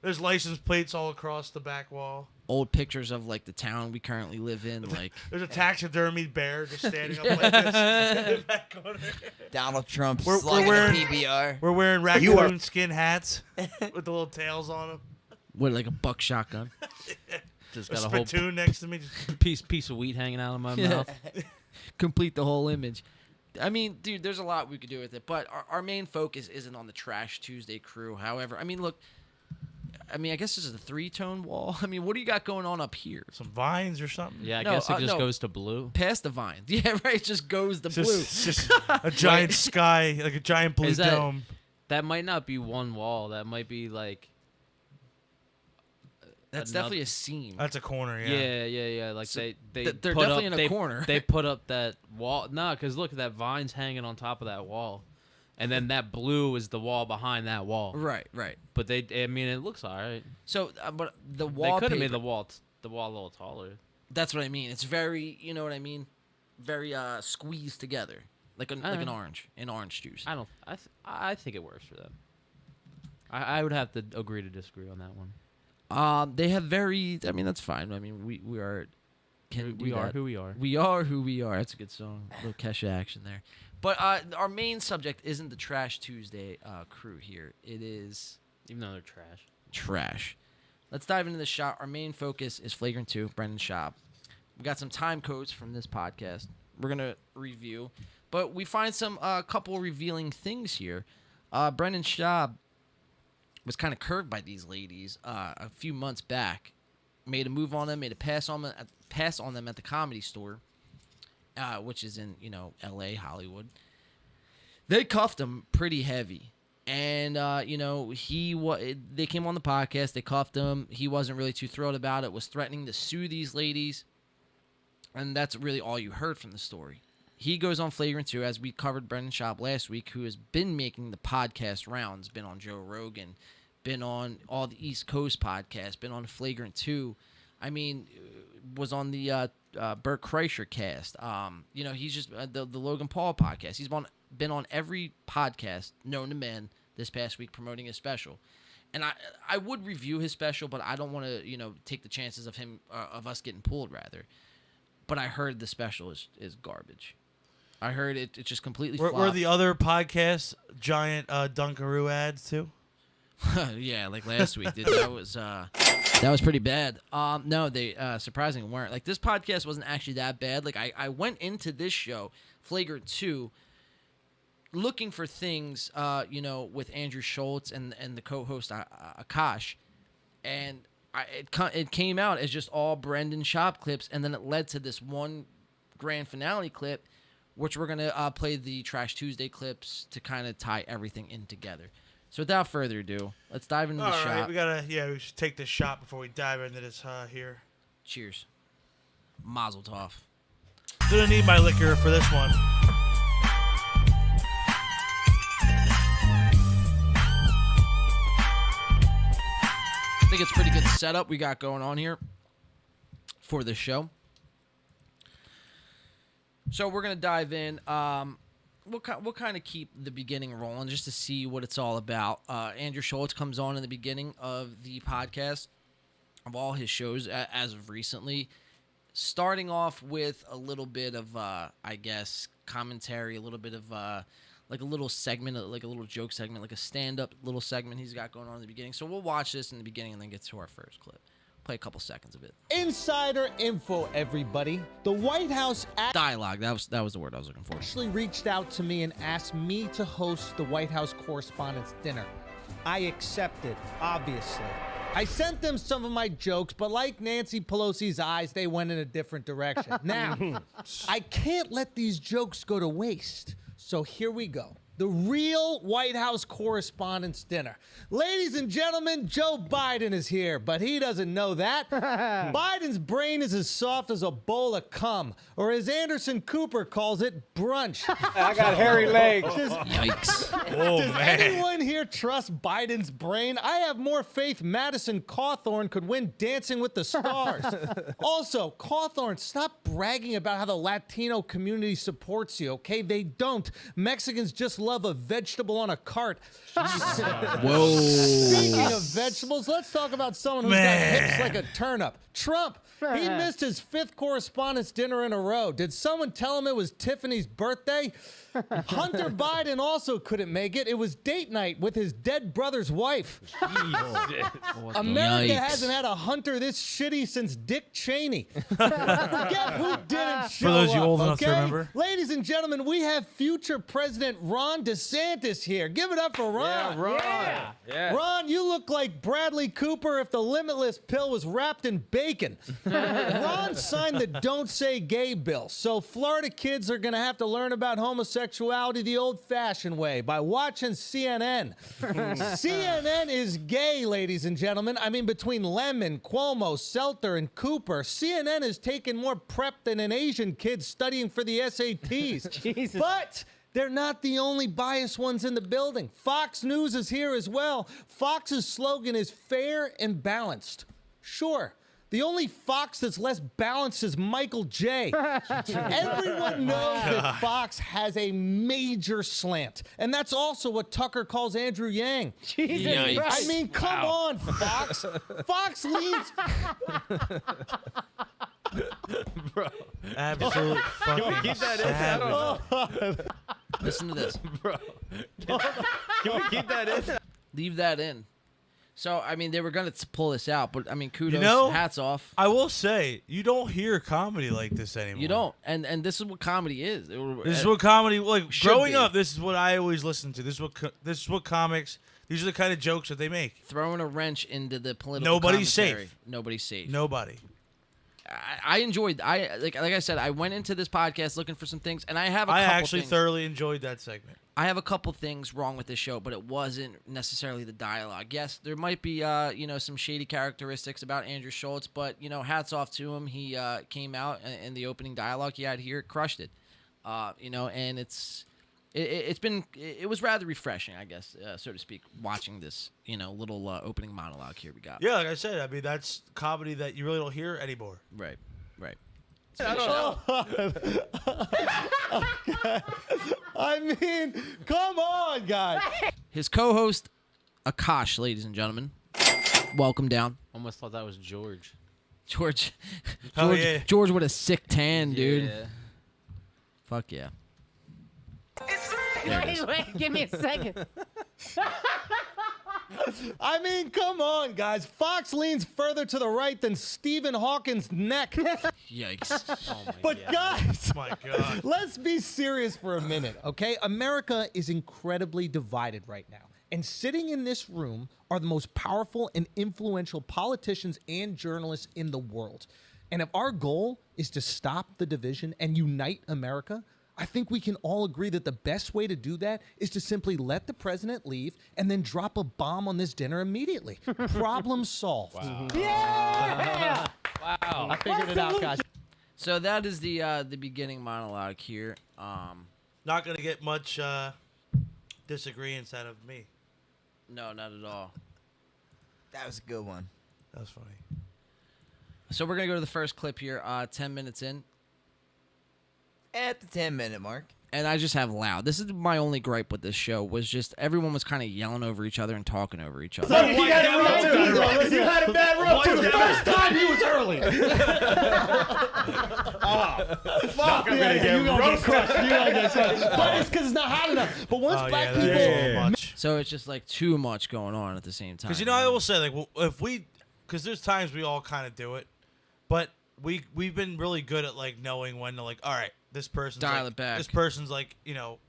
S2: There's license plates all across the back wall.
S1: Old pictures of like the town we currently live in. Like
S2: There's a taxidermied bear just standing up like this in the back corner.
S3: Donald Trump
S2: We're
S3: slugging
S2: wearing-
S3: a PBR.
S2: We're wearing raccoon skin hats with the little tails on them.
S1: with like a buck shotgun.
S4: Just
S2: A
S4: got a whole
S2: spittoon next to me.
S4: piece of wheat hanging out of my mouth.
S1: Complete the whole image. I mean, dude, there's a lot we could do with it, but our main focus isn't on the Trash Tuesday crew. However, I mean, look, I guess this is a 3-tone wall. I mean, what do you got going on up here?
S2: Some vines or something.
S4: Yeah, I
S1: No,
S4: guess it just
S1: no.
S4: goes to blue.
S1: Past the vines. Yeah, right. It just goes the
S2: It's
S1: blue.
S2: just a giant sky, like a giant blue
S4: Is that-
S2: dome.
S4: That might not be one wall. That might be like.
S1: That's
S4: another-
S1: definitely a seam.
S2: That's a corner, yeah.
S4: Yeah. Like
S1: So
S4: they
S1: they're
S4: put
S1: definitely
S4: up,
S1: in a corner.
S4: They put up that wall. Nah, because look, that vine's hanging on top of that wall, and then that blue is the wall behind that wall.
S1: Right.
S4: But I mean, it looks alright.
S1: So, but the
S4: They
S1: wall.
S4: could have made the wall a little taller.
S1: That's what I mean. It's very, you know what I mean, very squeezed together, like an orange, juice.
S4: I think it works for them. I would have to agree to disagree on that one.
S1: They have very. I mean, that's fine. I mean, we are can do
S4: We are
S1: that.
S4: who we are.
S1: We are who we are. That's a good song. A little Kesha action there. But our main subject isn't the Trash Tuesday crew here. It is
S4: Even though they're trash.
S1: trash. Let's dive into the shot. Our main focus is Flagrant 2, Brendan Schaub. We got some time codes from this podcast we're going to review. But we find some couple revealing things here. Brendan Schaub was kind of curved by these ladies a few months back. Made a move on them, made a pass on them at the Comedy Store, which is in, L.A., Hollywood. They cuffed him pretty heavy. And, they came on the podcast. They cuffed him. He wasn't really too thrilled about it, was threatening to sue these ladies. And that's really all you heard from the story. He goes on Flagrant 2, as we covered Brendan Schaub last week, who has been making the podcast rounds, been on Joe Rogan, been on all the East Coast podcasts, been on Flagrant 2. I mean, was on the Burt Kreischer cast. He's just the Logan Paul podcast. He's been on every podcast known to man this past week promoting his special. And I would review his special, but I don't want to, take the chances of of us getting pulled, rather. But I heard the special is garbage. I heard it just completely flopped.
S2: Were the other podcasts giant Dunkaroo ads too?
S1: Yeah, like last week. That was pretty bad. No, they surprisingly weren't. Like, this podcast wasn't actually that bad. Like, I went into this show, Flagrant 2, looking for things, with Andrew Schultz and the co-host Akash, and it came out as just all Brendan Schaub clips, and then it led to this one grand finale clip, which we're gonna play the Trash Tuesday clips to kind of tie everything in together. So without further ado, let's dive into the shot.
S2: We should take this shot before we dive into this here.
S1: Cheers. Mazel tov.
S2: Gonna need my liquor for this one.
S1: I think it's pretty good setup we got going on here for this show. So we're gonna dive in. We'll kind of keep the beginning rolling just to see what it's all about. Andrew Schultz comes on in the beginning of the podcast of all his shows as of recently, starting off with a little bit of, commentary, a little bit of like a little segment, like a little joke segment, like a stand-up little segment he's got going on in the beginning. So we'll watch this in the beginning and then get to our first clip. Play a couple seconds of it.
S16: Insider info, everybody. The White House
S1: dialogue. That was the word I was looking for.
S16: Actually reached out to me and asked me to host the White House Correspondents' Dinner. I accepted, obviously. I sent them some of my jokes, but like Nancy Pelosi's eyes, they went in a different direction. Now, I can't let these jokes go to waste. So here we go. The real White House Correspondents' Dinner. Ladies and gentlemen, Joe Biden is here, but he doesn't know that. Biden's brain is as soft as a bowl of cum, or as Anderson Cooper calls it, brunch.
S17: I got hairy legs.
S1: Yikes.
S16: Does anyone here trust Biden's brain? I have more faith Madison Cawthorn could win Dancing with the Stars. Also, Cawthorn, stop bragging about how the Latino community supports you, okay? They don't. Mexicans just love a vegetable on a cart.
S1: Whoa.
S16: Speaking of vegetables, let's talk about someone who's got hips like a turnip. Trump. He missed his 5th Correspondents' Dinner in a row. Did someone tell him it was Tiffany's birthday? Hunter Biden also couldn't make it. It was date night with his dead brother's wife. America hasn't had a Hunter this shitty since Dick Cheney. Forget who didn't show
S2: For those of you
S16: up,
S2: old enough to
S16: okay?
S2: remember.
S16: Ladies and gentlemen, we have future President Ron DeSantis here. Give it up for Ron.
S17: Yeah, Ron. Yeah.
S16: Ron, you look like Bradley Cooper if the Limitless pill was wrapped in bacon. Ron signed the Don't Say Gay bill, so Florida kids are going to have to learn about homosexuality the old-fashioned way by watching CNN. CNN is gay, ladies and gentlemen. I mean, between Lemon, Cuomo, Seltzer, and Cooper, CNN has taken more prep than an Asian kid studying for the SATs.
S17: Jesus.
S16: But they're not the only biased ones in the building. Fox News is here as well. Fox's slogan is fair and balanced. Sure. The only Fox that's less balanced is Michael J. Everyone knows that Fox has a major slant. And that's also what Tucker calls Andrew Yang.
S17: Jesus Christ.
S16: I mean, come on, Fox. Fox leans...
S4: Bro.
S2: Absolute fucking
S4: Can we keep that
S2: savage.
S4: in?
S1: Listen to this.
S4: Bro. Can we keep that in?
S1: Leave that in. So, I mean, they were going to pull this out, but, I mean, kudos,
S2: You know,
S1: hats off.
S2: I will say, you don't hear comedy like this anymore.
S1: You don't. And this is what comedy is.
S2: This is what comedy, like,
S1: Should
S2: growing
S1: be.
S2: up, this is what I always listened to. This is what comics, these are the kind of jokes that they make.
S1: Throwing a wrench into the political
S2: Nobody's
S1: commentary.
S2: safe.
S1: Nobody's safe.
S2: Nobody.
S1: I enjoyed, like I said, I went into this podcast looking for some things, and I have a couple
S2: I actually
S1: things.
S2: thoroughly enjoyed that segment.
S1: I have a couple things wrong with this show, but it wasn't necessarily the dialogue. Yes, there might be, some shady characteristics about Andrew Schultz, but, hats off to him. He came out in the opening dialogue he had here, crushed it. And it was rather refreshing, I guess, so to speak, watching this, little opening monologue here we got.
S2: Yeah, like I said, I mean, that's comedy that you really don't hear anymore.
S1: Right.
S16: I mean, come on, guys.
S1: His co-host, Akash, ladies and gentlemen. Welcome down.
S4: Almost thought that was George.
S1: George.
S2: Oh, yeah.
S1: George with a sick tan, dude.
S4: Yeah.
S1: Fuck yeah. There it is.
S18: Wait, give me a second.
S16: I mean, come on, guys. Fox leans further to the right than Stephen Hawking's neck.
S1: Yikes.
S4: Oh my
S16: But
S4: God.
S16: guys,
S2: My God.
S16: let's be serious for a minute, okay? America is incredibly divided right now. And sitting in this room are the most powerful and influential politicians and journalists in the world. And if our goal is to stop the division and unite America, I think we can all agree that the best way to do that is to simply let the president leave and then drop a bomb on this dinner immediately. Problem solved.
S4: Wow.
S18: Yeah.
S4: Wow.
S16: I figured it out, guys.
S1: So that is the beginning monologue here.
S2: Not going to get much disagreeance out of me.
S1: No, not at all.
S3: That was a good one.
S2: That was funny.
S1: So we're going to go to the first clip here, 10 minutes in.
S3: At the 10-minute mark.
S1: And I just have loud. This is my only gripe with this show, was just everyone was kind of yelling over each other and talking over each other.
S17: You had a bad run for the first time he was early. Fuck.
S16: You gonna get crushed. But it's because it's not hot enough. But once black
S2: that's
S16: people...
S2: a little much.
S1: So it's just like too much going on at the same time.
S2: Because, I will say, like, well, because there's times we all kind of do it, but we've been really good at, like, knowing when to, like, all right, this person's
S1: Dial
S2: like,
S1: it back.
S2: This person's like,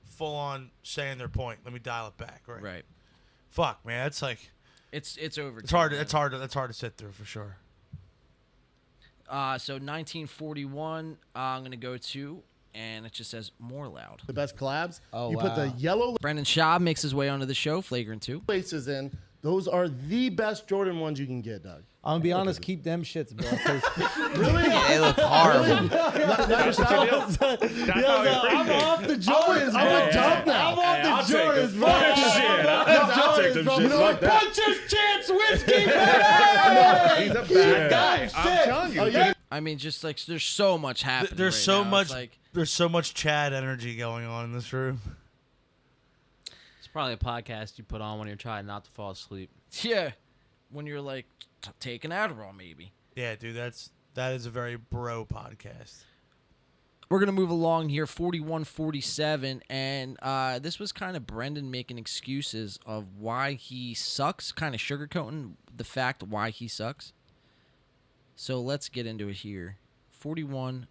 S2: full on saying their point. Let me dial it back. Right.
S1: Right.
S2: Fuck, man. It's like
S1: It's over.
S2: it's hard. It's hard to sit through for sure.
S1: So 1941, I'm going to go to, and it just says more loud.
S19: The best collabs.
S16: Oh,
S19: you put the
S16: wow.
S19: yellow
S1: Brendan Schaub makes his way onto the show, Flagrant 2.
S19: laces in. Those are the best Jordan ones you can get, Doug.
S16: I'm gonna be honest, keep them shits, bro.
S19: Really?
S3: They look horrible.
S17: That's what you do. That's how you
S16: I'm off the Jordans,
S19: I'm
S16: bro.
S19: a dump now.
S16: I'm off
S17: I'll
S16: the
S17: take
S16: Jordans,
S17: them.
S16: bro.
S17: Fuck shit. I'll take them shits like that.
S16: Puncher's Chance Whiskey,
S17: He's a bad guy. I'm telling you.
S1: I mean, just like there's so much happening.
S2: There's
S1: right
S2: so
S1: now.
S2: much.
S1: It's like,
S2: There's so much Chad energy going on in this room.
S4: It's probably a podcast you put on when you're trying not to fall asleep.
S1: yeah, when you're like taking Adderall, maybe.
S2: Yeah, dude, that is a very bro podcast.
S1: We're going to move along here, 41-47, and this was kind of Brendan making excuses of why he sucks, kind of sugarcoating the fact why he sucks. So let's get into it here. 41-47.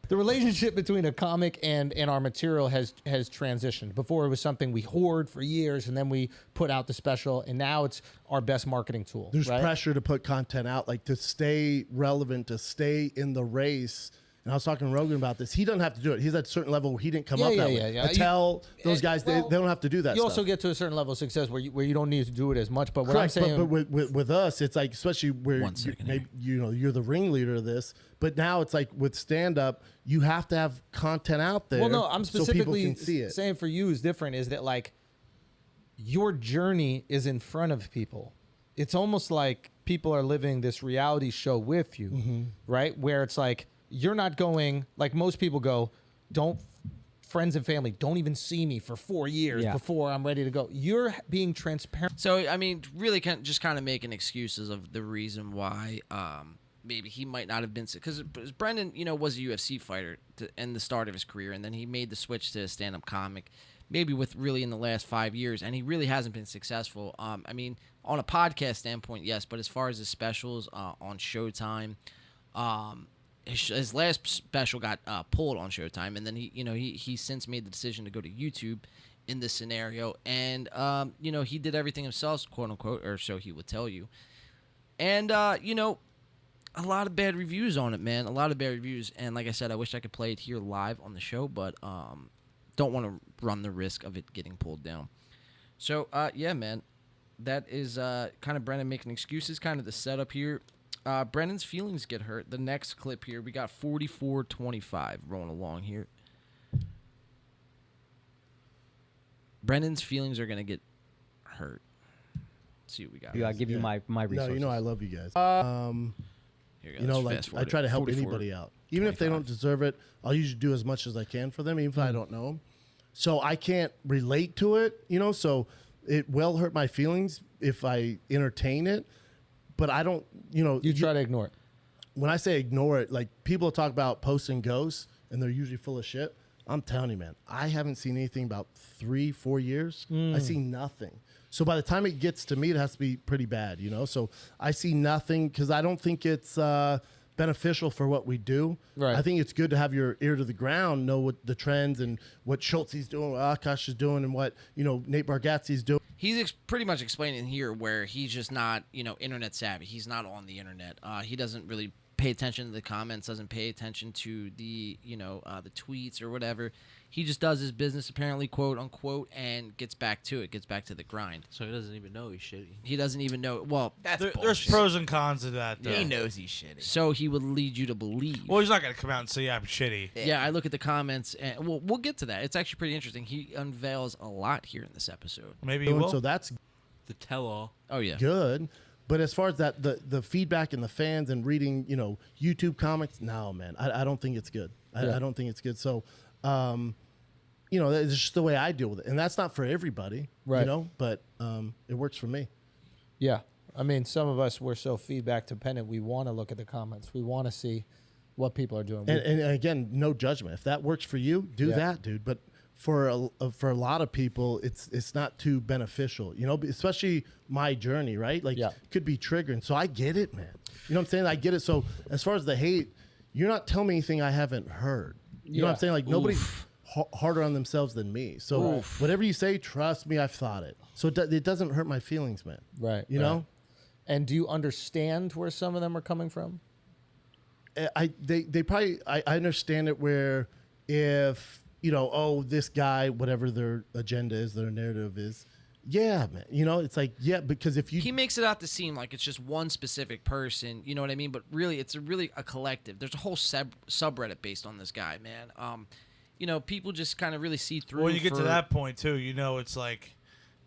S16: The relationship between a comic and our material has transitioned. Before it was something we hoard for years, and then we put out the special, and now it's our best marketing tool.
S19: There's
S16: right?
S19: pressure to put content out, like to stay relevant, to stay in the race. And I was talking to Rogan about this. He doesn't have to do it. He's at a certain level where he didn't come up that way. Attell, those guys, they don't have to do that
S16: You
S19: stuff.
S16: also get to a certain level of success where you don't need to do it as much. But what
S19: Correct,
S16: I'm saying,
S19: but with us, it's like, especially where
S1: One second
S19: maybe, you're the ringleader of this. But now it's like with stand up, you have to have content out there.
S16: well, no, I'm
S19: so people
S16: specifically
S19: can see it.
S16: saying for you is different. Is that like your journey is in front of people? It's almost like people are living this reality show with you,
S19: Mm-hmm.
S16: right? Where it's like you're not going like most people go. Friends and family don't even see me for 4 years before I'm ready to go. You're being transparent.
S1: So, I mean, really just kind of making excuses of the reason why maybe he might not have been, because Brendan, was a UFC fighter in the start of his career, and then he made the switch to stand-up comic, maybe with really in the last 5 years, and he really hasn't been successful. I mean, on a podcast standpoint, yes, but as far as his specials on Showtime, his last special got pulled on Showtime, and then he since made the decision to go to YouTube in this scenario, and he did everything himself, quote unquote, or so he would tell you. And a lot of bad reviews on it, man. A lot of bad reviews, and like I said, I wish I could play it here live on the show, but don't want to run the risk of it getting pulled down. So yeah, man, that is kind of Brendan making excuses, kind of the setup here. Brendan's feelings get hurt. The next clip here, we got 44-25 rolling along here. Brendan's feelings are gonna get hurt. Let's see what we got.
S20: I'll give you my resources.
S19: No, I love you guys.
S1: Here we go. Let's fast
S19: I try to help
S1: 44,
S19: anybody out, even if they don't deserve it. I'll usually do as much as I can for them, even if I don't know them. So I can't relate to it, so it will hurt my feelings if I entertain it, but I don't,
S16: You try to ignore it.
S19: When I say ignore it, like people talk about posting ghosts and they're usually full of shit. I'm telling you, man, I haven't seen anything about 3-4 years. I see nothing. So by the time it gets to me, it has to be pretty bad, So I see nothing because I don't think it's beneficial for what we do.
S16: Right.
S19: I think it's good to have your ear to the ground, know what the trends and what Schultze's doing, what Akash is doing, and what Nate Bargatze's doing.
S1: He's pretty much explaining here where he's just not, internet savvy. He's not on the internet. He doesn't really pay attention to the comments, doesn't pay attention to the, the tweets or whatever. He just does his business, apparently, quote unquote, and gets back to it, gets back to the grind.
S4: So he doesn't even know he's shitty.
S1: He doesn't even know. Well,
S2: there's pros and cons to that, though.
S3: He knows he's shitty.
S1: So he would lead you to believe.
S2: Well, he's not going to come out and say, yeah, I'm shitty.
S1: Yeah, I look at the comments, and we'll get to that. It's actually pretty interesting. He unveils a lot here in this episode.
S2: Maybe he will.
S19: So that's
S4: the tell-all.
S1: Oh, yeah.
S19: Good. But as far as that, the feedback and the fans and reading, YouTube comics, no, man, I don't think it's good. I don't think it's good. So, it's just the way I deal with it. And that's not for everybody,
S16: right.
S19: But it works for me.
S16: Yeah. I mean, some of us, we're so feedback dependent. We want to look at the comments. We want to see what people are doing.
S19: And again, no judgment. If that works for you, do that, dude. But for a lot of people, it's not too beneficial, especially my journey, right? Like, could be triggering. So I get it, man. You know what I'm saying? I get it. So as far as the hate, you're not telling me anything I haven't heard. You know what I'm saying? Like, nobody's harder on themselves than me. So whatever you say, trust me, I've thought it. So it doesn't hurt my feelings, man.
S16: Right.
S19: You know?
S16: And do you understand where some of them are coming from?
S19: They probably, I understand it where if, this guy, whatever their agenda is, their narrative is, yeah, man. It's like, yeah, because if you...
S1: He makes it out to seem like it's just one specific person, you know what I mean? But really, it's really a collective. There's a whole subreddit based on this guy, man. People just kind of really see through.
S2: When you get to that point, too, it's like...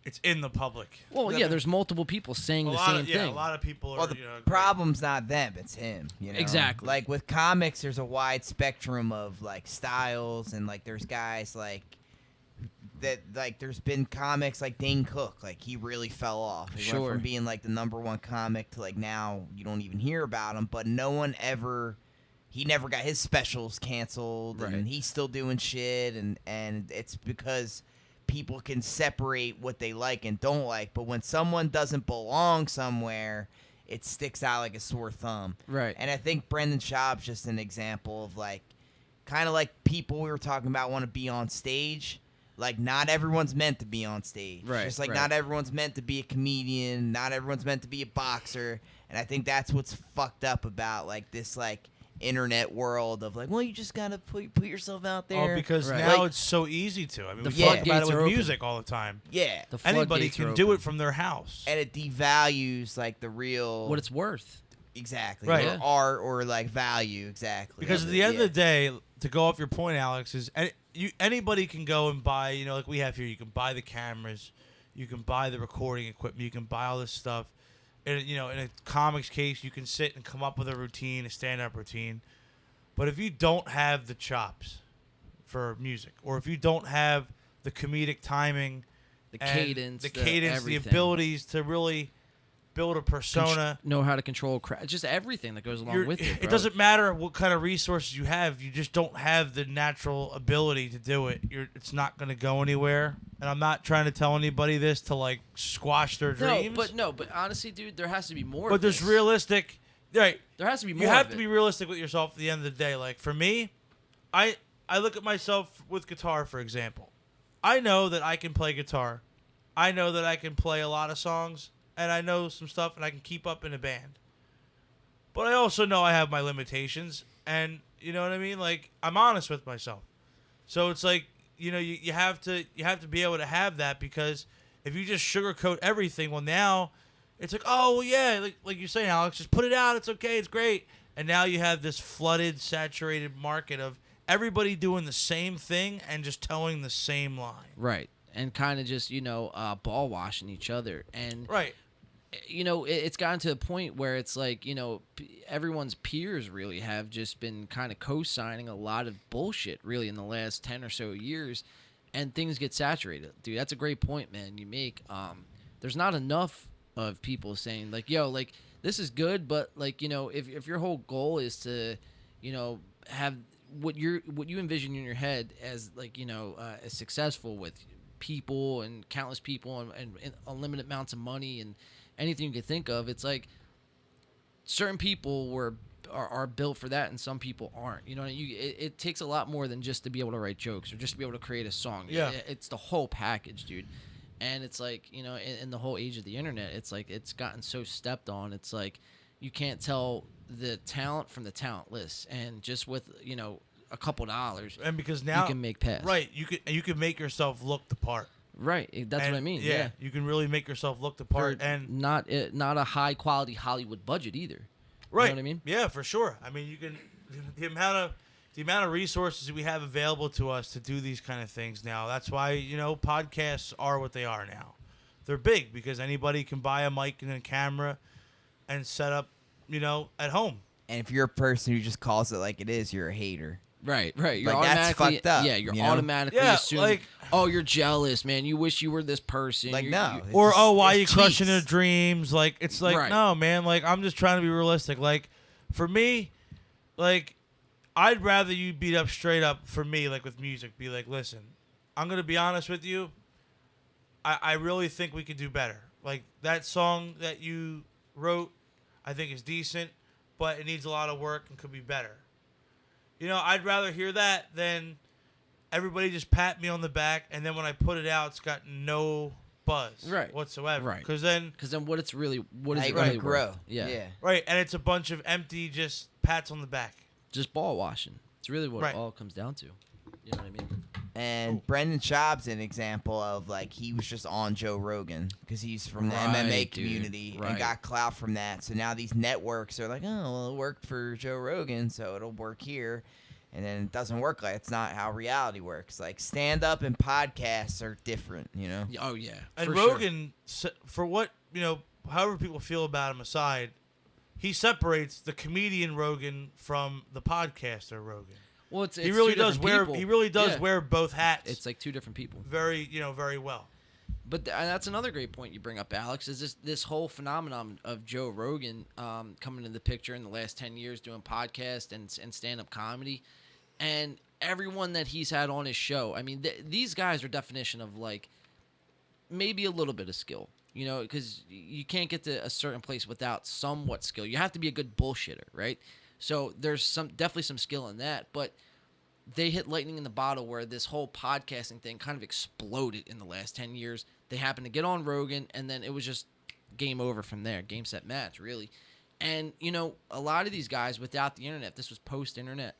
S2: It's in the public.
S1: Well, yeah, there's multiple people saying the same thing.
S2: Yeah, a lot of people are.
S3: Well, the problem's not them; it's him.
S1: Exactly.
S3: Like with comics, there's a wide spectrum of like styles, and like there's guys like that. Like there's been comics like Dane Cook. Like he really fell off. He went from being like the #1 comic to like now you don't even hear about him. But no one ever. He never got his specials canceled, and he's still doing shit, and it's because people can separate what they like and don't like, but when someone doesn't belong somewhere, it sticks out like a sore thumb.
S1: Right.
S3: And I think Brendan Schaub's just an example of like, kind of like people we were talking about want to be on stage. Like, not everyone's meant to be on stage.
S1: Right.
S3: Just like not everyone's meant to be a comedian, not everyone's meant to be a boxer. And I think that's what's fucked up about like this like internet world of like, well, you just gotta put yourself out there.
S2: Oh, because now it's so easy to. I mean, we talk about it with music all the time.
S3: Yeah,
S2: anybody can do it from their house,
S3: and it devalues like the real
S1: what it's worth.
S3: Exactly,
S2: right?
S3: Or art or like value, exactly.
S2: Because at the end of the day, to go off your point, Alex, is anybody can go and buy. Like we have here, you can buy the cameras, you can buy the recording equipment, you can buy all this stuff. In a comics case, you can sit and come up with a routine, a stand-up routine. But if you don't have the chops for music, or if you don't have the comedic timing,
S1: the cadence,
S2: the abilities to really build a persona.
S1: Know how to control crowd. Just everything that goes along with it.
S2: It doesn't matter what kind of resources you have. You just don't have the natural ability to do it. It's not going to go anywhere. And I'm not trying to tell anybody this to like squash their dreams.
S1: But honestly, dude, there has to be more.
S2: But
S1: of
S2: there's
S1: this.
S2: realistic. Right.
S1: There has to be more.
S2: You have
S1: of
S2: to
S1: it.
S2: be realistic with yourself at the end of the day. Like for me, I look at myself with guitar, for example. I know that I can play guitar. I know that I can play a lot of songs, and I know some stuff, and I can keep up in a band. But I also know I have my limitations, and you know what I mean? Like, I'm honest with myself. So it's like, you know, you have to be able to have that, because if you just sugarcoat everything, well, now it's like, oh, well, yeah, like you're saying, Alex, just put it out. It's okay. It's great. And now you have this flooded, saturated market of everybody doing the same thing and just towing the same line.
S1: Right. And kind of just, ball washing each other. And,
S2: right.
S1: It's gotten to a point where it's like, everyone's peers really have just been kind of co-signing a lot of bullshit, really, in the last 10 or so years. And things get saturated. Dude, that's a great point, man, you make. There's not enough of people saying, like, yo, like, this is good, but, like, if your whole goal is to, have what you envision in your head as, like, as successful with people and countless people and unlimited amounts of money and anything you can think of, it's like certain people are built for that and some people aren't. It takes a lot more than just to be able to write jokes or just to be able to create a song.
S2: Yeah.
S1: It's the whole package, dude. And it's like, in the whole age of the internet, it's like it's gotten so stepped on. It's like you can't tell the talent from the talentless, and just with a couple dollars,
S2: and because now
S1: you can make pass.
S2: Right, you can make yourself look the part.
S1: Right, that's what I mean. Yeah,
S2: you can really make yourself look the part, and
S1: not a high quality Hollywood budget either.
S2: Right,
S1: you know what I mean?
S2: Yeah, for sure. I mean, you can the amount of resources we have available to us to do these kind of things now. That's why podcasts are what they are now. They're big because anybody can buy a mic and a camera and set up, at home.
S3: And if you're a person who just calls it like it is, you're a hater.
S1: Right. You're
S3: like, that's
S1: automatically
S3: fucked up.
S1: Yeah, you're automatically assuming.
S2: Like,
S1: oh, you're jealous, man. You wish you were this person.
S3: Like,
S2: Or why are you crushing their dreams? Like, it's like,
S1: Right.
S2: no, man. Like, I'm just trying to be realistic. Like, for me, like, I'd rather you beat up straight up for me, like with music. Be like, listen, I'm gonna be honest with you. I really think we could do better. Like, that song that you wrote, I think is decent, but it needs a lot of work and could be better. I'd rather hear that than everybody just pat me on the back, and then when I put it out, it's got no buzz whatsoever.
S1: Right.
S2: Because then
S1: what is it really
S3: grow?
S1: worth? Yeah.
S2: Right, and it's a bunch of empty just pats on the back.
S1: Just ball washing. It's really what
S2: Right.
S1: it all comes down to. You know what I mean?
S3: And Brendan Schaub's an example of, like, he was just on Joe Rogan because he's from the
S1: Right,
S3: MMA
S1: dude.
S3: community
S1: Right.
S3: and got clout from that. So now these networks are like, oh, well, it worked for Joe Rogan, so it'll work here. And then it doesn't work like it's not how reality works. Like, stand-up and podcasts are different,
S1: Oh, yeah.
S2: And
S1: for sure.
S2: Rogan, for what, however people feel about him aside, he separates the comedian Rogan from the podcaster Rogan.
S1: Well, it's
S2: he really
S1: two
S2: does
S1: different
S2: wear
S1: people.
S2: he really does
S1: Yeah.
S2: wear both hats.
S1: It's like two different people.
S2: Very very well.
S1: But that's another great point you bring up, Alex, is this whole phenomenon of Joe Rogan coming into the picture in the last 10 years doing podcasts and stand-up comedy. And everyone that he's had on his show, I mean, these guys are definition of, like, maybe a little bit of skill, because you can't get to a certain place without somewhat skill. You have to be a good bullshitter, right? So there's definitely some skill in that, but they hit lightning in the bottle where this whole podcasting thing kind of exploded in the last 10 years. They happened to get on Rogan, and then it was just game over from there. Game, set, match, really. And, a lot of these guys without the internet, this was post-internet,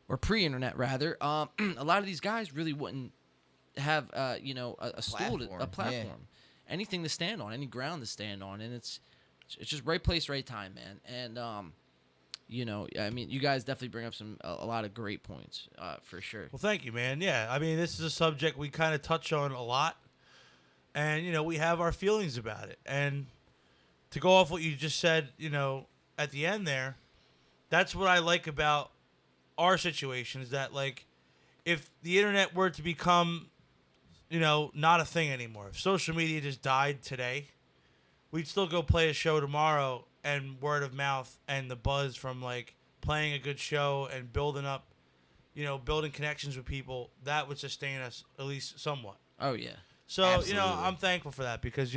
S1: or pre-internet, rather, a lot of these guys really wouldn't have, a stool, a platform. Anything to stand on, any ground to stand on. And it's just right place, right time, man. And, I mean, you guys definitely bring up a lot of great points, for sure.
S2: Well, thank you, man. Yeah, I mean, this is a subject we kind of touch on a lot, and we have our feelings about it. And to go off what you just said, at the end there, that's what I like about our situation is that, like, if the internet were to become, not a thing anymore, if social media just died today, we'd still go play a show tomorrow, and word of mouth and the buzz from like playing a good show and building up, building connections with people, that would sustain us at least somewhat.
S1: Oh yeah.
S2: So
S1: Absolutely.
S2: I'm thankful for that because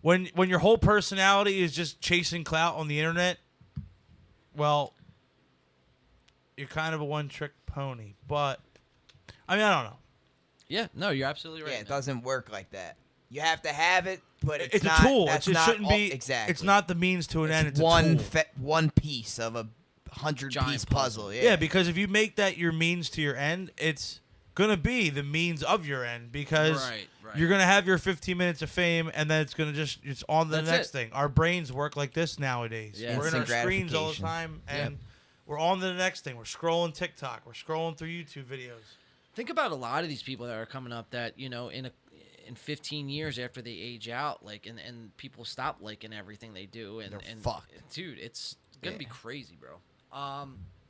S2: when your whole personality is just chasing clout on the internet, well, you're kind of a one-trick pony. But I don't know.
S1: Yeah, no, you're absolutely right.
S3: Yeah, it doesn't work like that. You have to have it, but
S2: It's
S3: not,
S2: a tool.
S3: That's
S2: It
S3: not
S2: shouldn't
S3: all-
S2: be
S3: exactly.
S2: It's not the means to an end. It's
S3: one
S2: a tool.
S3: one piece of a 100-piece puzzle. Yeah.
S2: Yeah, because if you make that your means to your end, it's gonna be the means of your end because
S1: Right.
S2: you're gonna have your 15 minutes of fame, and then it's on to the
S1: That's
S2: next
S1: it.
S2: thing. Our brains work like this nowadays.
S1: Yeah.
S2: We're in our
S3: Instant
S2: screens all the
S3: gratification.
S2: time, and we're on to the next thing. We're scrolling TikTok. We're scrolling through YouTube videos.
S1: Think about a lot of these people that are coming up that in 15 years after they age out, like and people stop liking everything they do, and
S3: fucked.
S1: Dude, it's gonna be crazy, bro.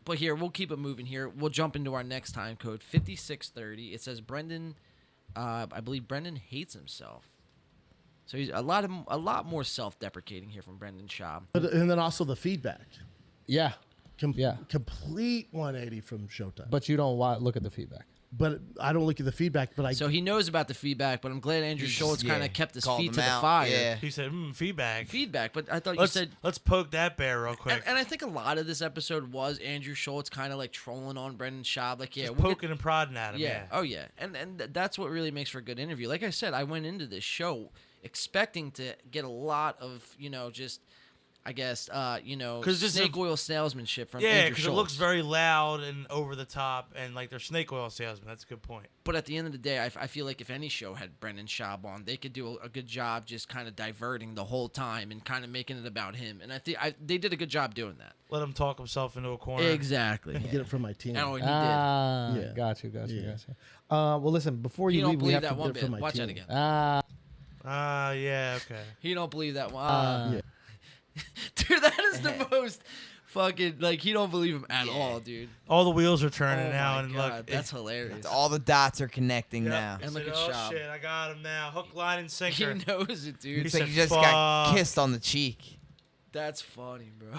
S1: But here we'll keep it moving. Here we'll jump into our next time code 5630. It says Brendan, I believe Brendan hates himself. So he's a lot more self-deprecating here from Brendan Schaub.
S19: And then also the feedback.
S16: Yeah.
S19: Complete 180 from Showtime.
S16: But you don't look at the feedback.
S19: But I don't look at the feedback. But
S1: So he knows about the feedback, but I'm glad Andrew Schultz kind of kept his feet to the
S3: out.
S1: fire.
S3: Yeah.
S2: He said, feedback.
S1: Feedback, but I thought
S2: Let's,
S1: you said
S2: let's poke that bear real quick.
S1: And I think a lot of this episode was Andrew Schultz kind of like trolling on Brendan Schaub, like
S2: Just poking and prodding at him. Yeah.
S1: Oh yeah, and that's what really makes for a good interview. Like I said, I went into this show expecting to get a lot of just. I guess, snake oil salesmanship from Andrew
S2: because
S1: Schultz.
S2: it looks very loud and over the top, and like they're snake oil salesmen. That's a good point.
S1: But at the end of the day, I feel like if any show had Brendan Schaub on, they could do a good job just kind of diverting the whole time and kind of making it about him. And I think they did a good job doing that.
S2: Let him talk himself into a corner.
S1: Exactly.
S19: Get it from my team.
S1: Oh, he did.
S19: Yeah.
S16: Got you. Well, listen, before you
S1: don't
S16: leave, we
S1: believe
S16: have
S1: that
S16: to
S1: one
S19: get it from
S1: bit.
S19: my
S1: Watch that
S19: team.
S1: again.
S2: Yeah, okay.
S1: He don't believe that one. Dude, that is the most fucking he don't believe him at all, dude.
S2: All the wheels are turning now,
S1: my
S2: and
S1: God,
S2: look,
S1: that's hilarious.
S3: All the dots are connecting
S2: Yep.
S3: now.
S1: And look at
S2: oh
S1: Schaub.
S2: shit, I got him now. Hook, line, and sinker.
S1: He knows it, dude.
S3: It's
S2: He
S3: like
S2: said,
S3: you just got
S2: "Fuck."
S3: kissed on the cheek.
S1: That's funny, bro.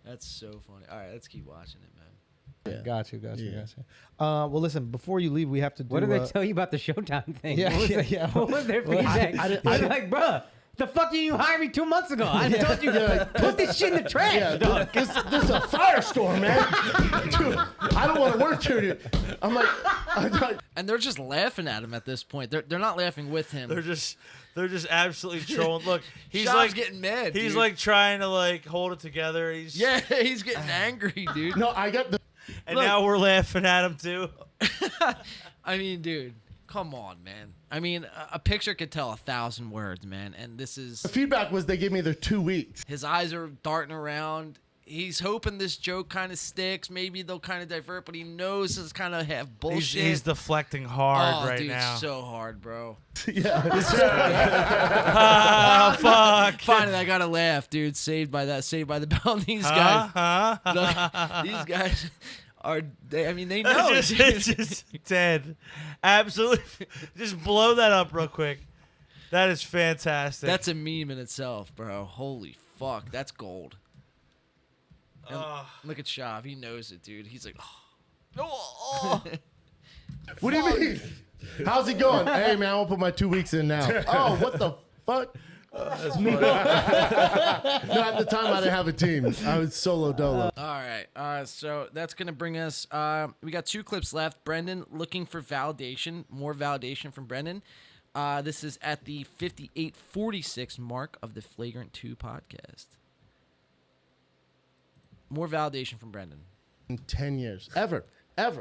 S1: That's so funny. All right, let's keep watching it, man.
S16: Yeah. Got you. Well, listen, before you leave, we have to do.
S18: What did they tell you about the Showtime thing?
S16: Yeah,
S18: what was
S16: yeah.
S18: What was their
S16: Well,
S18: feedback?
S16: I
S18: I'm like, bruh, the fuck did you hire me 2 months ago? I told you to put this shit in the trash.
S19: Yeah,
S18: dog.
S19: this is a firestorm, man. Dude, I don't want to work here, dude. I'm like,
S1: and they're just laughing at him at this point. They're not laughing with him.
S2: They're just absolutely trolling. Look, he's
S1: Schaub's
S2: like
S1: getting mad.
S2: He's
S1: dude.
S2: like trying to hold it together. He's
S1: he's getting angry, dude.
S19: No, I got the.
S2: And now we're laughing at him too.
S1: I mean, dude, come on, man. I mean, a picture could tell 1,000 words, man. And this is
S19: The feedback was they gave me their 2 weeks.
S1: his eyes are darting around. He's hoping this joke kind of sticks. Maybe they'll kind of divert, but he knows it's kind of have bullshit.
S2: He's deflecting hard right
S1: dude,
S2: now.
S1: so hard, bro.
S2: Ah, fuck.
S1: Finally, I gotta laugh, dude. Saved by the bell. These guys, look, these guys are. They know.
S2: It's just dead. Absolutely. Just blow that up real quick. That is fantastic.
S1: That's a meme in itself, bro. Holy fuck, that's gold. And look at Schaub. He knows it, dude. He's like, oh.
S19: What do you mean? How's it going? Hey, man, I won't put my 2 weeks in now. Oh, what the fuck?
S2: That's
S19: no, at the time, I didn't have a team. I was solo dolo.
S1: All right. So that's going to bring us. We got 2 clips left. Brendan looking for validation. More validation from Brendan. This is at the 58:46 mark of the Flagrant 2 podcast. More validation from Brendan.
S19: In 10 years. Ever.
S18: Yeah.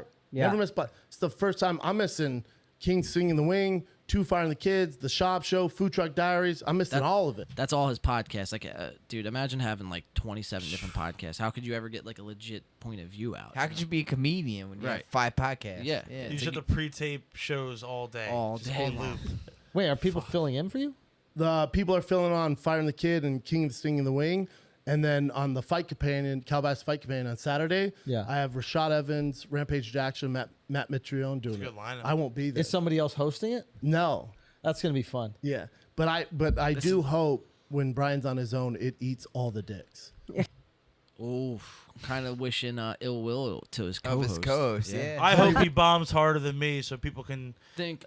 S19: Never missed. But it's the first time I'm missing King Singing the Wing, 2 Firing the Kids, The Schaub Show, Food Truck Diaries. I'm missing all of it.
S1: That's all his podcasts. Like, dude, imagine having like 27 different podcasts. How could you ever get like a legit point of view out?
S3: How could you be a comedian when you have 5 podcasts?
S1: Yeah.
S2: You should have pre-tape shows all day.
S1: All
S2: Just
S1: day
S2: on
S1: long.
S2: loop.
S16: Wait, are people filling in for you?
S19: The people are filling on Firing the Kid and King Singing the Wing. And then on the Fight Companion, Calabasas Fight Companion on Saturday, I have Rashad Evans, Rampage Jackson, Matt Mitrione doing
S2: That's a
S19: it.
S2: good lineup.
S19: I won't be there.
S16: Is somebody else hosting it?
S19: No.
S16: That's gonna be fun.
S19: Yeah. But I do hope when Brian's on his own, it eats all the dicks.
S1: Oof. Kind of wishing ill will to his
S3: Of
S1: co-host.
S3: his co-host, yeah.
S2: I hope he bombs harder than me so people can
S1: think.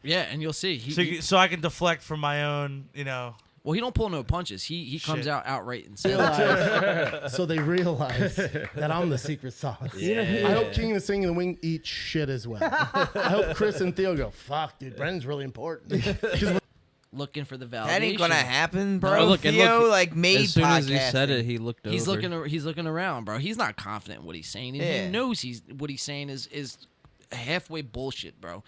S1: Yeah, and you'll see.
S2: So I can deflect from my own,
S1: Well, he don't pull no punches. He comes
S2: Shit.
S1: out outright and says.
S19: So they realize that I'm the secret sauce.
S1: Yeah.
S19: I hope King of the Sing and the Wing eat shit as well. I hope Chris and Theo go, fuck, dude, Brennan's really important. 'Cause
S1: looking for the validation.
S3: That ain't gonna happen, bro.
S4: Oh, look,
S3: Theo made
S4: as soon as he said
S3: podcasting.
S4: it, he looked over.
S1: He's looking around, bro. He's not confident in what he's saying, and
S3: Yeah.
S1: he knows what he's saying is halfway bullshit, bro.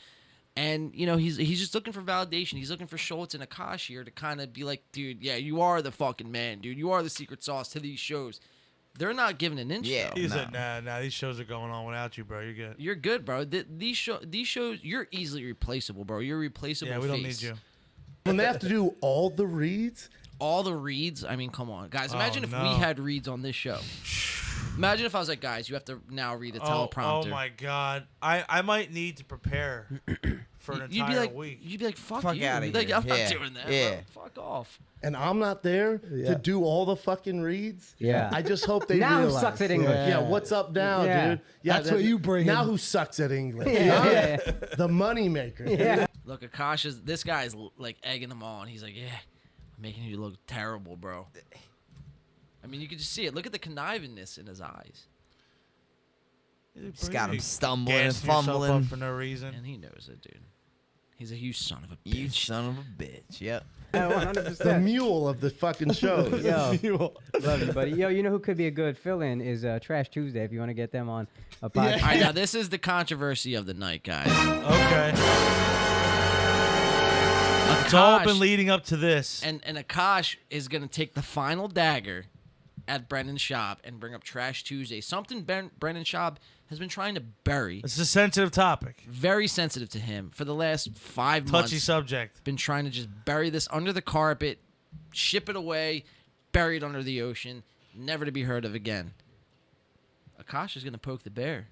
S1: And he's just looking for validation. He's looking for Schultz and Akash here to kind of be like, dude, yeah, you are the fucking man, dude. You are the secret sauce to these shows. They're not giving an inch.
S3: Yeah,
S1: though.
S2: He said, nah, these shows are going on without you, bro. You're good.
S1: You're good, bro. These shows, you're easily replaceable, bro. You're a replaceable.
S2: Yeah, we don't
S1: face.
S2: need you.
S19: when they have to do all the reads.
S1: All the reads. I mean, come on, guys. Imagine if we
S2: no.
S1: had reads on this show. Imagine if I was like, guys, you have to now read a teleprompter.
S2: Oh my God, I might need to prepare for an
S1: You'd be
S2: entire
S1: like,
S2: week.
S1: You'd be like, fuck you.
S3: outta
S1: You'd be like,
S3: here.
S1: I'm
S3: Yeah.
S1: not doing that.
S3: Yeah.
S1: Bro. Fuck off.
S19: And I'm not there to do all the fucking reads.
S18: Yeah.
S19: I just hope they
S18: Now who
S19: realize.
S18: sucks at English?
S19: Yeah, what's up now,
S18: Yeah.
S19: dude? Yeah,
S17: That's what you bring
S19: Now
S17: in.
S19: who sucks at English?
S18: Yeah.
S19: Huh?
S18: Yeah.
S19: The money maker.
S18: Yeah.
S1: Look, Akasha's. This guy's like egging them on. He's like, yeah, I'm making you look terrible, bro. I mean, you can just see it. Look at the connivingness in his eyes.
S3: Just got him stumbling and
S2: Gassing yourself
S3: fumbling.
S2: up for no reason.
S1: And he knows it, dude. He's a huge son of a bitch.
S3: You son of a bitch. Yep.
S19: The
S18: 100%.
S19: mule of the fucking show.
S18: Yo, love you, buddy. Yo, you know who could be a good fill-in is Trash Tuesday if you want to get them on a podcast.
S1: All right, now this is the controversy of the night, guys.
S2: Okay. It's all been leading up to this.
S1: And Akash is going to take the final dagger at Brendan Schaub and bring up Trash Tuesday. Something Brendan Schaub has been trying to bury.
S2: It's a sensitive topic.
S1: Very sensitive to him for the last 5 months.
S2: Touchy subject.
S1: Been trying to just bury this under the carpet, ship it away, bury it under the ocean, never to be heard of again. Akash is going to poke the bear.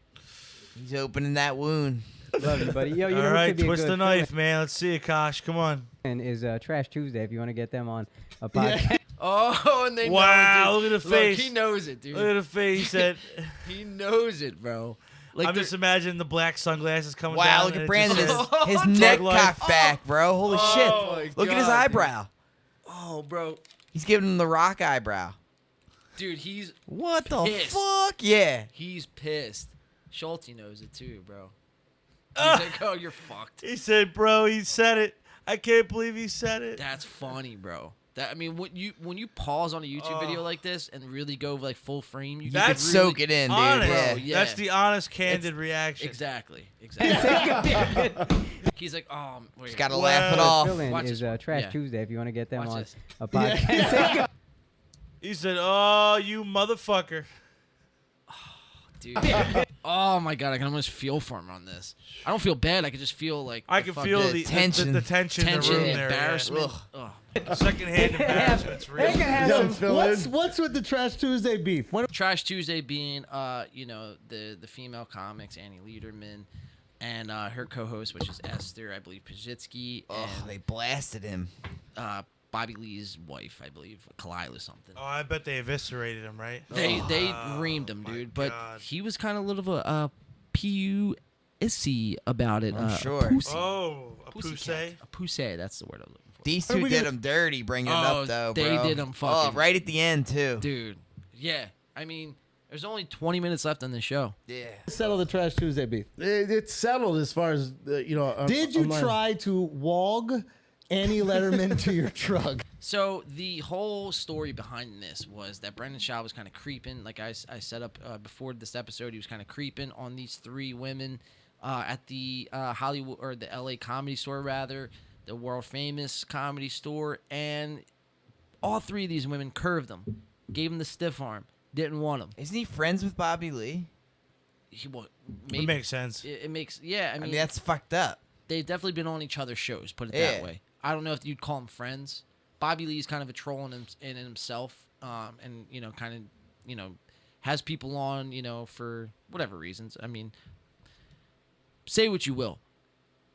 S3: He's opening that wound.
S18: Love you, buddy. Yo, you know
S2: All
S18: who
S2: right,
S18: could be a
S2: twist
S18: good
S2: the knife, man. Let's see it, Kosh. Come on.
S18: fill-in is Trash Tuesday if you want to get them on a podcast.
S1: Oh, and they
S2: Wow,
S1: know it, dude.
S2: look at the face.
S1: He knows it, dude.
S2: Look at the face. He said,
S1: He knows it, bro. Like
S2: I'm just imagining the black sunglasses coming
S3: Wow,
S2: down.
S3: look
S2: and
S3: at
S2: it
S3: Brandon.
S2: just
S3: His,
S2: says,
S3: his neck
S2: Thug life.
S3: cocked back, bro. Holy
S1: Oh
S3: shit.
S1: my
S3: Look at his
S1: God,
S3: eyebrow.
S1: Oh, bro.
S3: He's giving him the rock eyebrow.
S1: Dude, he's
S3: What the
S1: pissed.
S3: fuck? Yeah.
S1: He's pissed. Schulte knows it too, bro. He's like, oh, you're fucked.
S2: He said, bro, he said it. I can't believe he said it.
S1: That's funny, bro. That I mean, when you pause on a YouTube video like this and really go like full frame, you
S2: That's
S1: can really
S3: soak it in, dude.
S2: honest.
S3: Yeah.
S1: Yeah.
S2: That's the honest, candid reaction.
S1: Exactly. He's like, oh, wait.
S3: Just gotta laugh it off.
S18: Fill-in
S1: Watch
S18: is
S1: this.
S18: Trash
S1: Yeah.
S18: Tuesday if you want to get them
S1: Watch
S18: on
S1: this.
S18: a podcast.
S2: He said, oh, you motherfucker.
S1: Dude. Oh my god, I can almost feel for him on this. I don't feel bad. I can just feel like
S2: I
S1: the
S2: can
S1: fuck-
S2: feel
S3: the
S2: the
S3: tension.
S2: the tension in the room
S1: the
S2: there.
S1: embarrassment.
S3: Ugh.
S1: Ugh.
S2: Secondhand embarrassment's real.
S17: What's with the Trash Tuesday beef?
S1: Trash Tuesday being, the female comics Annie Lederman and her co-host, which is Esther, I believe, Pajitsky,
S3: Oh,
S1: and
S3: they blasted him.
S1: Bobby Lee's wife, I believe, Kalila something.
S2: Oh, I bet they eviscerated him, right?
S1: They reamed him, dude. But
S2: God.
S1: he was kind of a little bit pussy about it.
S3: I'm sure.
S1: Pussy.
S2: Oh, a
S1: Pussycat.
S2: poussey?
S1: A pussy. That's the word I was looking for.
S3: These two did him dirty bringing it
S1: Oh,
S3: up, though,
S1: they
S3: bro.
S1: did him
S3: Oh,
S1: fucking-
S3: right at the end, too.
S1: Dude, yeah. I mean, there's only 20 minutes left on the show.
S3: Yeah.
S17: Settle the Trash Tuesday beef.
S19: It's settled as far as
S17: Did you
S19: online.
S17: try to wog Annie Letterman to your truck?
S1: So the whole story behind this was that Brendan Schaub was kind of creeping. Like I set up before this episode, he was kind of creeping on these three women at the Hollywood or the LA Comedy Store, rather, the world famous comedy store, and all three of these women curved him, gave him the stiff arm, didn't want him.
S3: Isn't he friends with Bobby Lee?
S1: He what?
S2: It makes sense.
S1: It makes I mean
S3: that's fucked up.
S1: They've definitely been on each other's shows. Put it
S3: Yeah.
S1: that way. I don't know if you'd call them friends. Bobby Lee's kind of a troll in himself, and kind of has people on for whatever reasons. I mean, say what you will.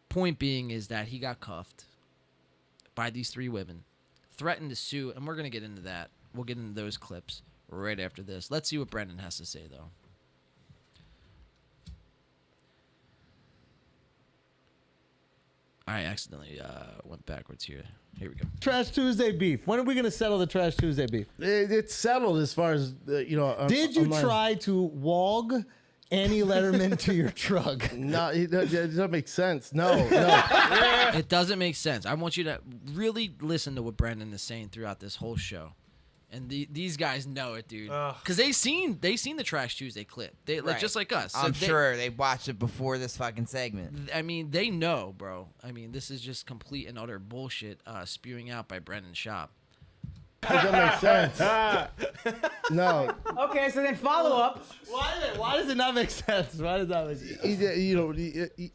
S1: Point being is that he got cuffed by these 3 women, threatened to sue, and we're going to get into that. We'll get into those clips right after this. Let's see what Brendan has to say, though. I accidentally went backwards here. Here we go.
S16: Trash Tuesday beef. When are we going to settle the Trash Tuesday beef?
S19: It's settled as far as,
S16: Did you try to wog Annie Letterman to your truck?
S19: No, it doesn't make sense. No.
S1: It doesn't make sense. I want you to really listen to what Brendan is saying throughout this whole show. And these guys know it, dude. Because they seen the Trash Tuesday clip. They like just like us. So
S3: I'm sure they watched it before this fucking segment.
S1: I mean, they know, bro. I mean, this is just complete and utter bullshit spewing out by Brendan Schaub.
S19: Doesn't make sense. No.
S18: Okay, so then follow up.
S16: Why does it not make sense? Why does that make sense?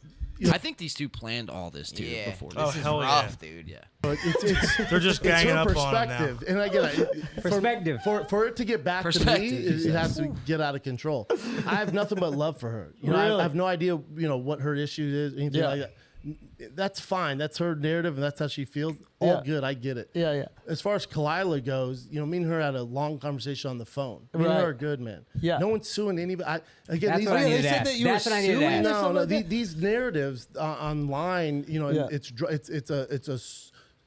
S1: I think these 2 planned all this too before.
S3: This is rough, dude.
S1: Yeah.
S2: They're just ganging up on him now.
S19: And I get it.
S18: Perspective.
S19: For it to get back to me, it has to get out of control. I have nothing but love for her. I have no idea, what her issue is, anything like that. That's fine. That's her narrative, and that's how she feels. All good. I get it.
S16: Yeah.
S19: As far as Kalila goes, me and her had a long conversation on the phone. Me and her are good, man.
S16: Yeah.
S19: No one's suing anybody.
S18: That's what I needed to ask. That's what I needed to ask.
S19: No. These narratives online,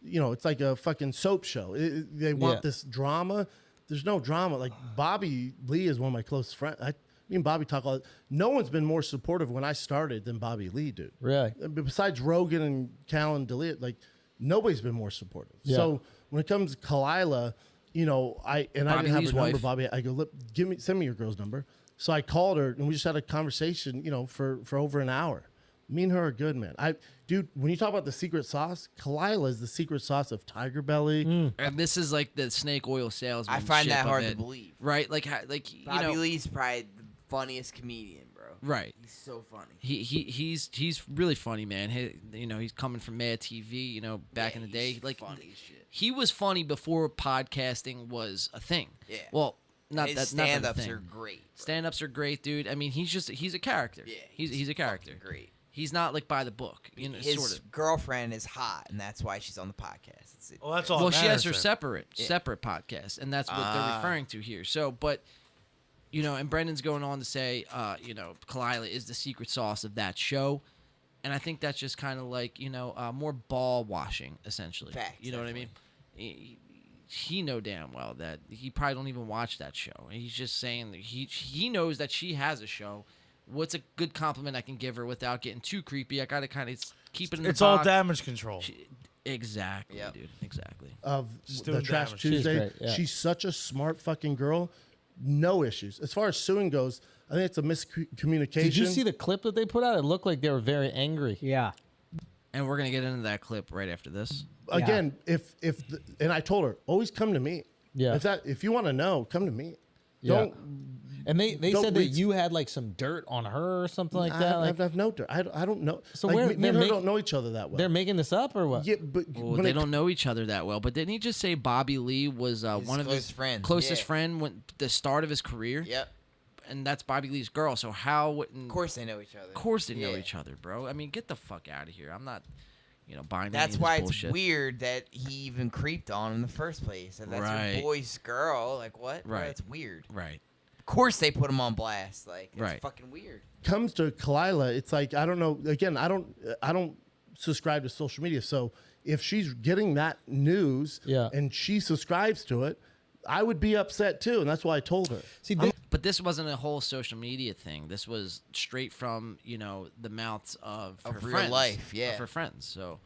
S19: it's like a fucking soap show. They want this drama. There's no drama. Like Bobby Lee is one of my close friends. Me and Bobby talk all. No one's been more supportive when I started than Bobby Lee, dude.
S16: Really?
S19: Besides Rogan and Callan DeLeon, like nobody's been more supportive.
S16: Yeah.
S19: So when it comes to Kalila, I didn't have her number,
S1: wife.
S19: Bobby. I go, send me your girl's number. So I called her and we just had a conversation, for over an hour. Me and her are good, man. Dude, when you talk about the secret sauce, Kalila is the secret sauce of Tiger Belly.
S1: And this is like the snake oil salesman.
S3: I find that hard to believe.
S1: Right?
S3: Bobby Lee's probably the funniest comedian, bro.
S1: Right.
S3: He's so funny.
S1: He's really funny, man. He's coming from Mad TV, back in the day. Like
S3: funny as shit.
S1: He was funny before podcasting was a thing.
S3: Yeah.
S1: Well,
S3: His stand-ups are great.
S1: Stand-ups are great, dude. I mean, he's a character.
S3: Yeah.
S1: He's a character.
S3: Great.
S1: He's not like by the book,
S3: His
S1: sort of.
S3: girlfriend is hot, and that's why she's on the podcast.
S2: Well, that's all.
S1: Well, she has her
S2: matters then.
S1: separate podcast, and that's what they're referring to here. So, but and Brendan's going on to say, Kalila is the secret sauce of that show, and I think that's just kind of like more ball washing, essentially.
S3: Facts,
S1: you know what I mean? He know damn well that he probably don't even watch that show. He's just saying that he knows that she has a show. What's a good compliment I can give her without getting too creepy? I gotta kind of keep it in the
S2: It's all
S1: box.
S2: damage control.
S1: Exactly, dude. Exactly.
S19: Of
S2: Just
S19: the
S2: doing
S19: Trash
S2: damage.
S19: Tuesday.
S16: She's great,
S19: She's such a smart fucking girl. No issues. As far as suing goes, I think it's a miscommunication.
S16: Did you see the clip that they put out? It looked like they were very angry.
S18: Yeah.
S1: And we're gonna get into that clip right after this.
S19: Again, and I told her, always come to me.
S16: Yeah.
S19: If you want to know, come to me.
S16: Yeah.
S19: Don't.
S16: And they
S19: don't
S16: said that
S19: read-
S16: you had like some dirt on her or something like that.
S19: I
S16: Like,
S19: have no dirt. I don't know.
S16: So
S19: like,
S16: where-
S19: me
S16: they're
S19: and her
S16: making-
S19: don't know each other that well.
S16: they're making this up or what?
S19: Yeah, but
S1: Well,
S19: when
S1: they
S19: it-
S1: don't know each other that well. But didn't he just say Bobby Lee was one of his
S3: close friends,
S1: closest
S3: yeah.
S1: friend when the start of his career?
S3: Yep.
S1: And that's Bobby Lee's girl. So how wouldn't?
S3: Of course they know each other.
S1: Of course they know
S3: Yeah.
S1: each other, bro. I mean, get the fuck out of here. I'm not, buying.
S3: That's
S1: any of
S3: why
S1: this
S3: it's
S1: bullshit.
S3: weird that he even creeped on in the first place. And that's
S1: Right.
S3: your boy's girl. Like, what? Bro,
S1: Right.
S3: that's weird.
S1: Right.
S3: Of course they put him on blast. Like, it's
S1: Right.
S3: fucking weird.
S19: comes to Kalila, it's like I don't know. Again, I don't subscribe to social media. So if she's getting that news and she subscribes to it, I would be upset too, and that's why I told her.
S16: See,
S1: But this wasn't a whole social media thing. This was straight from the mouths of her
S3: real
S1: friends,
S3: life, yeah.
S1: of her friends. So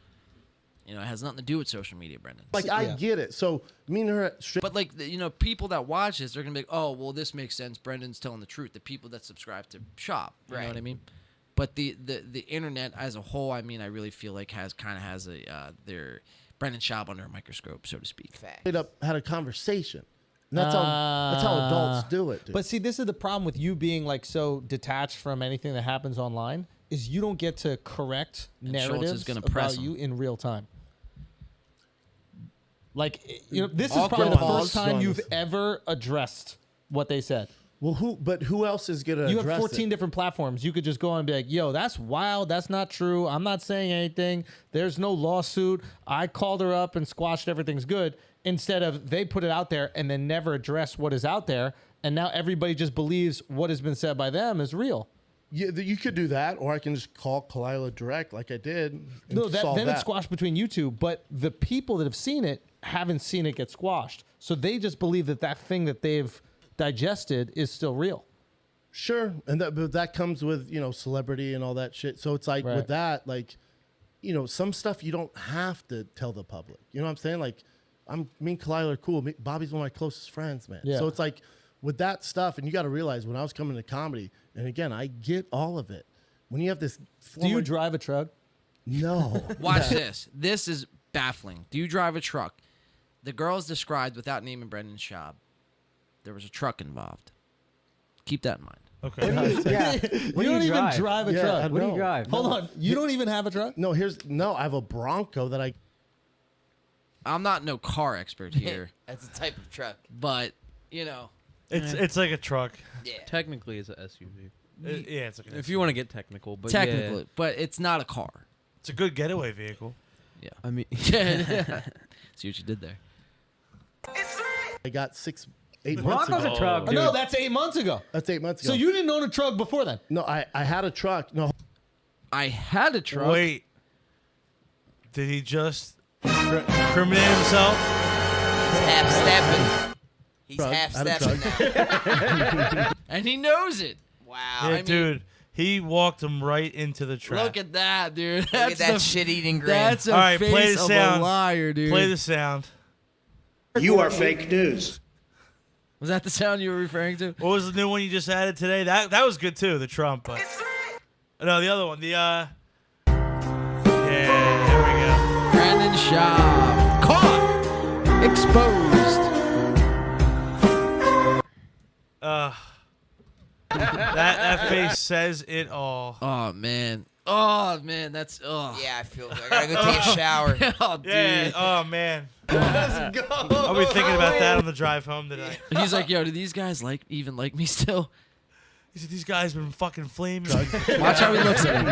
S1: it has nothing to do with social media, Brendan.
S19: Like I get it. So me and her,
S1: But like people that watch this, they're gonna be like, oh, well, this makes sense. Brendan's telling the truth. The people that subscribe to Shop, you know what I mean? But the internet as a whole, I mean, I really feel like has their Brendan Schaub under a microscope, so to speak.
S19: straight up had a conversation. And that's how adults do it. Dude.
S16: But see, this is the problem with you being like so detached from anything that happens online is you don't get to correct
S1: And Schultz
S16: narratives
S1: is gonna
S16: about
S1: press 'em.
S16: you in real time. Like this is
S19: Awkward
S16: probably the
S19: pause
S16: first time
S19: on
S16: you've
S19: this.
S16: ever addressed what they said.
S19: Well, who else is gonna
S16: You have
S19: address
S16: 14
S19: it?
S16: different platforms. You could just go on and be like, yo, that's wild. That's not true. I'm not saying anything. There's no lawsuit. I called her up and squashed everything's good. Instead of they put it out there and then never address what is out there. And now everybody just believes what has been said by them is real.
S19: Yeah, you could do that, or I can just call Kalila direct like I did. And
S16: No,
S19: solve
S16: then
S19: that.
S16: it's squashed between you two. But the people that have seen it haven't seen it get squashed. So they just believe that thing that they've digested is still real.
S19: Sure, and but that comes with celebrity and all that shit. So it's like with that, like some stuff you don't have to tell the public. You know what I'm saying? Like me and Kalila are cool. Bobby's one of my closest friends, man.
S16: Yeah.
S19: So it's like with that stuff, and you got to realize when I was coming to comedy, and again I get all of it. When you have this,
S16: Do you drive a truck?
S19: No.
S1: Watch this. This is baffling. Do you drive a truck? The girl is described without naming Brendan Schaub. There was a truck involved. Keep that in mind.
S2: Okay.
S16: You don't even drive a
S19: Yeah,
S16: truck.
S19: I
S18: What do you
S19: know.
S18: drive?
S16: Hold on. You don't even have a truck?
S19: No, I have a Bronco that I.
S1: I'm not no car expert here,
S3: That's a type of truck.
S1: but
S2: It's like a truck.
S3: Yeah.
S4: Technically, it's a SUV.
S2: Yeah, it's like
S4: If you want to get technical, but
S1: technically,
S4: yeah.
S1: but it's not a car.
S2: It's a good getaway vehicle.
S1: Yeah.
S4: I mean,
S1: See what you did there.
S19: I got 8 months
S18: Bronco's
S19: ago.
S18: a truck.
S16: Oh, no, that's 8 months ago.
S19: That's 8 months ago.
S16: So you didn't own a truck before then?
S19: No, I had a truck. No,
S1: I had a truck.
S2: Wait. Did he just incriminate himself?
S3: He's half stepping. He's
S19: Truck.
S3: half
S19: I had a
S3: stepping now.
S1: And he knows it.
S3: Wow.
S2: Yeah, dude. He walked him right into the trap.
S1: Look at that, dude.
S3: Look
S1: That's
S3: at that
S1: the-
S3: shit-eating grin.
S1: That's a
S2: All right,
S1: face
S2: play the
S1: of
S2: sound.
S1: a liar, dude.
S2: Play the sound.
S5: You are fake news.
S1: Was that the sound you were referring to?
S2: What was the new one you just added today? That was good too, the Trump. But no, the other one. Yeah, here we go.
S1: Brandon Schaub. Caught. Exposed.
S2: That face says it all.
S1: Oh, man. That's... Oh.
S3: Yeah, I feel I gotta go take a shower.
S1: Oh, dude.
S2: Yeah. Oh man.
S16: Let's go.
S2: I'll be thinking about that on the drive home tonight.
S1: He's like, yo, do these guys even like me still?
S2: He said these guys been fucking flaming.
S1: Watch how he looks at me.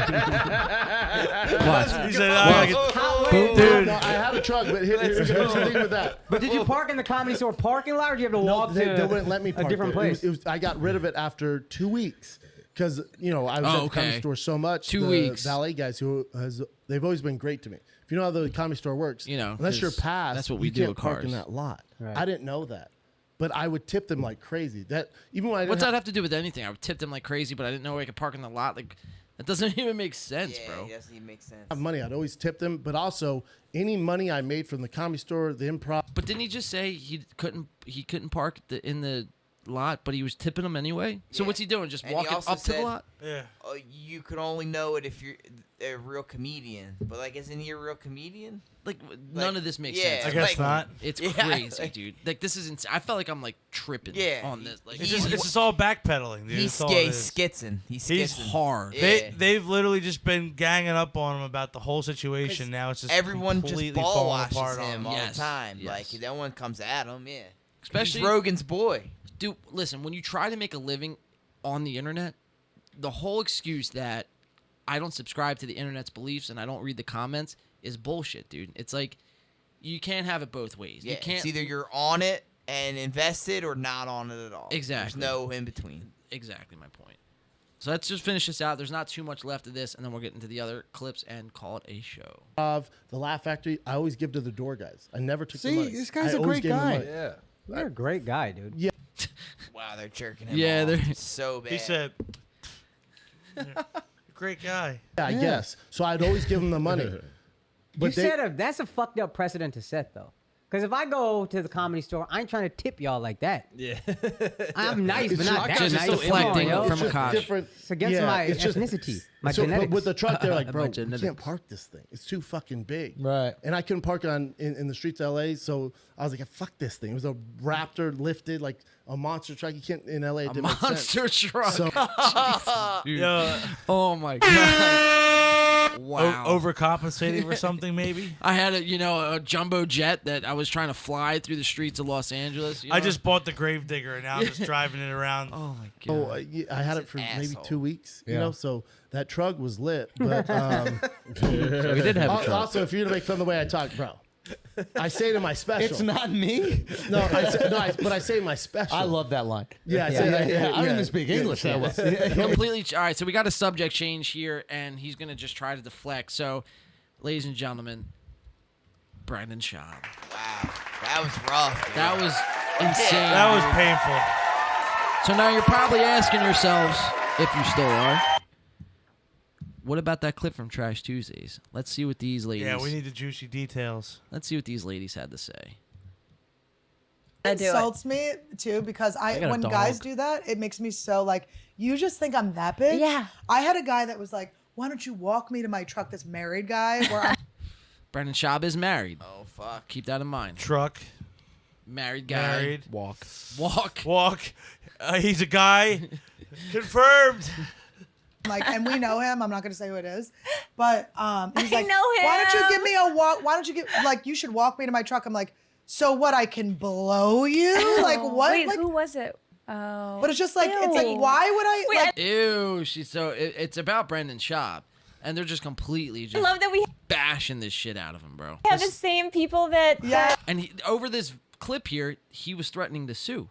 S1: Watch.
S2: He said, I gotta get,
S19: dude. No, I had a truck, but here's the thing with that.
S18: But did you park in the Comedy Store parking lot, or did you have to walk
S19: they
S18: to
S19: wouldn't let me park
S18: a different
S19: there.
S18: place?
S19: It was, I got rid of it after 2 weeks because I was at the comedy store so much.
S1: 2
S19: the
S1: weeks.
S19: Valet guys they've always been great to me. If you know how the comedy store works, unless you're
S1: 'cause
S19: past,
S1: that's what we
S19: you
S1: do
S19: can't
S1: with
S19: park in
S1: cars.
S19: that lot.
S18: Right.
S19: I didn't know that, but I would tip them like crazy. That even when I didn't
S1: What's that have to do with anything? I would tip them like crazy, but I didn't know where I could park in the lot. Like, that doesn't even make sense, bro.
S3: Yeah, it doesn't even make sense.
S19: have money, I'd always tip them. But also, any money I made from the comedy store, the improv.
S1: But didn't he just say he couldn't park in the lot, but he was tipping them anyway? So
S3: Yeah.
S1: what's he doing? Just
S3: And he
S1: walking
S3: also
S1: up to the
S3: said-
S1: lot?
S2: Yeah.
S3: Oh, you could only know it if you're a real comedian. But like, isn't he a real comedian?
S1: Like, none of this makes
S3: yeah,
S1: sense.
S2: I guess not.
S1: It's
S3: Yeah,
S1: crazy,
S3: like-
S1: dude. Like, this is insane. I felt like I'm like tripping on this. Like,
S2: It's just all backpedaling, dude.
S3: He's
S2: That's all it is.
S3: skitzing. He's
S2: He's
S3: skitzing.
S1: hard.
S3: Yeah.
S2: They've literally just been ganging up on him about the whole situation. Now it's just
S3: Everyone
S2: completely
S3: just ball
S2: falling
S3: washes
S2: apart on
S3: him
S2: him.
S3: all
S1: Yes,
S3: the time.
S1: yes.
S3: Like, no one comes at him. Yeah.
S1: Especially
S3: He's Rogan's boy.
S1: Dude, listen, when you try to make a living on the internet, the whole excuse that I don't subscribe to the internet's beliefs and I don't read the comments is bullshit, dude. It's like you can't have it both ways.
S3: Yeah.
S1: You can't
S3: It's either you're on it and invested or not on it at all.
S1: Exactly.
S3: There's no in between.
S1: Exactly my point. So let's just finish this out. There's not too much left of this, and then we'll get into the other clips and call it a show.
S19: Of the Laugh Factory, I always give to the door guys. I never took the
S16: See,
S19: money.
S16: this guy's
S19: I
S16: a
S19: always
S16: great
S19: gave them
S16: guy.
S19: money.
S17: Yeah.
S18: You're a great guy, dude.
S19: Yeah.
S3: Wow, they're jerking him
S1: Yeah,
S3: off
S1: they're-
S3: so bad.
S2: He said, "Great guy."
S19: Yeah, I guess. So I'd always give them the money.
S18: You said that's a fucked up precedent to set, though. Because if I go to the Comedy Store, I ain't trying to tip y'all like that.
S17: Yeah.
S18: I'm nice, but not that
S1: just
S18: nice.
S1: deflecting
S18: Come on, yo.
S1: from a cost.
S19: different.
S18: It's against
S19: yeah,
S18: my
S19: it's just-
S18: ethnicity, my
S19: so,
S18: genetics.
S19: But with the truck, they're like, bro,
S4: My
S19: you can't
S4: genetics.
S19: park this thing. It's too fucking big.
S16: Right.
S19: And I couldn't park it in the streets of LA, so I was like, fuck this thing. It was a Raptor lifted, like a monster truck. You can't in LA. It didn't make sense.
S1: Monster truck.
S19: So
S1: Dude.
S2: Yo,
S1: Oh my god. Wow.
S2: Overcompensating for something, maybe.
S1: I had a jumbo jet that I was trying to fly through the streets of Los Angeles.
S2: I just bought the Gravedigger and now I'm just driving it around.
S1: Oh my
S19: Oh,
S1: god!
S19: I had it for maybe 2 weeks. You
S16: Yeah.
S19: know, so that truck was lit. But
S4: We did have a truck.
S19: Also, if you're gonna make fun of the way I talk, bro, I say it in my special.
S16: It's not me.
S19: No, but I say in my special.
S16: I love that line.
S19: Yeah, I say that.
S16: I don't
S19: Yeah.
S16: even speak English that well.
S1: Completely. All right, so we got a subject change here, and he's gonna just try to deflect. So, ladies and gentlemen, Brandon Schaub.
S3: Wow, that was rough. Dude.
S1: That was insane.
S2: That was
S1: dude.
S2: painful.
S1: So now you're probably asking yourselves, if you still are, what about that clip from Trash Tuesdays? Let's see what these ladies.
S2: Yeah, we need the juicy details.
S1: Let's see what these ladies had to say.
S20: It insults me too because
S1: I got a
S20: when
S1: dog.
S20: guys do that, it makes me so like, you just think I'm that bitch.
S21: Yeah.
S20: I had a guy that was like, why don't you walk me to my truck? This married guy where I'm
S1: Brandon Schaub is married.
S3: Oh fuck.
S1: Keep that in mind.
S2: Truck.
S1: Married guy.
S2: Married.
S1: Walk.
S2: He's a guy. Confirmed.
S20: like, and we know him. I'm not gonna say who it is, but he's
S21: I
S20: like,
S21: know
S20: why don't you
S21: him.
S20: give me a walk? Why don't you you should walk me to my truck? I'm like, so what? I can blow you? Like what?
S21: Wait,
S20: like,
S21: who was it? Oh.
S20: but it's just like it's like, why would I?
S21: Wait,
S20: like,
S1: Ew. It's about Brandon Schaub, and they're just completely
S21: I
S1: just
S21: love that we
S1: bashing this shit out of him, bro.
S21: have the same people that.
S20: Yeah.
S1: And over this clip here, he was threatening to sue.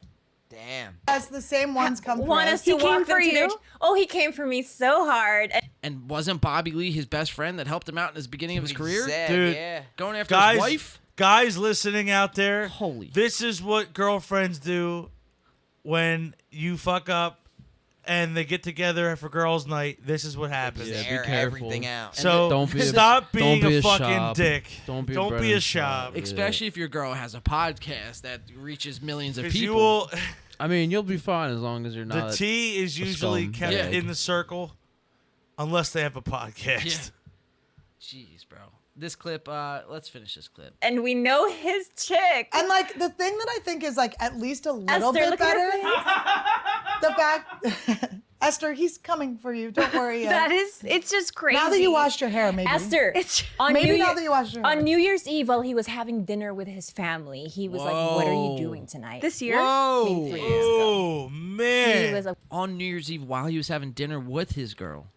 S3: Damn.
S20: As the same ones come
S21: Want
S20: for
S21: us to He came walk for them to their- you? Oh, he came for me so hard.
S1: And wasn't Bobby Lee his best friend that helped him out in his beginning of his career?
S2: Dude,
S1: Going after
S2: guys,
S1: his wife?
S2: Guys listening out there,
S1: Holy.
S2: this is what girlfriends do when you fuck up and they get together for girls' night. This is what happens.
S4: Yeah,
S3: Air
S4: be careful.
S3: everything out.
S2: So
S4: Don't be a-
S2: stop being
S4: don't be
S2: a
S4: a
S2: fucking
S4: Schaub.
S2: dick.
S4: Don't be a
S2: Don't be
S4: Brennan
S2: a
S4: Schaub.
S2: Schaub.
S1: Especially if your girl has a podcast that reaches millions of
S2: 'Cause
S1: people.
S2: you will.
S4: I mean, you'll be fine as long as you're
S2: The
S4: not.
S2: tea is
S4: a
S2: usually
S4: scumbag.
S2: kept in the circle, unless they have a podcast.
S1: Yeah. Jeez, bro. This clip, let's finish this clip.
S21: And we know his chick.
S20: And like the thing that I think is like at least a little
S21: Esther,
S20: bit
S21: look at
S20: better.
S21: her
S20: The fact, Esther, he's coming for you. Don't worry.
S21: That is, it's just crazy.
S20: Now that you washed your hair, maybe.
S21: Esther, on
S20: maybe
S21: New
S20: now
S21: Year-
S20: that you washed your hair.
S21: on New Year's Eve, while he was having dinner with his family, he was like, "What are you doing tonight?" This year?
S1: Whoa.
S21: I mean, 3 years ago.
S2: Oh man!
S21: He was like,
S1: On New Year's Eve while he was having dinner with his girl.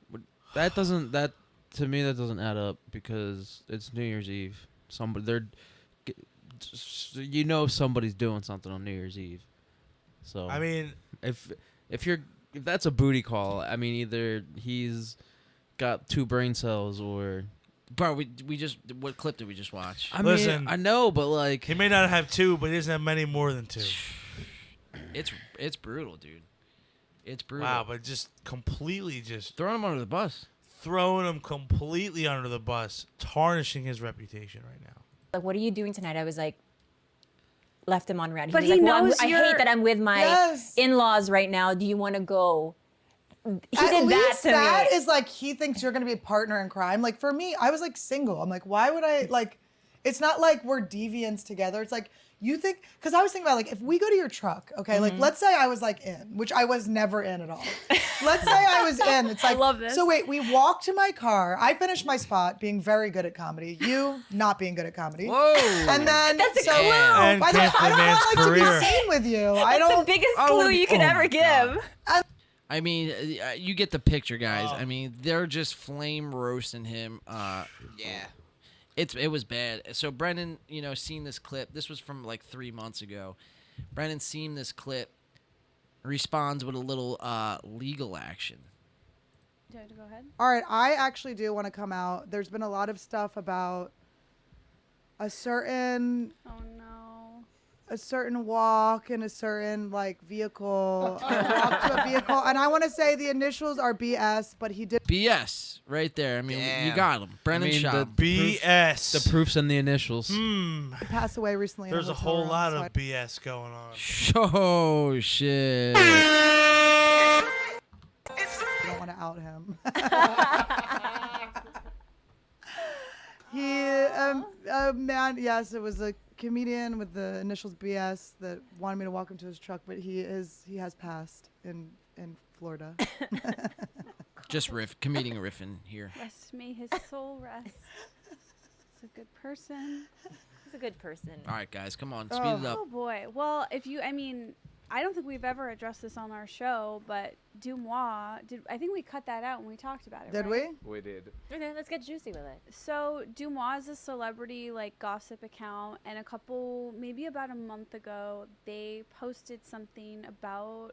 S4: That doesn't. That to me, that doesn't add up because it's New Year's Eve. Somebody's doing something on New Year's Eve. So
S2: I mean,
S4: if that's a booty call, I mean, either he's got 2 brain cells or.
S1: Bro, we just what clip did we just watch?
S4: I
S2: Listen,
S4: mean, I know, but like
S2: he may not have 2, but he doesn't have many more than 2.
S1: It's brutal, dude. It's brutal.
S2: Wow, but just completely just
S1: throwing him under the bus.
S2: Throwing him completely under the bus, tarnishing his reputation right now.
S21: like, "What are you doing tonight?" I was like, left him on red. But was he like, "Well, knows I you're- hate that I'm with my
S20: Yes.
S21: in-laws right now. Do you want to go?" He
S20: At
S21: did that
S20: least
S21: to
S20: that
S21: me.
S20: is like he thinks you're gonna be a partner in crime. Like for me, I was like single. I'm like, why would I like? It's not like we're deviants together. It's like you think because I was thinking about like if we go to your truck, okay, like let's say I was like in, which I was never in at all. Let's say I was in. It's like
S21: love this.
S20: So wait, we walk to my car. I finished my spot, being very good at comedy. You not being good at comedy.
S1: Whoa.
S20: And then
S21: That's a
S20: so
S21: clue.
S2: And
S20: I don't
S2: canceling man's
S20: like
S2: career.
S20: to be seen with you.
S21: That's
S20: I don't.
S21: the biggest
S1: I
S21: clue
S1: wanna-
S21: you could
S1: oh
S21: ever
S1: my
S21: give.
S1: I mean, you get the picture, guys. I mean, they're just flame roasting him.
S3: Yeah.
S1: It was bad. So Brennan, seen this clip. This was from like 3 months ago. Brennan seen this clip, responds with a little legal action.
S21: Do I have to go ahead?
S20: All right, I actually do want to come out. There's been a lot of stuff about a certain walk in a certain like vehicle, a walk to a vehicle, and I want to say the initials are BS, but he did.
S1: BS, right there. I mean, you
S3: Damn.
S1: got him, Brennan Schaub.
S2: BS.
S4: the proofs and the initials.
S20: Pass away recently. in
S2: There's a
S20: hotel
S2: whole
S20: room,
S2: lot
S20: so
S2: of BS going on.
S1: Oh shit!
S20: I don't want to out him. Man, yes, it was a comedian with the initials BS that wanted me to walk him to his truck, but he has passed in Florida.
S1: Just comedic riffing here.
S6: Rest may his soul rest. He's a good person.
S21: He's a good person.
S1: All right, guys, come on, speed it up.
S6: Oh boy. Well, I don't think we've ever addressed this on our show, but Dumois, I think we cut that out when we talked about it,
S20: Did
S6: right?
S11: We did.
S21: Okay, let's get juicy with it.
S6: So Dumois is a celebrity gossip account, and maybe about a month ago, they posted something about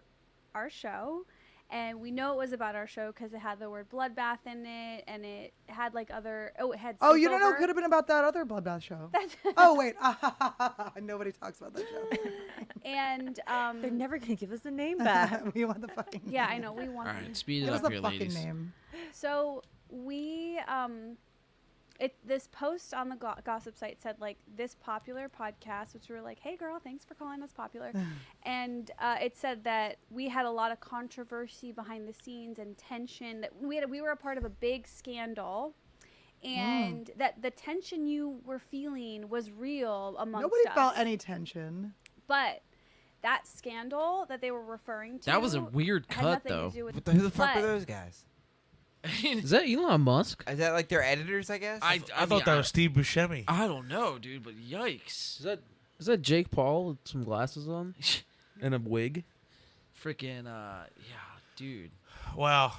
S6: our show. And we know it was about our show because it had the word bloodbath in it, and it had other. Oh, it had.
S20: Oh, you don't know?
S6: sleepover.
S20: Could have been about that other bloodbath show. Oh wait, nobody talks about that show.
S6: And
S21: they're never gonna give us the name back.
S20: We want the fucking.
S6: Yeah, I know. We want.
S1: All right, speed it
S20: Give
S1: up
S20: us
S1: here,
S20: the fucking
S1: ladies.
S20: name.
S6: So we this post on the gossip site said this popular podcast, which we were like, hey girl, thanks for calling us popular. And it said that we had a lot of controversy behind the scenes and tension, that we were a part of a big scandal, and that the tension you were feeling was real amongst
S20: Nobody
S6: us.
S20: felt any tension.
S6: But that scandal that they were referring to,
S1: That was a weird
S6: had
S1: cut,
S6: nothing
S1: though.
S6: to do with
S3: Who the fuck are
S6: but-
S3: those guys?
S4: Is that Elon Musk?
S3: Is that their editors? I guess.
S2: I thought that was Steve Buscemi.
S1: I don't know, dude, but yikes.
S4: Is that Jake Paul with some glasses on and a wig?
S1: Freaking dude.
S2: Wow.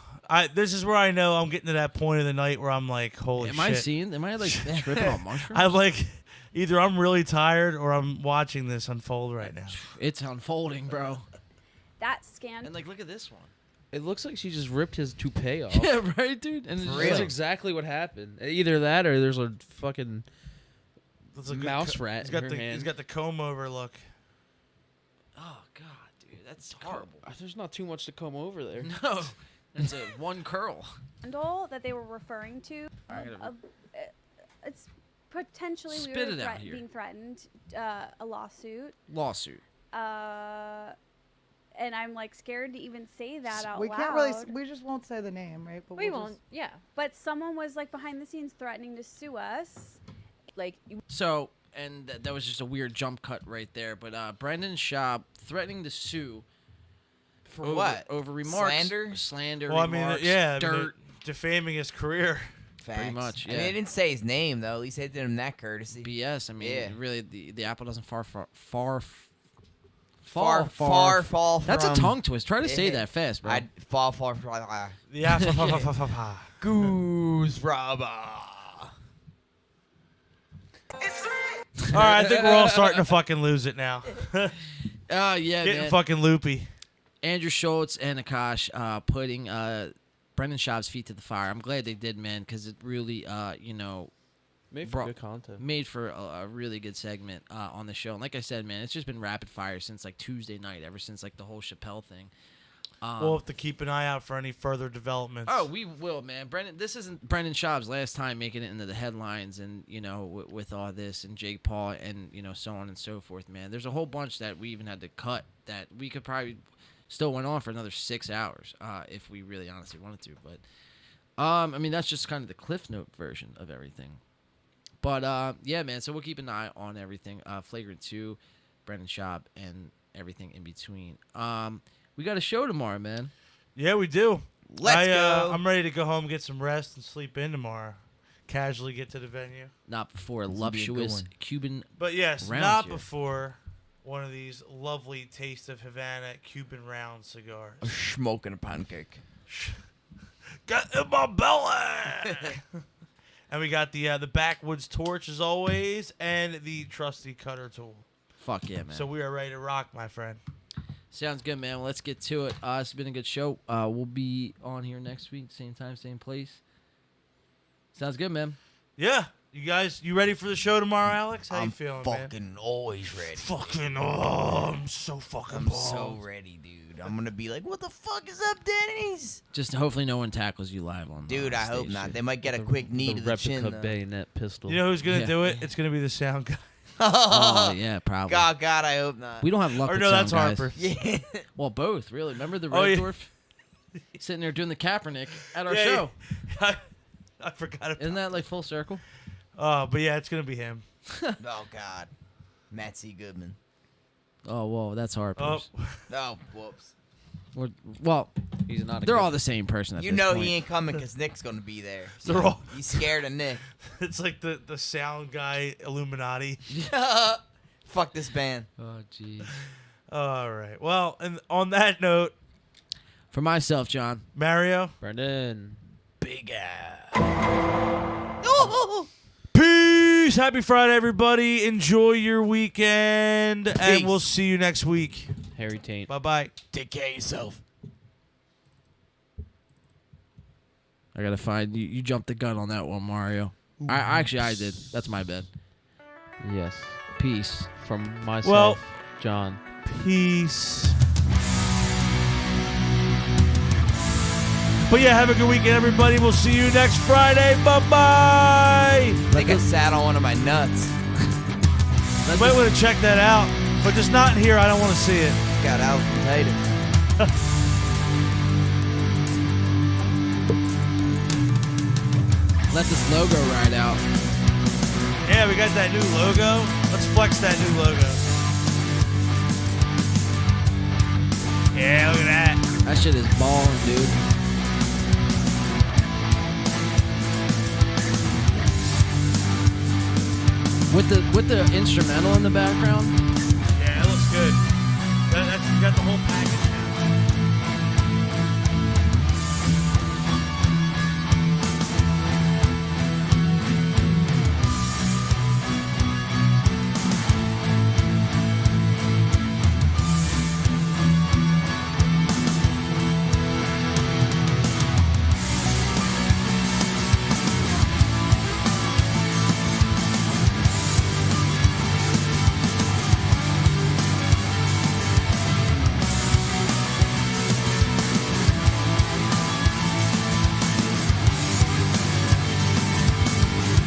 S2: This is where I know I'm getting to that point of the night where I'm like, holy shit.
S1: Am I tripping on mushrooms?
S2: I'm either I'm really tired or I'm watching this unfold right now.
S1: It's unfolding, bro.
S6: that scandal.
S1: And look at this one.
S4: It looks like she just ripped his toupee off.
S1: Yeah, right, dude. And
S4: That's exactly what happened. Either that or there's a fucking mouse rat in her hand.
S2: He's got the comb over look.
S1: Oh god, dude, that's horrible.
S4: There's not too much to comb over there.
S1: No, it's one curl.
S6: Scandal that they were referring to. It's potentially
S1: Spit
S6: we were
S1: it out here.
S6: being threatened, a lawsuit. And I'm scared to even say that out
S20: We
S6: loud.
S20: can't really. We just won't say the name, right? But
S6: We
S20: we'll
S6: won't.
S20: just-
S6: Yeah. But someone was behind the scenes threatening to sue us.
S1: So, and that was just a weird jump cut right there. But Brendan Schaub threatening to sue
S3: For what?
S1: Over remarks,
S3: Slander?
S2: Well,
S1: remarks,
S2: dirt, defaming his career.
S3: Facts.
S1: Pretty much. Yeah.
S3: I mean, they didn't say his name though. At least they did him that courtesy.
S1: BS. I mean,
S3: Yeah.
S1: really, the apple doesn't fall
S3: Far
S1: That's a
S3: from-
S1: tongue twist. Try to say
S3: Yeah.
S1: that fast, bro.
S3: I'd fall far.
S2: Yeah.
S3: Goose rubber.
S2: All right, I think we're all starting to fucking lose it now.
S1: Yeah,
S2: Getting
S1: man.
S2: fucking loopy.
S1: Andrew Schultz and Akash putting Brendan Schaub's feet to the fire. I'm glad they did, man, because it really,
S4: Made for good content.
S1: Made for a really good segment on the show. And like I said, man, it's just been rapid fire since Tuesday night, ever since the whole Chappelle thing.
S2: We'll have to keep an eye out for any further developments.
S1: Oh, we will, man. This isn't Brendan Schaub's last time making it into the headlines, and with all this and Jake Paul and so on and so forth, man. There's a whole bunch that we even had to cut that we could probably still went on for another 6 hours if we really honestly wanted to. But I mean, that's just kind of the Cliff Note version of everything. But yeah, man. So we'll keep an eye on everything. Flagrant 2, Brendan Schaub, and everything in between. We got a show tomorrow, man.
S2: Yeah, we do.
S3: Let's go.
S2: I'm ready to go home, get some rest, and sleep in tomorrow. Casually get to the venue.
S1: Not before a
S3: This will be a good
S1: voluptuous
S3: one.
S1: Cuban.
S2: But yes,
S1: rounds
S2: not
S1: here.
S2: before one of these lovely Taste of Havana Cuban round cigars.
S3: Smoking a pancake.
S2: Get in my belly! And we got the backwoods torch as always, and the trusty cutter tool.
S1: Fuck yeah, man.
S2: So we are ready to rock, my friend.
S1: Sounds good, man. Well, let's get to it. It's been a good show. We'll be on here next week, same time, same place. Sounds good, man.
S2: Yeah. You guys, you ready for the show tomorrow, Alex? How you feeling, man?
S3: Fucking always ready.
S2: I'm so fucking
S3: I'm so ready, dude. I'm gonna be like, what the fuck is up, Denny's?
S1: Just hopefully no one tackles you live on.
S3: Dude, I hope
S1: stage,
S3: not.
S1: dude.
S3: They might get a quick knee to the chin.
S4: replica
S3: though.
S4: bayonet pistol.
S2: You know who's gonna
S1: Yeah.
S2: do it? It's gonna be the sound guy.
S1: Oh yeah, probably.
S3: God, I hope not.
S1: We don't have luck
S2: Or
S1: with
S2: no,
S1: sound
S2: that's
S1: guys.
S2: Harper.
S3: Yeah.
S1: Well, both really. Remember the
S2: Oh, yeah.
S1: Reddorf sitting there doing the Kaepernick at our
S2: Yeah,
S1: show?
S2: yeah. I forgot about
S1: Isn't that full circle?
S2: But yeah, it's gonna be him.
S3: Oh God, Matt C. Goodman.
S1: Oh, whoa, that's Harper's.
S2: Oh.
S3: Oh, whoops.
S1: Well,
S4: he's not.
S1: They're all the same person. At
S3: You
S1: this
S3: know
S1: point.
S3: he ain't coming because Nick's gonna be there.
S2: They're all-
S3: He's scared of Nick.
S2: It's like the sound guy Illuminati.
S3: Fuck this band.
S1: Oh, jeez.
S2: All right. Well, and on that note,
S1: for myself, John,
S2: Mario,
S4: Brendan,
S2: Big Al. Peace. Happy Friday, everybody. Enjoy your weekend, and we'll see you next week.
S4: Harry Taint.
S2: Bye-bye.
S3: Take care of yourself.
S1: I gotta find you. You jumped the gun on that one, Mario. I did. That's my bad.
S4: Yes.
S1: Peace
S4: from myself,
S2: Well,
S4: John.
S2: Peace. But yeah, have a good weekend, everybody. We'll see you next Friday. Bye-bye.
S3: I think I sat on one of my nuts.
S2: You might want to check that out, but just not in here. I don't want to see it.
S3: Got alphabetitis.
S1: Let this logo ride out.
S2: Yeah, we got that new logo. Let's flex that new logo. Yeah, look at that.
S1: That shit is balling, dude. With the instrumental in the background.
S2: Yeah, it looks good. That's got the whole package.